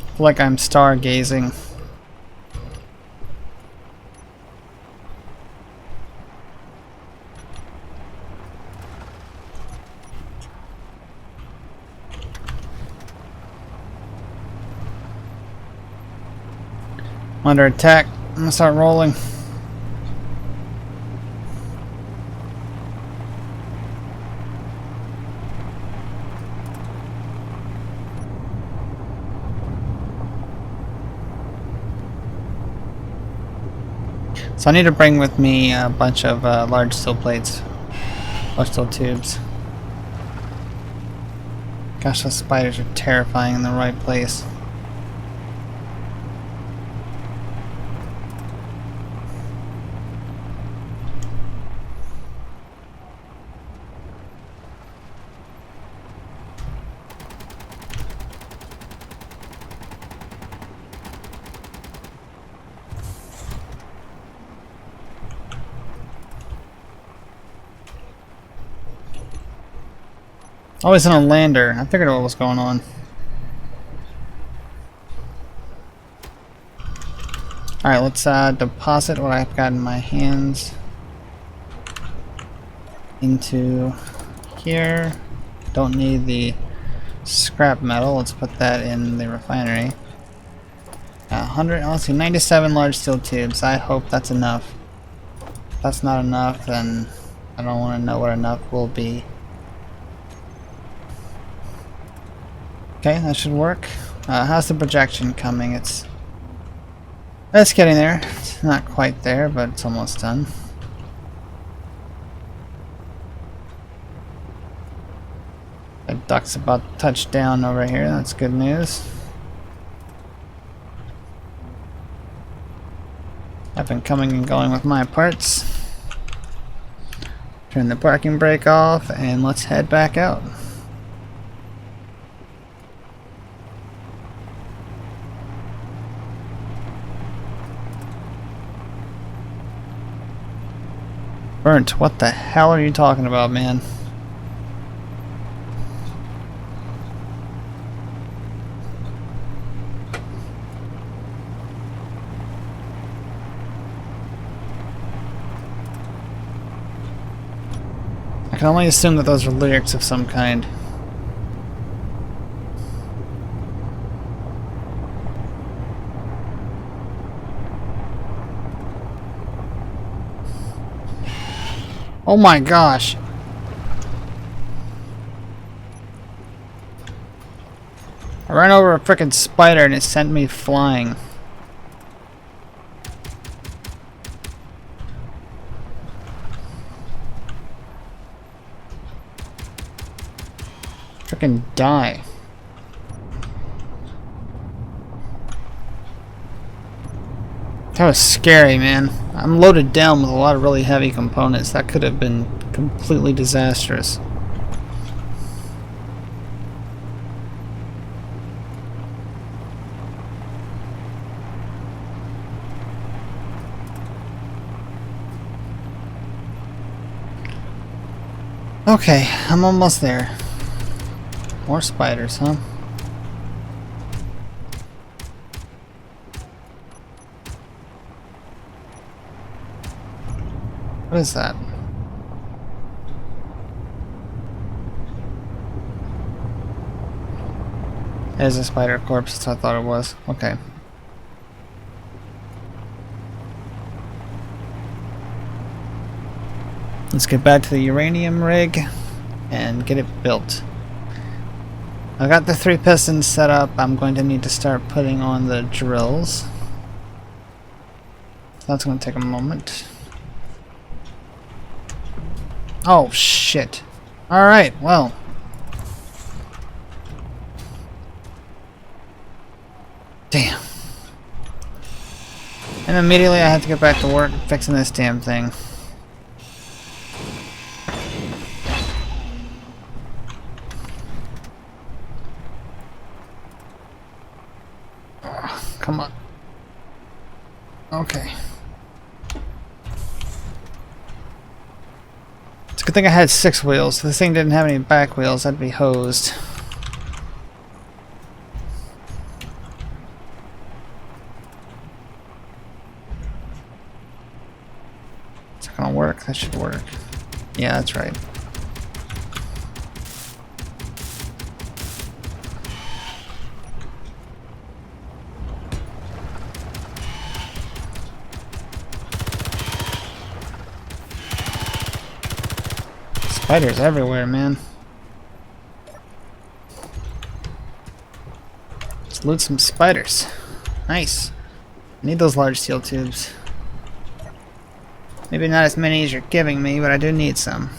I feel like I'm stargazing. I'm under attack. I'm gonna start rolling. So I need to bring with me a bunch of large steel plates, large steel tubes. Gosh, those spiders are terrifying in the right place. Oh, he's in a lander. I figured what was going on. Alright, let's deposit what I've got in my hands into here. Don't need the scrap metal. Let's put that in the refinery. 100, let's see, 97 large steel tubes. I hope that's enough. If that's not enough, then I don't want to know what enough will be. Okay, that should work. How's the projection coming? It's getting there. It's not quite there, but it's almost done. The duck's about to touch down over here. That's good news. I've been coming and going with my parts. Turn the parking brake off and let's head back out. Burnt, what the hell are you talking about, man? I can only assume that those are lyrics of some kind. Oh my gosh. I ran over a frickin' spider and it sent me flying. Frickin' die. That was scary, man. I'm loaded down with a lot of really heavy components. That could have been completely disastrous. Okay, I'm almost there. More spiders, huh? What is that? There's a spider corpse, that's what I thought it was. Okay. Let's get back to the uranium rig and get it built. I got the 3 pistons set up. I'm going to need to start putting on the drills. That's going to take a moment. Oh, shit. Alright, well. Damn. And immediately I had to get back to work fixing this damn thing. Oh, come on. Okay. It's a good thing I had 6 wheels. If this thing didn't have any back wheels, I'd be hosed. Is that gonna work? That should work. Yeah, that's right. Spiders everywhere, man. Let's loot some spiders. Nice. I need those large steel tubes. Maybe not as many as you're giving me, but I do need some.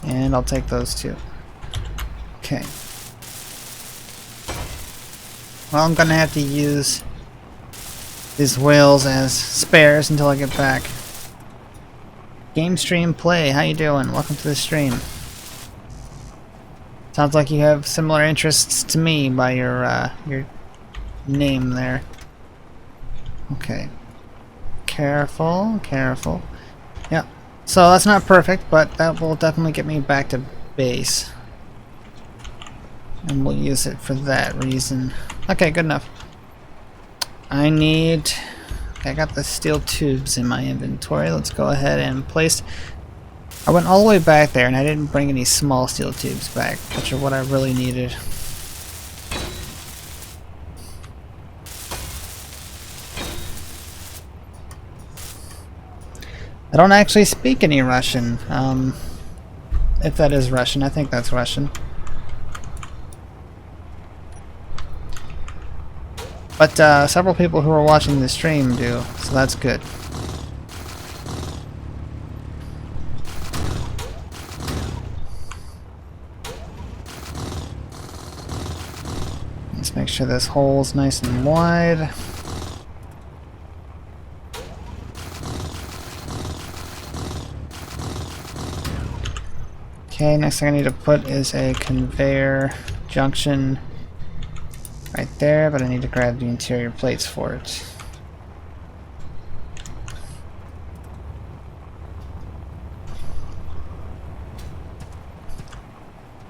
And I'll take those too. Okay. Well, I'm gonna have to use these whales as spares until I get back. Game stream play, how you doing? Welcome to the stream. Sounds like you have similar interests to me by your name there. Okay. Careful, careful. Yeah. So that's not perfect, but that will definitely get me back to base. And we'll use it for that reason. Okay, good enough. I got the steel tubes in my inventory. Let's go ahead and place. I went all the way back there and I didn't bring any small steel tubes back, which are what I really needed. I don't actually speak any Russian. If that is Russian, I think that's Russian. But several people who are watching the stream do, so that's good. Let's make sure this hole's nice and wide. Okay, next thing I need to put is a conveyor junction right there, but I need to grab the interior plates for it.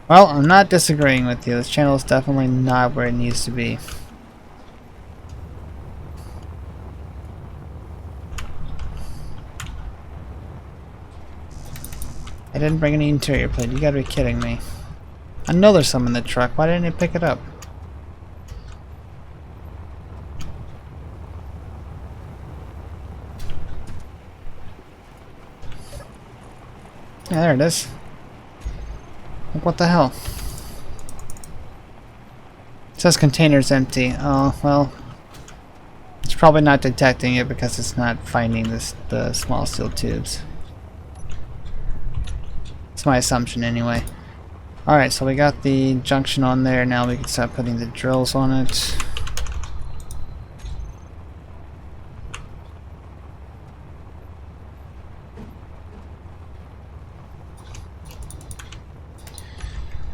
Well, I'm not disagreeing with you. This channel is definitely not where it needs to be. I didn't bring any interior plate. You gotta be kidding me. I know there's some in the truck. Why didn't you pick it up? Yeah, there it is. Like, what the hell? It says container's empty. Oh, well. It's probably not detecting it because it's not finding the small steel tubes. That's my assumption anyway. Alright, so we got the junction on there. Now we can start putting the drills on it.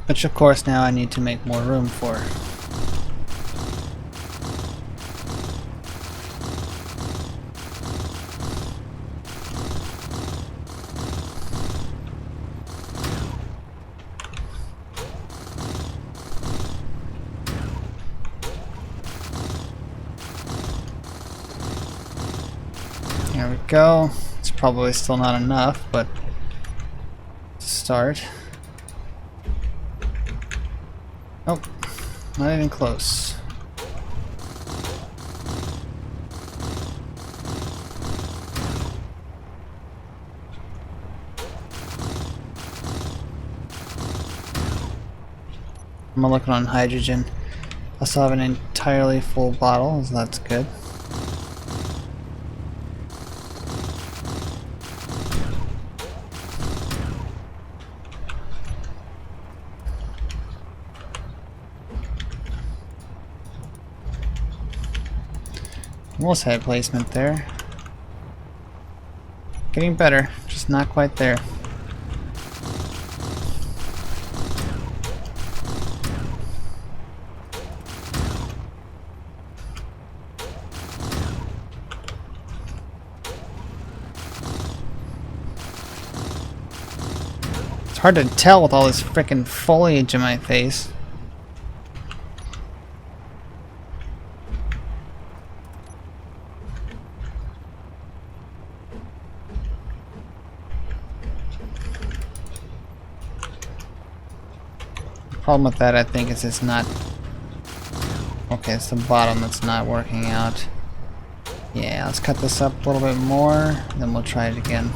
Which of course now I need to make more room for. go. It's probably still not enough, but to start. Oh, not even close. I'm looking on hydrogen. I still have an entirely full bottle, so that's good. Almost had placement there. Getting better, just not quite there. It's hard to tell with all this frickin' foliage in my face. Problem with that, I think, is it's not... Okay, it's the bottom that's not working out. Yeah, let's cut this up a little bit more, then we'll try it again.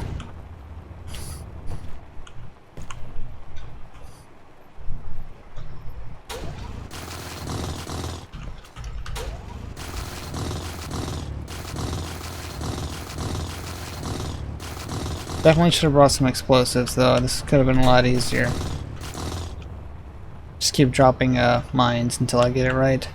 Definitely should have brought some explosives, though. This could have been a lot easier. Just keep dropping mines until I get it right.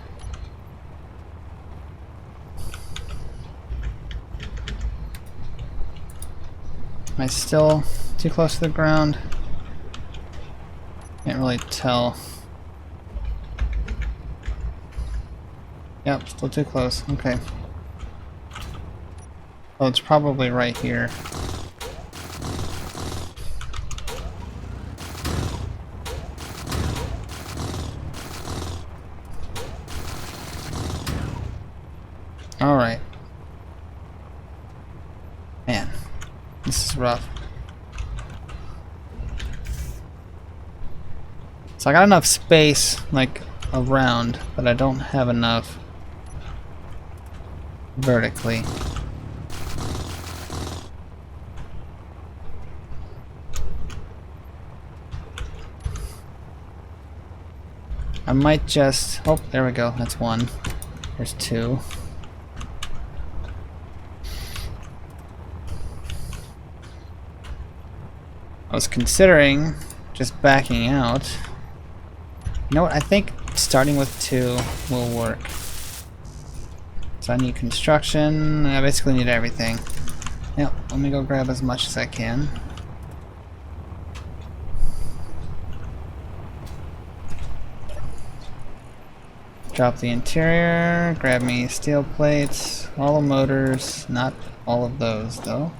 Am I still too close to the ground? Can't really tell. Yep, still too close. Okay. Oh, it's probably right here. Alright. Man, this is rough. So I got enough space, like, around, but I don't have enough vertically. I might just... Oh, there we go. That's one. There's two. I was considering just backing out. You know what? I think starting with two will work. So I need construction. I basically need everything. Yep, let me go grab as much as I can. Drop the interior, grab me steel plates, all the motors, not all of those though.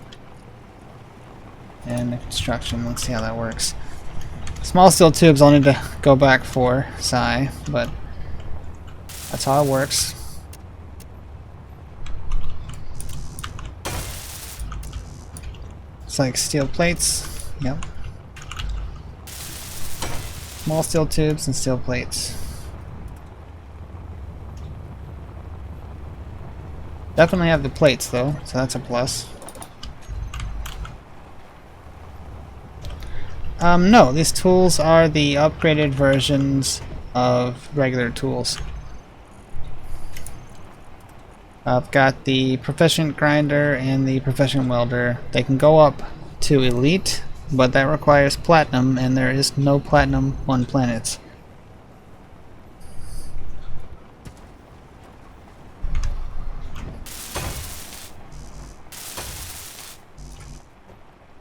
And the construction, let's see how that works. Small steel tubes I'll need to go back for, psi, but that's how it works. It's like steel plates, yep. Small steel tubes and steel plates. Definitely have the plates though, so that's a plus. No, these tools are the upgraded versions of regular tools. I've got the Proficient Grinder and the Proficient Welder. They can go up to Elite, but that requires Platinum, and there is no Platinum on planets.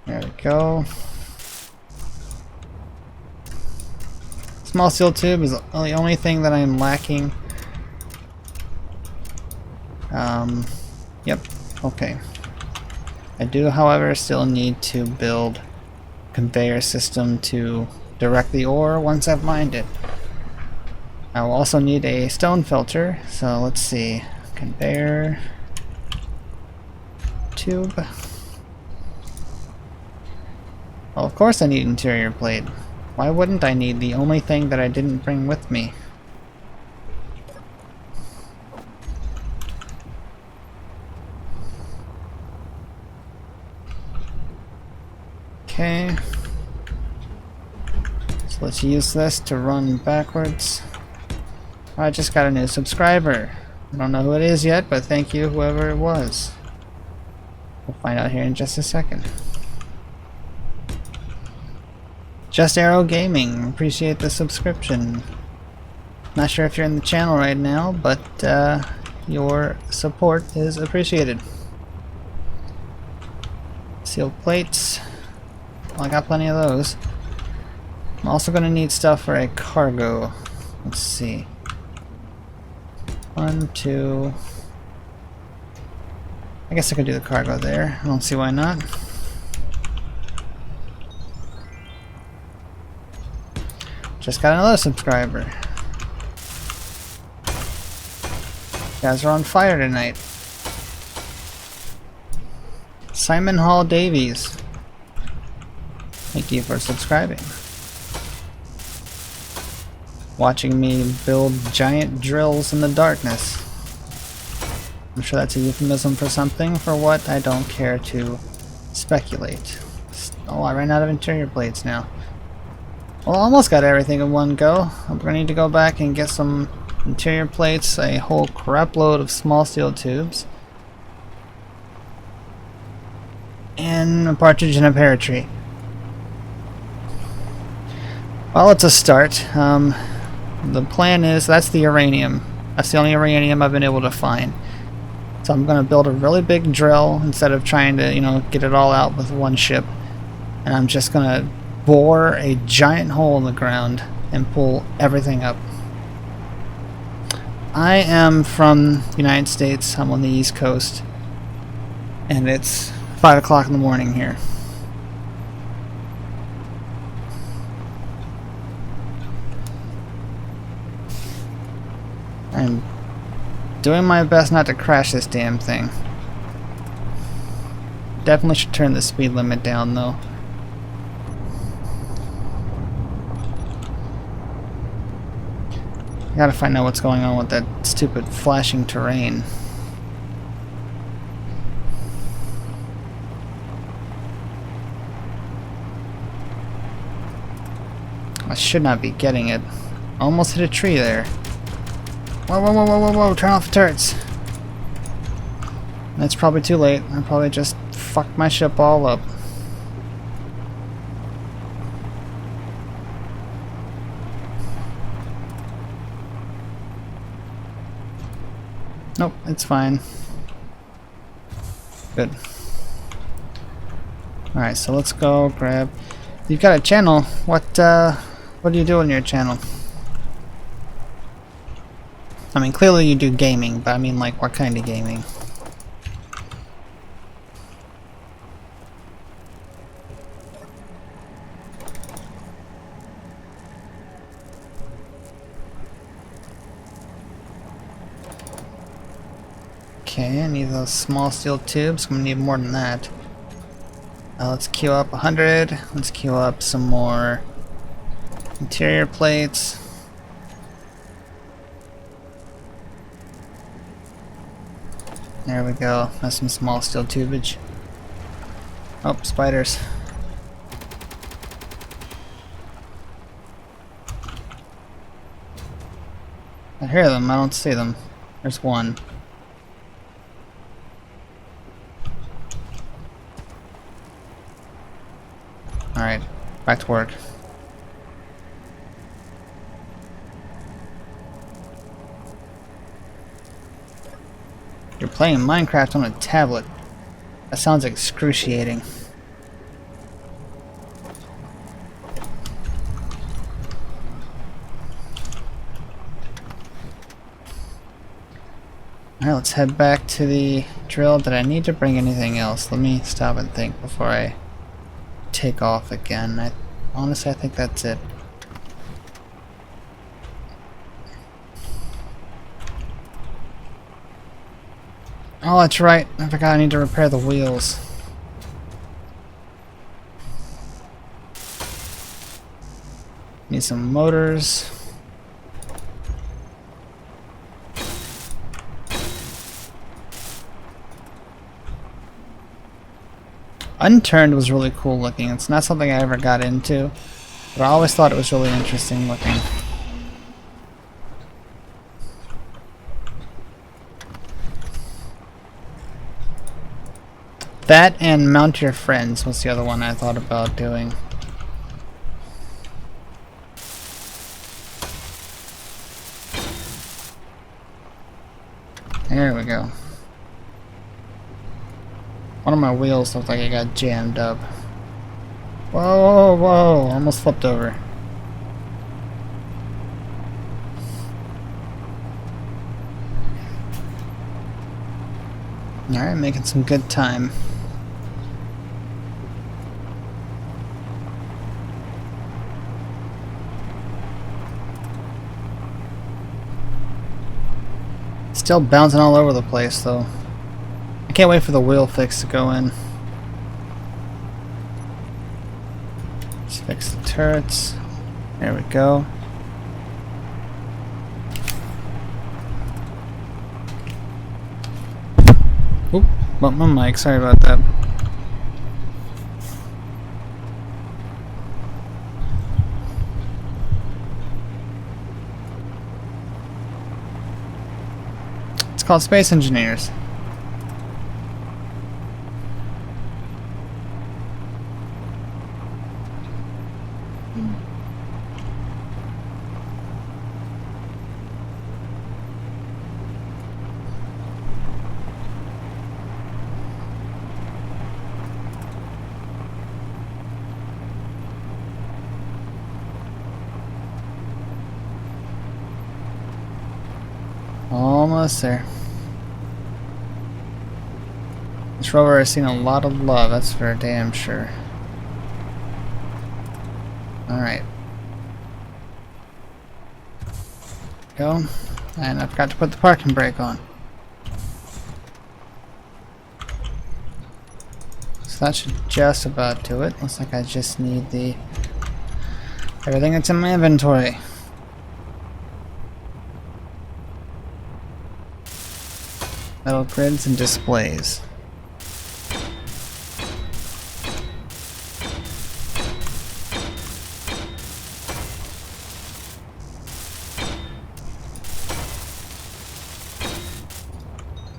There we go. Small steel tube is the only thing that I'm lacking. Yep, okay. I do, however, still need to build a conveyor system to direct the ore once I've mined it. I will also need a stone filter, so let's see. Conveyor tube. Well, of course I need interior plate. Why wouldn't I need the only thing that I didn't bring with me? Okay. So let's use this to run backwards. I just got a new subscriber. I don't know who it is yet, but thank you, whoever it was. We'll find out here in just a second. Just Arrow Gaming, appreciate the subscription. Not sure if you're in the channel right now, but your support is appreciated. Sealed plates. Well, I got plenty of those. I'm also going to need stuff for a cargo. Let's see. 1, 2. I guess I could do the cargo there. I don't see why not. Just got another subscriber. You guys are on fire tonight. Simon Hall Davies. Thank you for subscribing. Watching me build giant drills in the darkness. I'm sure that's a euphemism for something. For what, I don't care to speculate. Oh, I ran out of interior plates now. Well, almost got everything in one go. I'm gonna need to go back and get some interior plates, a whole crap load of small steel tubes, and a partridge in a pear tree. Well, it's a start. The plan is, that's the uranium. That's the only uranium I've been able to find. So I'm gonna build a really big drill instead of trying to, you know, get it all out with one ship. And I'm just gonna bore a giant hole in the ground and pull everything up. I am from the United States. I'm on the East Coast, and it's 5 o'clock in the morning here. I'm doing my best not to crash this damn thing. Definitely should turn the speed limit down though. I gotta find out what's going on with that stupid flashing terrain. I should not be getting it. Almost hit a tree there. Whoa, whoa, whoa, whoa, whoa, whoa, turn off the turrets. That's probably too late. I probably just fucked my ship all up. Nope, it's fine. Good. Alright, so let's go grab... You've got a channel. What do you do on your channel? I mean, clearly you do gaming, but I mean, like, what kind of gaming? Okay, I need those small steel tubes. I'm gonna need more than that. Let's queue up 100. Let's queue up some more interior plates. There we go. That's some small steel tubage. Oh, spiders. I hear them. I don't see them. There's one. Alright, back to work. You're playing Minecraft on a tablet. That sounds excruciating. Alright, let's head back to the drill. Did I need to bring anything else? Let me stop and think before I take off again. Honestly, I think that's it. Oh, that's right. I forgot I need to repair the wheels. Need some motors. Unturned was really cool looking. It's not something I ever got into, but I always thought it was really interesting looking. That and Mount Your Friends was the other one I thought about doing. There we go. One of my wheels looked like it got jammed up. Whoa, whoa, whoa! Almost flipped over. Alright, making some good time. Still bouncing all over the place though. I can't wait for the wheel fix to go in. Let's fix the turrets. There we go. Oop, bumped my mic, sorry about that. It's called Space Engineers. Almost there. This rover has seen a lot of love, that's for damn sure. Alright. Go. And I forgot to put the parking brake on. So that should just about do it. Looks like I just need the everything that's in my inventory. Metal grids and displays.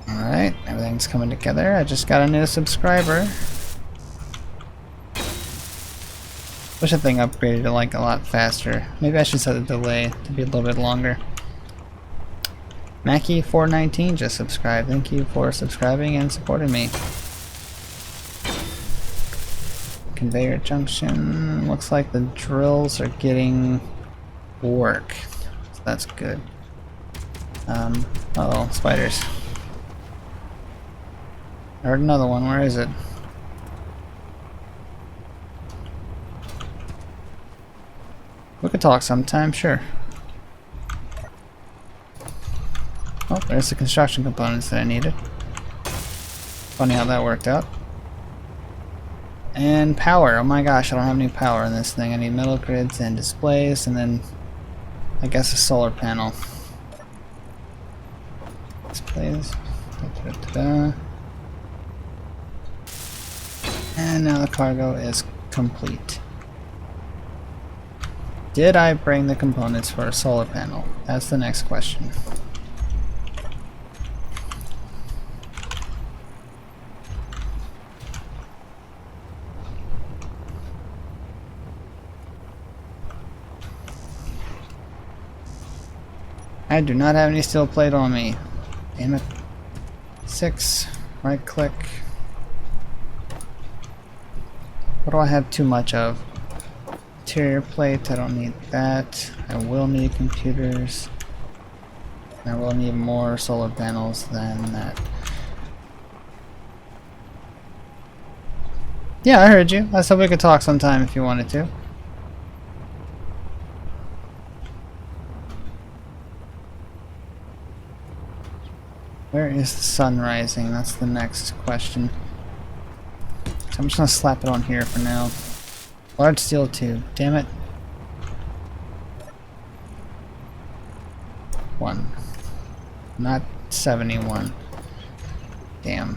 Alright, everything's coming together. I just got a new subscriber. Wish that thing upgraded to like a lot faster. Maybe I should set the delay to be a little bit longer. Mackie419 just subscribed. Thank you for subscribing and supporting me. Conveyor junction. Looks like the drills are getting work. So that's good. Uh-oh, spiders. I heard another one. Where is it? We could talk sometime, sure. Oh, there's the construction components that I needed. Funny how that worked out. And power. Oh my gosh, I don't have any power in this thing. I need metal grids and displays, and then I guess a solar panel. Displays. Da-da-da-da. And now the cargo is complete. Did I bring the components for a solar panel? That's the next question. I do not have any steel plate on me. Damn it. 6. Right click. What do I have too much of? Interior plate, I don't need that. I will need computers. I will need more solar panels than that. Yeah, I heard you. I said we could talk sometime if you wanted to. Where is the sun rising? That's the next question. So I'm just gonna slap it on here for now. Large steel tube. Damn it. 1. Not 71. Damn.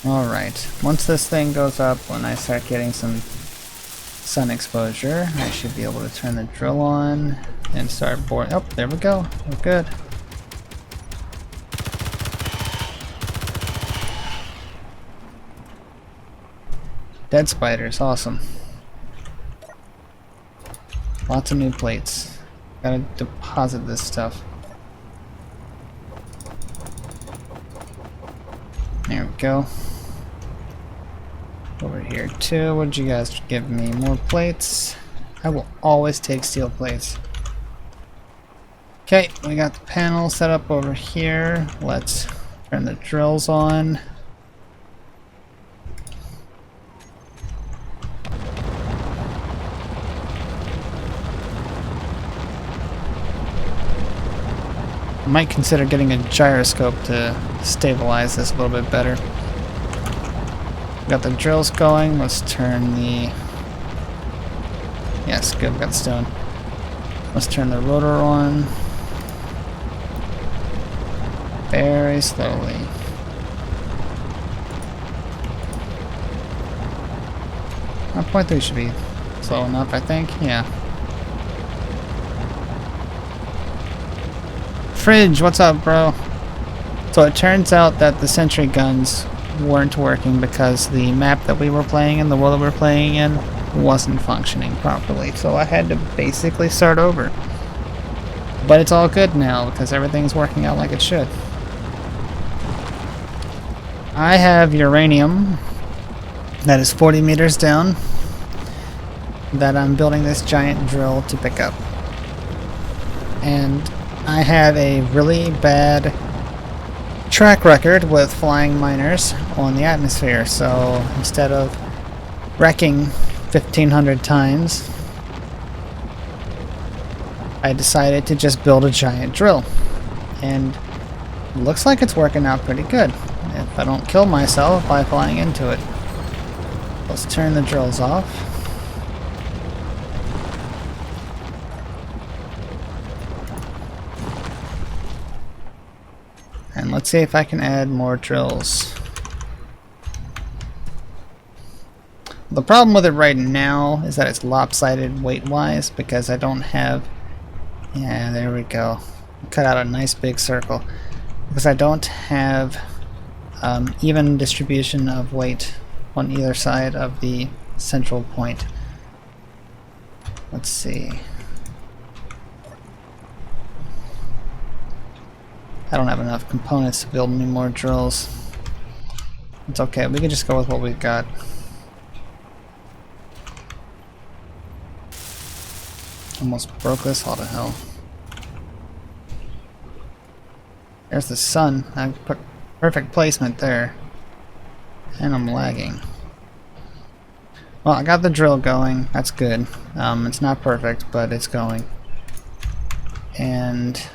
Alright, once this thing goes up, when I start getting some sun exposure, I should be able to turn the drill on and start boring. Oh, there we go. We're good. Dead spiders, awesome. Lots of new plates. Gotta deposit this stuff. There we go. Over here too. What did you guys give me? More plates? I will always take steel plates. Okay, we got the panel set up over here. Let's turn the drills on. I might consider getting a gyroscope to stabilize this a little bit better. Got the drills going. Let's turn the... Yes, good, we got the stone. Let's turn the rotor on. Very slowly. 1.3 should be slow enough, I think. Yeah. Fridge, what's up, bro? So it turns out that the sentry guns weren't working because the map that we were playing in, the world that we were playing in, wasn't functioning properly. So I had to basically start over. But it's all good now because everything's working out like it should. I have uranium that is 40 meters down that I'm building this giant drill to pick up. And I have a really bad track record with flying miners on the atmosphere, so instead of wrecking 1,500 times, I decided to just build a giant drill. And it looks like it's working out pretty good, if I don't kill myself by flying into it. Let's turn the drills off. And let's see if I can add more drills. The problem with it right now is that it's lopsided weight-wise because I don't have... Yeah, there we go. Cut out a nice big circle. Because I don't have even distribution of weight on either side of the central point. Let's see. I don't have enough components to build any more drills. It's okay, we can just go with what we've got. Almost broke this all to hell. There's the sun. I put perfect placement there. And I'm lagging. Well, I got the drill going. That's good. It's not perfect, but it's going. And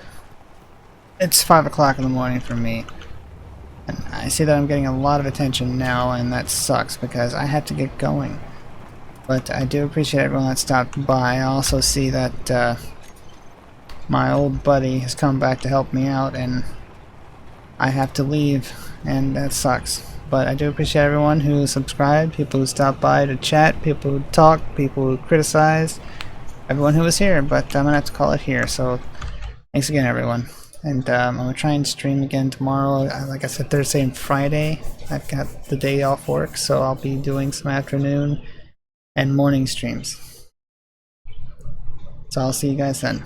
it's 5 o'clock in the morning for me. And I see that I'm getting a lot of attention now, and that sucks because I had to get going. But I do appreciate everyone that stopped by. I also see that my old buddy has come back to help me out, and I have to leave, and that sucks. But I do appreciate everyone who subscribed, people who stopped by to chat, people who talked, people who criticized, everyone who was here. But I'm going to have to call it here, so thanks again, everyone. And I'm going to try and stream again tomorrow. Like I said, Thursday and Friday, I've got the day off work, so I'll be doing some afternoon and morning streams. So I'll see you guys then.